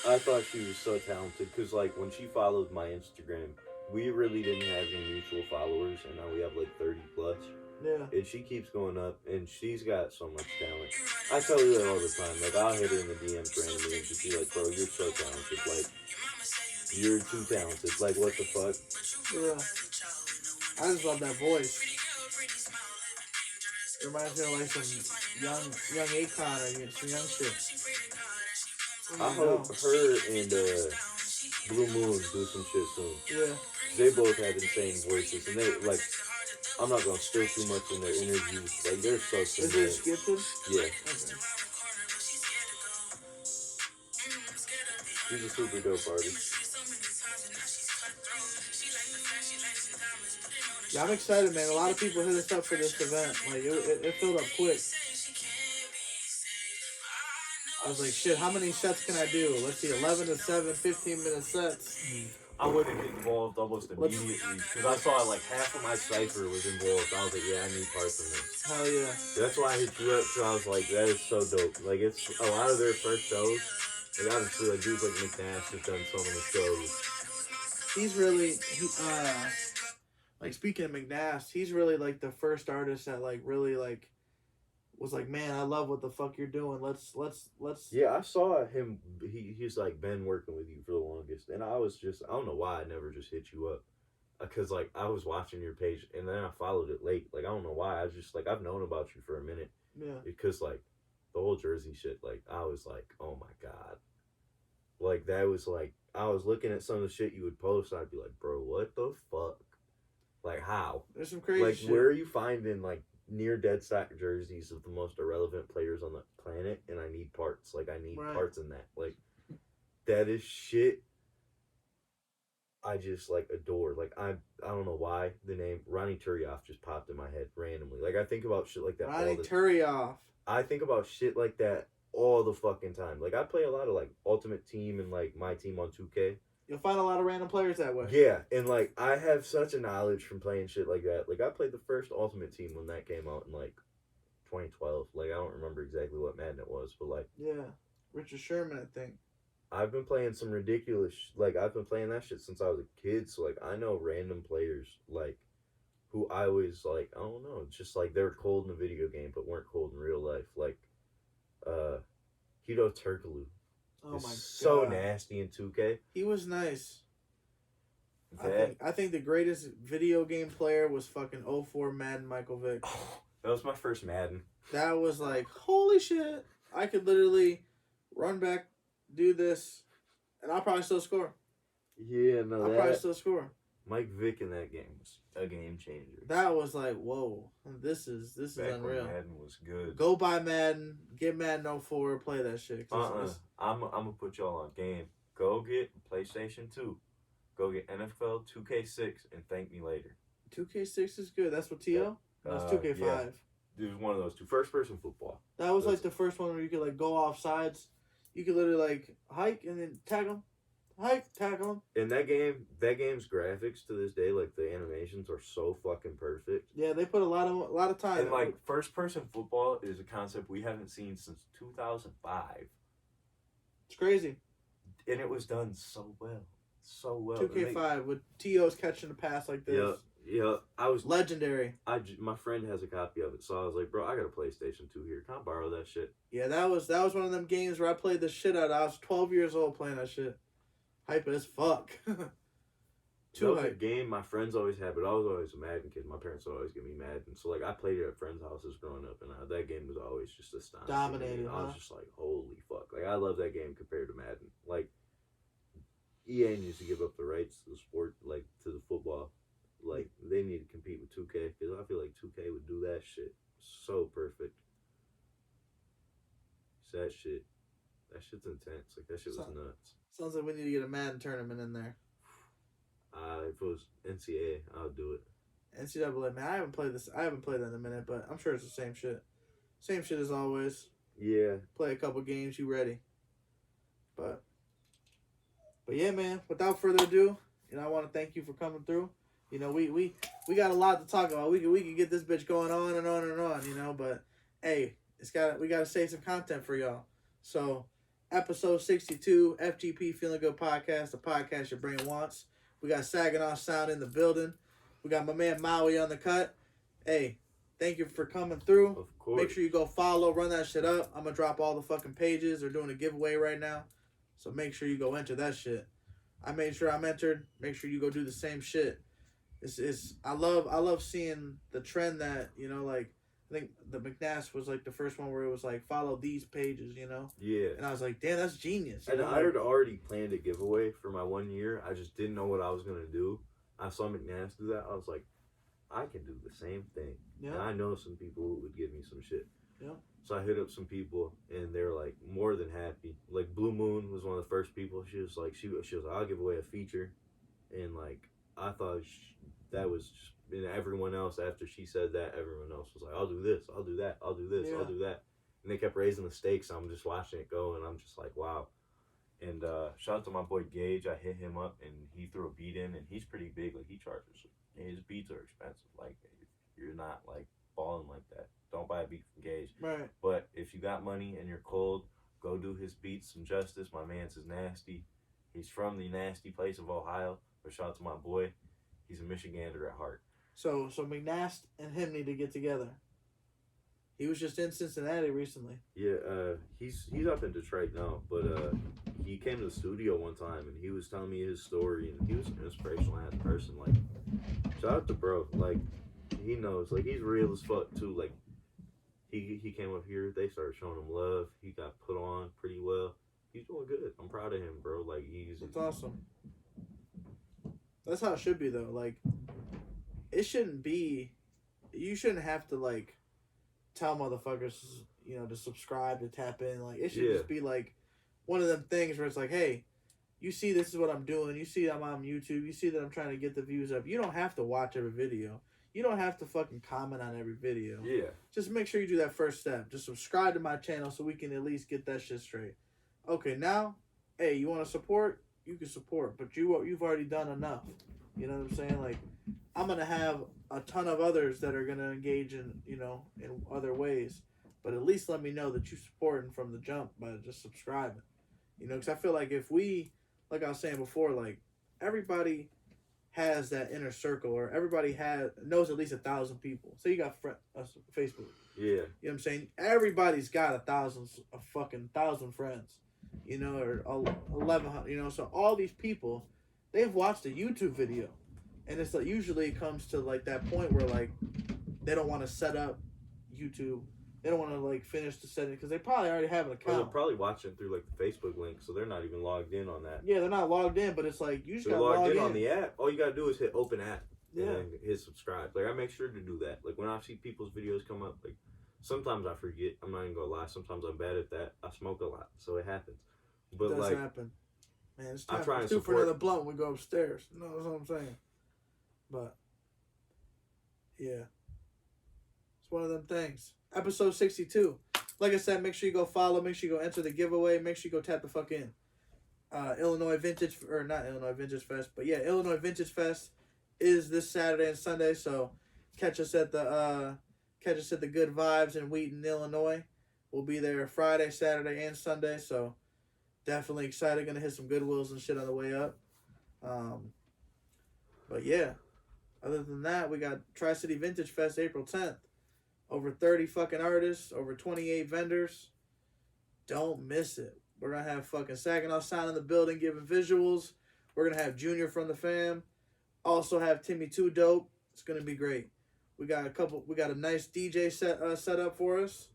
I thought she was so talented because, like, when she followed my Instagram, we really didn't have any mutual followers, and now we have like 30 plus. Yeah. And she keeps going up, and she's got so much talent. I tell you that all the time. Like, I'll hit her in the DMs randomly and just be like, bro, you're so talented. Like, you're too talented. Like, what the fuck? Yeah. I just love that voice. It reminds me of like some young Akon or some young shit. I hope her and Blue Moon do some shit soon. Yeah. They both have insane voices, and they, like, I'm not gonna steal too much in their interviews. Like, they're so Is similar. it Skipton? Yeah. Okay. She's a super dope artist. Yeah, I'm excited, man. A lot of people hit us up for this event. Like, it filled up quick. I was like, shit, how many sets can I do? Let's see, 11 to 7, 15-minute sets. I would have get involved almost immediately because I saw like half of my cipher was involved. I was like, yeah, I need parts of this. Hell yeah. That's why I hit you up because I was like, that is so dope. Like, it's a lot of their first shows. Like, obviously, like, dudes like McNash have done so many shows. He's really, like, speaking of McNash, he's really, like, the first artist that, like, really, like, was like, man, I love what the fuck you're doing. Let's. Yeah, I saw him. He's like been working with you for the longest, and I was just, I don't know why I never just hit you up, because like I was watching your page and then I followed it late. Like I don't know why. I was just like, I've known about you for a minute. Yeah. Because like the whole Jersey shit, like I was like, oh my god, like that was like I was looking at some of the shit you would post. And I'd be like, bro, what the fuck? Like how? There's some crazy like shit. where are you finding like near dead stock jerseys of the most irrelevant players on the planet, and I need parts. Like I need parts in that. Like that is shit I just like adore. Like I don't know why the name Ronnie Turioff just popped in my head randomly. Like I think about shit like that Ronnie all the Turioff. I think about shit like that all the fucking time. Like I play a lot of like Ultimate Team and like my team on 2K. You'll find a lot of random players that way. Yeah, and like I have such a knowledge from playing shit like that. Like I played the first Ultimate Team when that came out in like 2012. Like I don't remember exactly what Madden it was, but like yeah, Richard Sherman, I think. I've been playing some ridiculous like I've been playing that shit since I was a kid. So like I know random players like who I was like I don't know, just like they were cold in a video game but weren't cold in real life. Like Hito Turkoglu. Oh my god. So nasty in 2K. He was nice. That, I think the greatest video game player was fucking 04 Madden Michael Vick. that was my first Madden. That was like, holy shit. I could literally run back, do this, and I'll probably still score. Yeah, no, I'll probably still score. Mike Vick in that game was a game changer. That was like, whoa, this is Back unreal. when Madden was good. Go buy Madden, get Madden 04, play that shit. I'm gonna put y'all on game. Go get PlayStation 2. Go get NFL 2K6 and thank me later. 2K6 is good. That's what T.O.? No, it's 2K5. Yeah. It was one of those two. First person football. That was like the first one where you could like go off sides. You could literally like hike and then tag them. Hike, tackle them. In that game's graphics to this day, like the animations are so fucking perfect. Yeah, they put a lot of time. And like first person football is a concept we haven't seen since 2005. It's crazy. And it was done so well. So well. 2K5 with T.O.'s catching the pass like this. Yeah, I was legendary. My friend has a copy of it, so I was like, bro, I got a PlayStation 2 here. Can I borrow that shit? Yeah, that was one of them games where I played the shit out of. I was 12 years old playing that shit. Hype as fuck. Too hype. A game my friends always had, but I was always a Madden kid. My parents would always give me Madden, so like I played it at friends' houses growing up, and that game was always just astonishing. Dominated. I was just like, holy fuck! Like I love that game compared to Madden. Like EA needs to give up the rights to the sport, like to the football. Like they need to compete with 2K because I feel like 2K would do that shit so perfect. It's that shit. That shit's intense. Like that shit was nuts. Sounds like we need to get a Madden tournament in there. If it was NCAA, I would do it. NCAA, man, I haven't played that in a minute, but I'm sure it's the same shit. Same shit as always. Yeah. Play a couple games, you ready. But yeah, man, without further ado, I want to thank you for coming through. You know, we got a lot to talk about. We could get this bitch going on and on and on, you know, but hey, we gotta save some content for y'all. So episode 62, FGP Feelin Good Podcast, the podcast your brain wants. We got Saginaw Sound in the building. We got my man Maui on the cut. Hey, thank you for coming through. Of course. Make sure you go follow, run that shit up. I'm gonna drop all the fucking pages. They're doing a giveaway right now. So make sure you go enter that shit. I made sure I'm entered. Make sure you go do the same shit. I love seeing the trend that, you know, like, I think the McNass was like the first one where it was like, follow these pages, you know? Yeah. And I was like, damn, that's genius. And I had already planned a giveaway for my 1 year. I just didn't know what I was going to do. I saw McNass do that. I was like, I can do the same thing. Yeah. And I know some people who would give me some shit. Yeah. So I hit up some people, and they're like more than happy. Like Blue Moon was one of the first people. She was like, I'll give away a feature. And like, I thought that was just, and everyone else, after she said that, everyone else was like, I'll do this, I'll do that, I'll do this, I'll do that. And they kept raising the stakes. I'm just watching it go, and I'm just like, wow. And shout out to my boy Gage. I hit him up, and he threw a beat in, and he's pretty big. Like, he charges. His beats are expensive. Like, if you're not, like, balling like that, don't buy a beat from Gage. Right. But if you got money and you're cold, go do his beats some justice. My man's is nasty. He's from the nasty place of Ohio. But shout out to my boy. He's a Michigander at heart. So McNass and him need to get together. He was just in Cincinnati recently. Yeah, he's up in Detroit now, but he came to the studio one time and he was telling me his story, and he was an inspirational ass person. Like, shout out to bro. Like, he knows. Like, he's real as fuck too. Like, he came up here. They started showing him love. He got put on pretty well. He's doing good. I'm proud of him, bro. Like, That's awesome. That's how it should be though. Like, it shouldn't be. You shouldn't have to like tell motherfuckers, you know, to subscribe, to tap in. Like, it should just be like one of them things where it's like, hey, you see this is what I'm doing. You see I'm on YouTube. You see that I'm trying to get the views up. You don't have to watch every video. You don't have to fucking comment on every video. Yeah. Just make sure you do that first step. Just subscribe to my channel so we can at least get that shit straight. Okay, now, hey, you want to support? You can support, but you've already done enough. You know what I'm saying? Like, I'm gonna have a ton of others that are gonna engage in, you know, in other ways, but at least let me know that you supporting from the jump by just subscribing. You know, because I feel like if we, like I was saying before, like, everybody has that inner circle, or everybody knows at least 1,000 people. So you got Facebook. Yeah. You know what I'm saying? Everybody's got 1,000 friends. You know, or 1,100. You know, so all these people, they've watched a YouTube video, and it's like usually it comes to like that point where like they don't want to set up YouTube. They don't want to like finish the setting because they probably already have an account. Well, they're probably watching through like the Facebook link, so they're not even logged in on that. Yeah, they're not logged in, but it's like you just got logged log in on the app. All you gotta do is hit open app. Yeah. And hit subscribe. Like, I make sure to do that. Like, when I see people's videos come up, like, sometimes I forget. I'm not even gonna lie. Sometimes I'm bad at that. I smoke a lot, so it happens. But it does like, happen. Man, it's time I'm trying to to for another blunt when we go upstairs. No, that's what I'm saying. But yeah, it's one of them things. Episode 62. Like I said, make sure you go follow. Make sure you go enter the giveaway. Make sure you go tap the fuck in. Illinois Vintage, or not Illinois Vintage Fest, but yeah, Illinois Vintage Fest is this Saturday and Sunday. So catch us at the Good Vibes in Wheaton, Illinois. We'll be there Friday, Saturday, and Sunday. So definitely excited. Gonna hit some Goodwills and shit on the way up. But yeah, other than that, we got Tri-City Vintage Fest April 10th. Over 30 fucking artists, over 28 vendors. Don't miss it. We're gonna have fucking Saginaw Sound in the building giving visuals. We're gonna have Junior from the fam. Also have Timmy Too Dope. It's gonna be great. We got a nice DJ set up for us.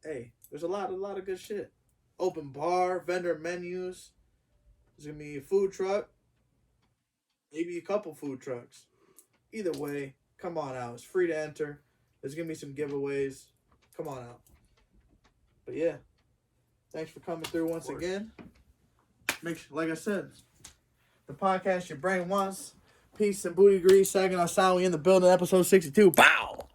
Hey, there's a lot of good shit. Open bar, vendor menus. There's gonna be a food truck. Maybe a couple food trucks. Either way, come on out. It's free to enter. There's gonna be some giveaways. Come on out. But yeah, thanks for coming through once again. Make sure, like I said, the podcast your brain wants. Peace and booty grease. Saginaw Sound. We in the building. Episode 62. Bow.